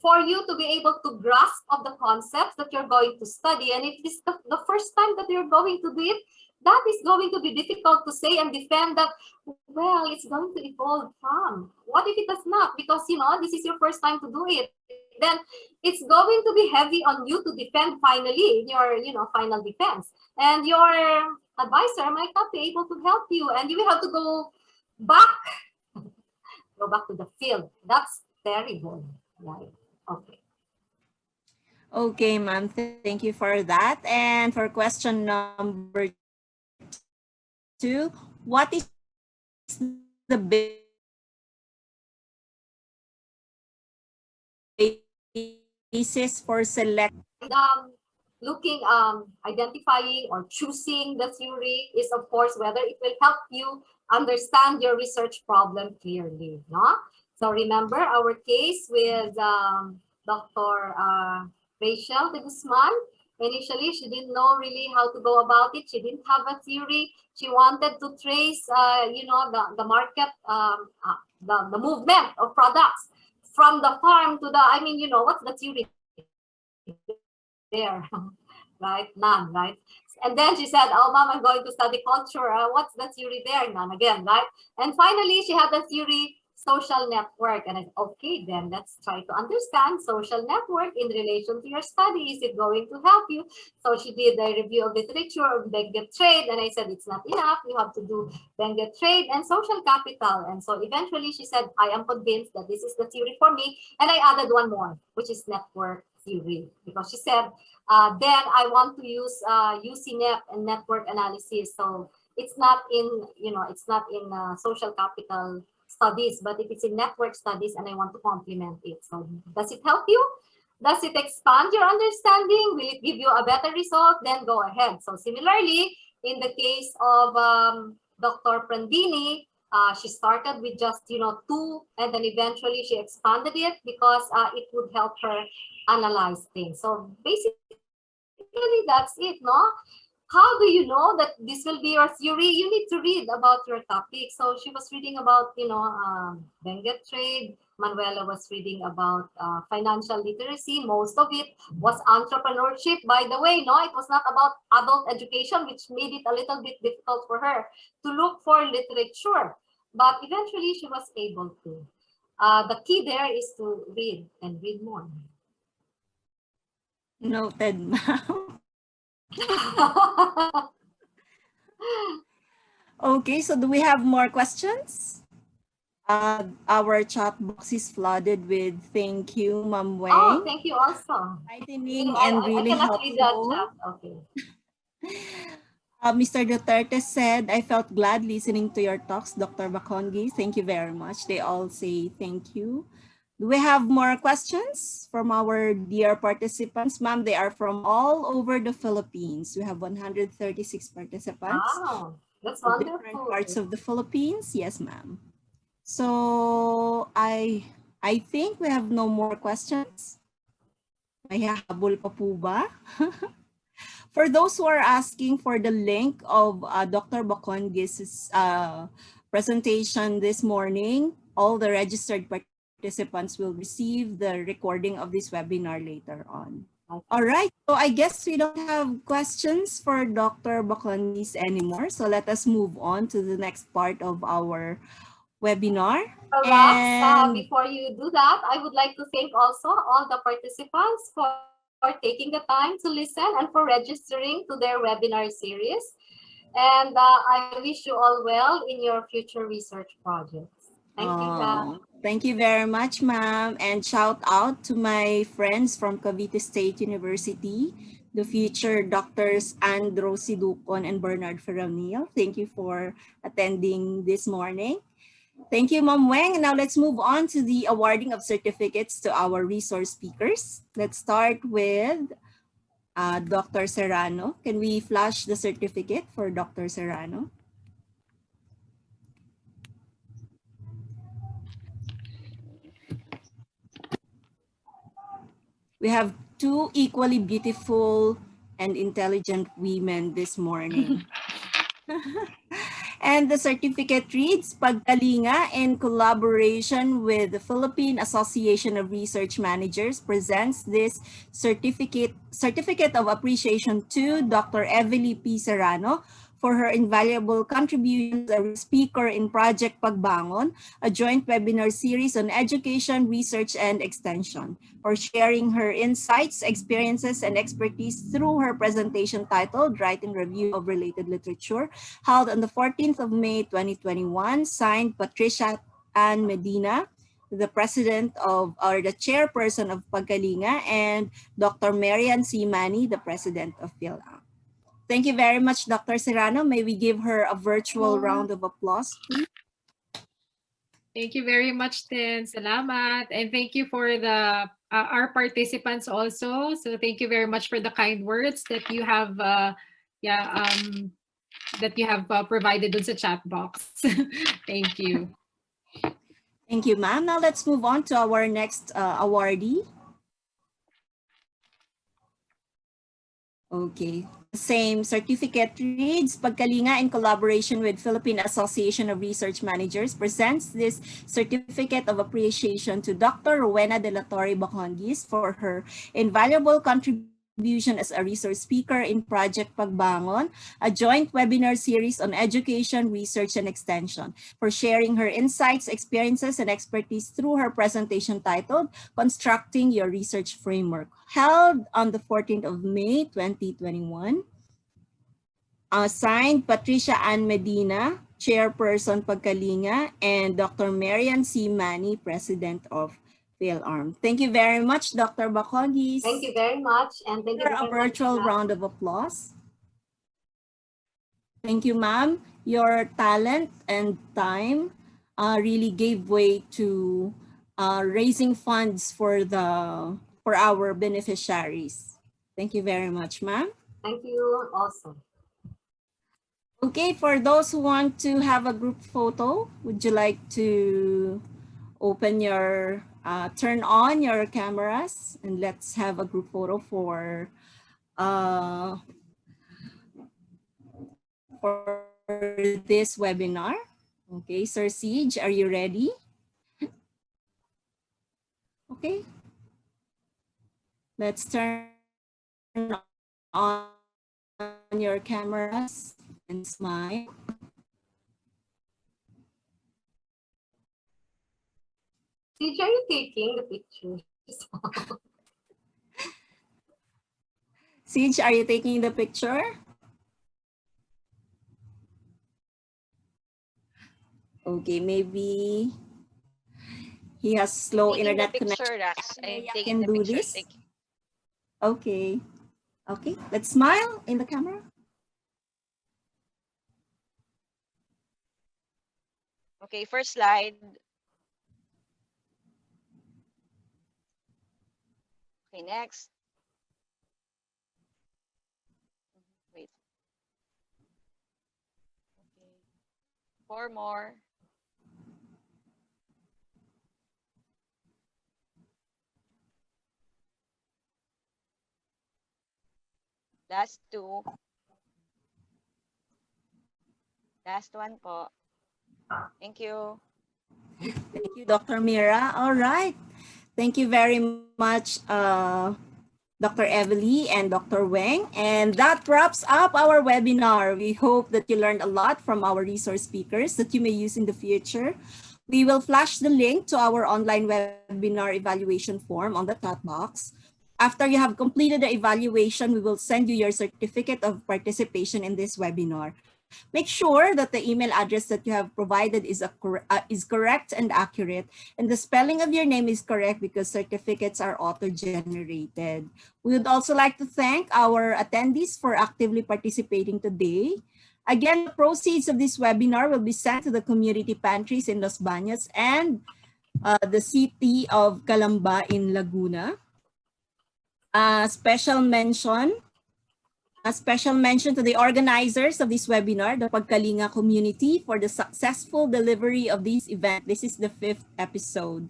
for you to be able to grasp of the concepts that you're going to study. And if this is the first time that you're going to do it, that is going to be difficult to say and defend that, well, it's going to evolve from. What if it does not? Because, you know, this is your first time to do it. Then it's going to be heavy on you to defend finally in your, you know, final defense. And your advisor might not be able to help you. And you will have to go back to the field. That's terrible, right? Okay. Okay, ma'am. Thank you for that. And for question number 2, what is the basis for selecting? Identifying or choosing the theory is, of course, whether it will help you understand your research problem clearly. No? So remember our case with Dr. Rachel de Guzman. Initially, she didn't know really how to go about it. She didn't have a theory. She wanted to trace, you know, the market, the movement of products from the farm to the, I mean, you know, what's the theory there? Right? None, right? And then she said, oh, mom, I'm going to study culture. What's the theory there? None again, right? And finally, she had the theory social network. And I said, okay, then let's try to understand social network in relation to your study. Is it going to help you? So she did a review of literature of Benguet trade. And I said, it's not enough. You have to do Benguet trade and social capital. And so eventually she said, I am convinced that this is the theory for me. And I added one more, which is network theory, because she said, then I want to use UCNEP and network analysis. So it's not in, you know, it's not in social capital studies, but if it's in network studies and I want to complement it. So does it help you? Does it expand your understanding? Will it give you a better result? Then go ahead. So similarly, in the case of Dr. Prandini, she started with just, you know, 2, and then eventually she expanded it because it would help her analyze things. So basically, that's it, no? How do you know that this will be your theory? You need to read about your topic. So she was reading about, you know, Benguet trade, Manuela was reading about financial literacy. Most of it was entrepreneurship. By the way, no, it was not about adult education, which made it a little bit difficult for her to look for literature. But eventually, she was able to. The key there is to read and read more. Noted, ma'am. Okay, so do we have more questions? Our chat box is flooded with thank you, Ma'am Wang. Oh, thank you also. Enlightening and really I cannot read that helpful. chat. Okay. Mr. Duterte said, I felt glad listening to your talks, Dr. Baconguis. Thank you very much. They all say thank you. Do we have more questions from our dear participants? Ma'am, they are from all over the Philippines. We have 136 participants. Wow, that's From wonderful. different parts of the Philippines. Yes, ma'am. So I think we have no more questions. May hahabol pa po ba? For those who are asking for the link of Dr. Baconguis' presentation this morning, all the registered participants will receive the recording of this webinar later on. All right, so I guess we don't have questions for Dr. Baconguis anymore. So let us move on to the next part of our webinar. Perhaps, before you do that, I would like to thank also all the participants for taking the time to listen and for registering to their webinar series. And I wish you all well in your future research projects. Thank you, ma'am. Thank you very much, ma'am. And shout out to my friends from Cavite State University, the future doctors Andro Siducon and Bernard Ferranil. Thank you for attending this morning. Thank you, Ma'am Wang. Now let's move on to the awarding of certificates to our resource speakers. Let's start with Dr. Serrano. Can we flash the certificate for Dr. Serrano? We have two equally beautiful and intelligent women this morning. And the certificate reads, Pagkalinga, in collaboration with the Philippine Association of Research Managers, presents this certificate of appreciation to Dr. Evelie P. Serrano for her invaluable contributions as a speaker in Project Pagbangon, a joint webinar series on education, research, and extension, for sharing her insights, experiences, and expertise through her presentation titled Writing Review of Related Literature, held on the 14th of May, 2021, signed Patricia Ann Medina, the president of, or the chairperson of Pagkalinga, and Dr. Marian C. Manny, the president of PHILARM. Thank you very much, Dr. Serrano. May we give her a virtual round of applause, please? Thank you very much, Tin. Salamat. And thank you for the our participants also. So thank you very much for the kind words that you have provided on the chat box. Thank you. Thank you, ma'am. Now let's move on to our next awardee. Okay. Same certificate reads, Pagkalinga, in collaboration with Philippine Association of Research Managers, presents this certificate of appreciation to Dr. Rowena de la Torre Baconguis for her invaluable contribution as a resource speaker in Project Pagbangon, a joint webinar series on education, research, and extension, for sharing her insights, experiences, and expertise through her presentation titled Constructing Your Research Framework, held on the 14th of May, 2021. Signed Patricia Ann Medina, Chairperson Pagkalinga, and Dr. Marian C. Manny, President of PHILARM. Thank you very much, Dr. Baconguis. Thank you very much. And thank you very much. A virtual round of applause. Thank you, ma'am. Your talent and time really gave way to raising funds for our beneficiaries. Thank you very much, ma'am. Thank you also. Okay, for those who want to have a group photo, would you like to open your, turn on your cameras, and let's have a group photo for this webinar. Okay, Sir Siege, are you ready? Okay. Let's turn on your cameras and smile. CJ, are you taking the pictures? Siege, are you taking the picture? Okay, maybe he has slow Taking the internet picture, connection. Rax. I'm Leia taking can the do picture. this. Thank you. Okay. Okay, let's smile in the camera. Okay, first slide. Okay, next. Wait. Okay. 4 more. Last 2. Last one po. Thank you. Thank you, Dr. Mira. All right. Thank you very much, Dr. Evelie and Dr. Weng. And that wraps up our webinar. We hope that you learned a lot from our resource speakers that you may use in the future. We will flash the link to our online webinar evaluation form on the chat box. After you have completed the evaluation, we will send you your certificate of participation in this webinar. Make sure that the email address that you have provided is correct and accurate, and the spelling of your name is correct because certificates are auto-generated. We would also like to thank our attendees for actively participating today. Again, the proceeds of this webinar will be sent to the community pantries in Los Baños and the city of Calamba in Laguna. A special mention to the organizers of this webinar, the Pagkalinga community, for the successful delivery of this event. This is the 5th episode.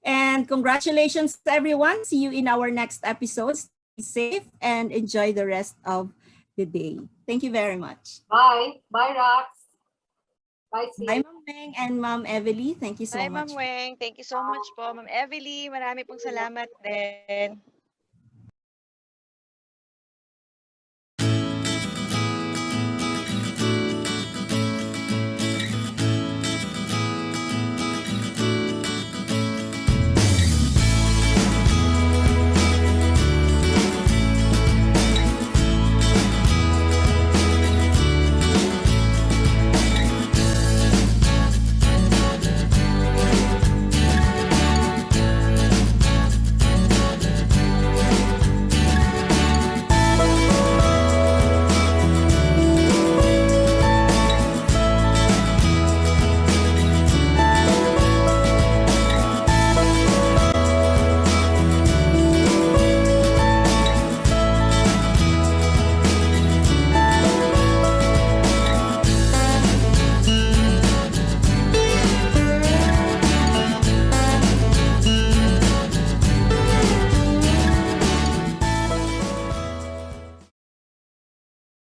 And congratulations to everyone. See you in our next episode. Stay safe and enjoy the rest of the day. Thank you very much. Bye. Bye, Rax. Bye, Bye, CJ. Ma'am Meng and Ma'am Evelie. Thank you so Bye, much. Ma'am Weng. Thank you so much po. Ma'am Evelie, marami pong salamat din.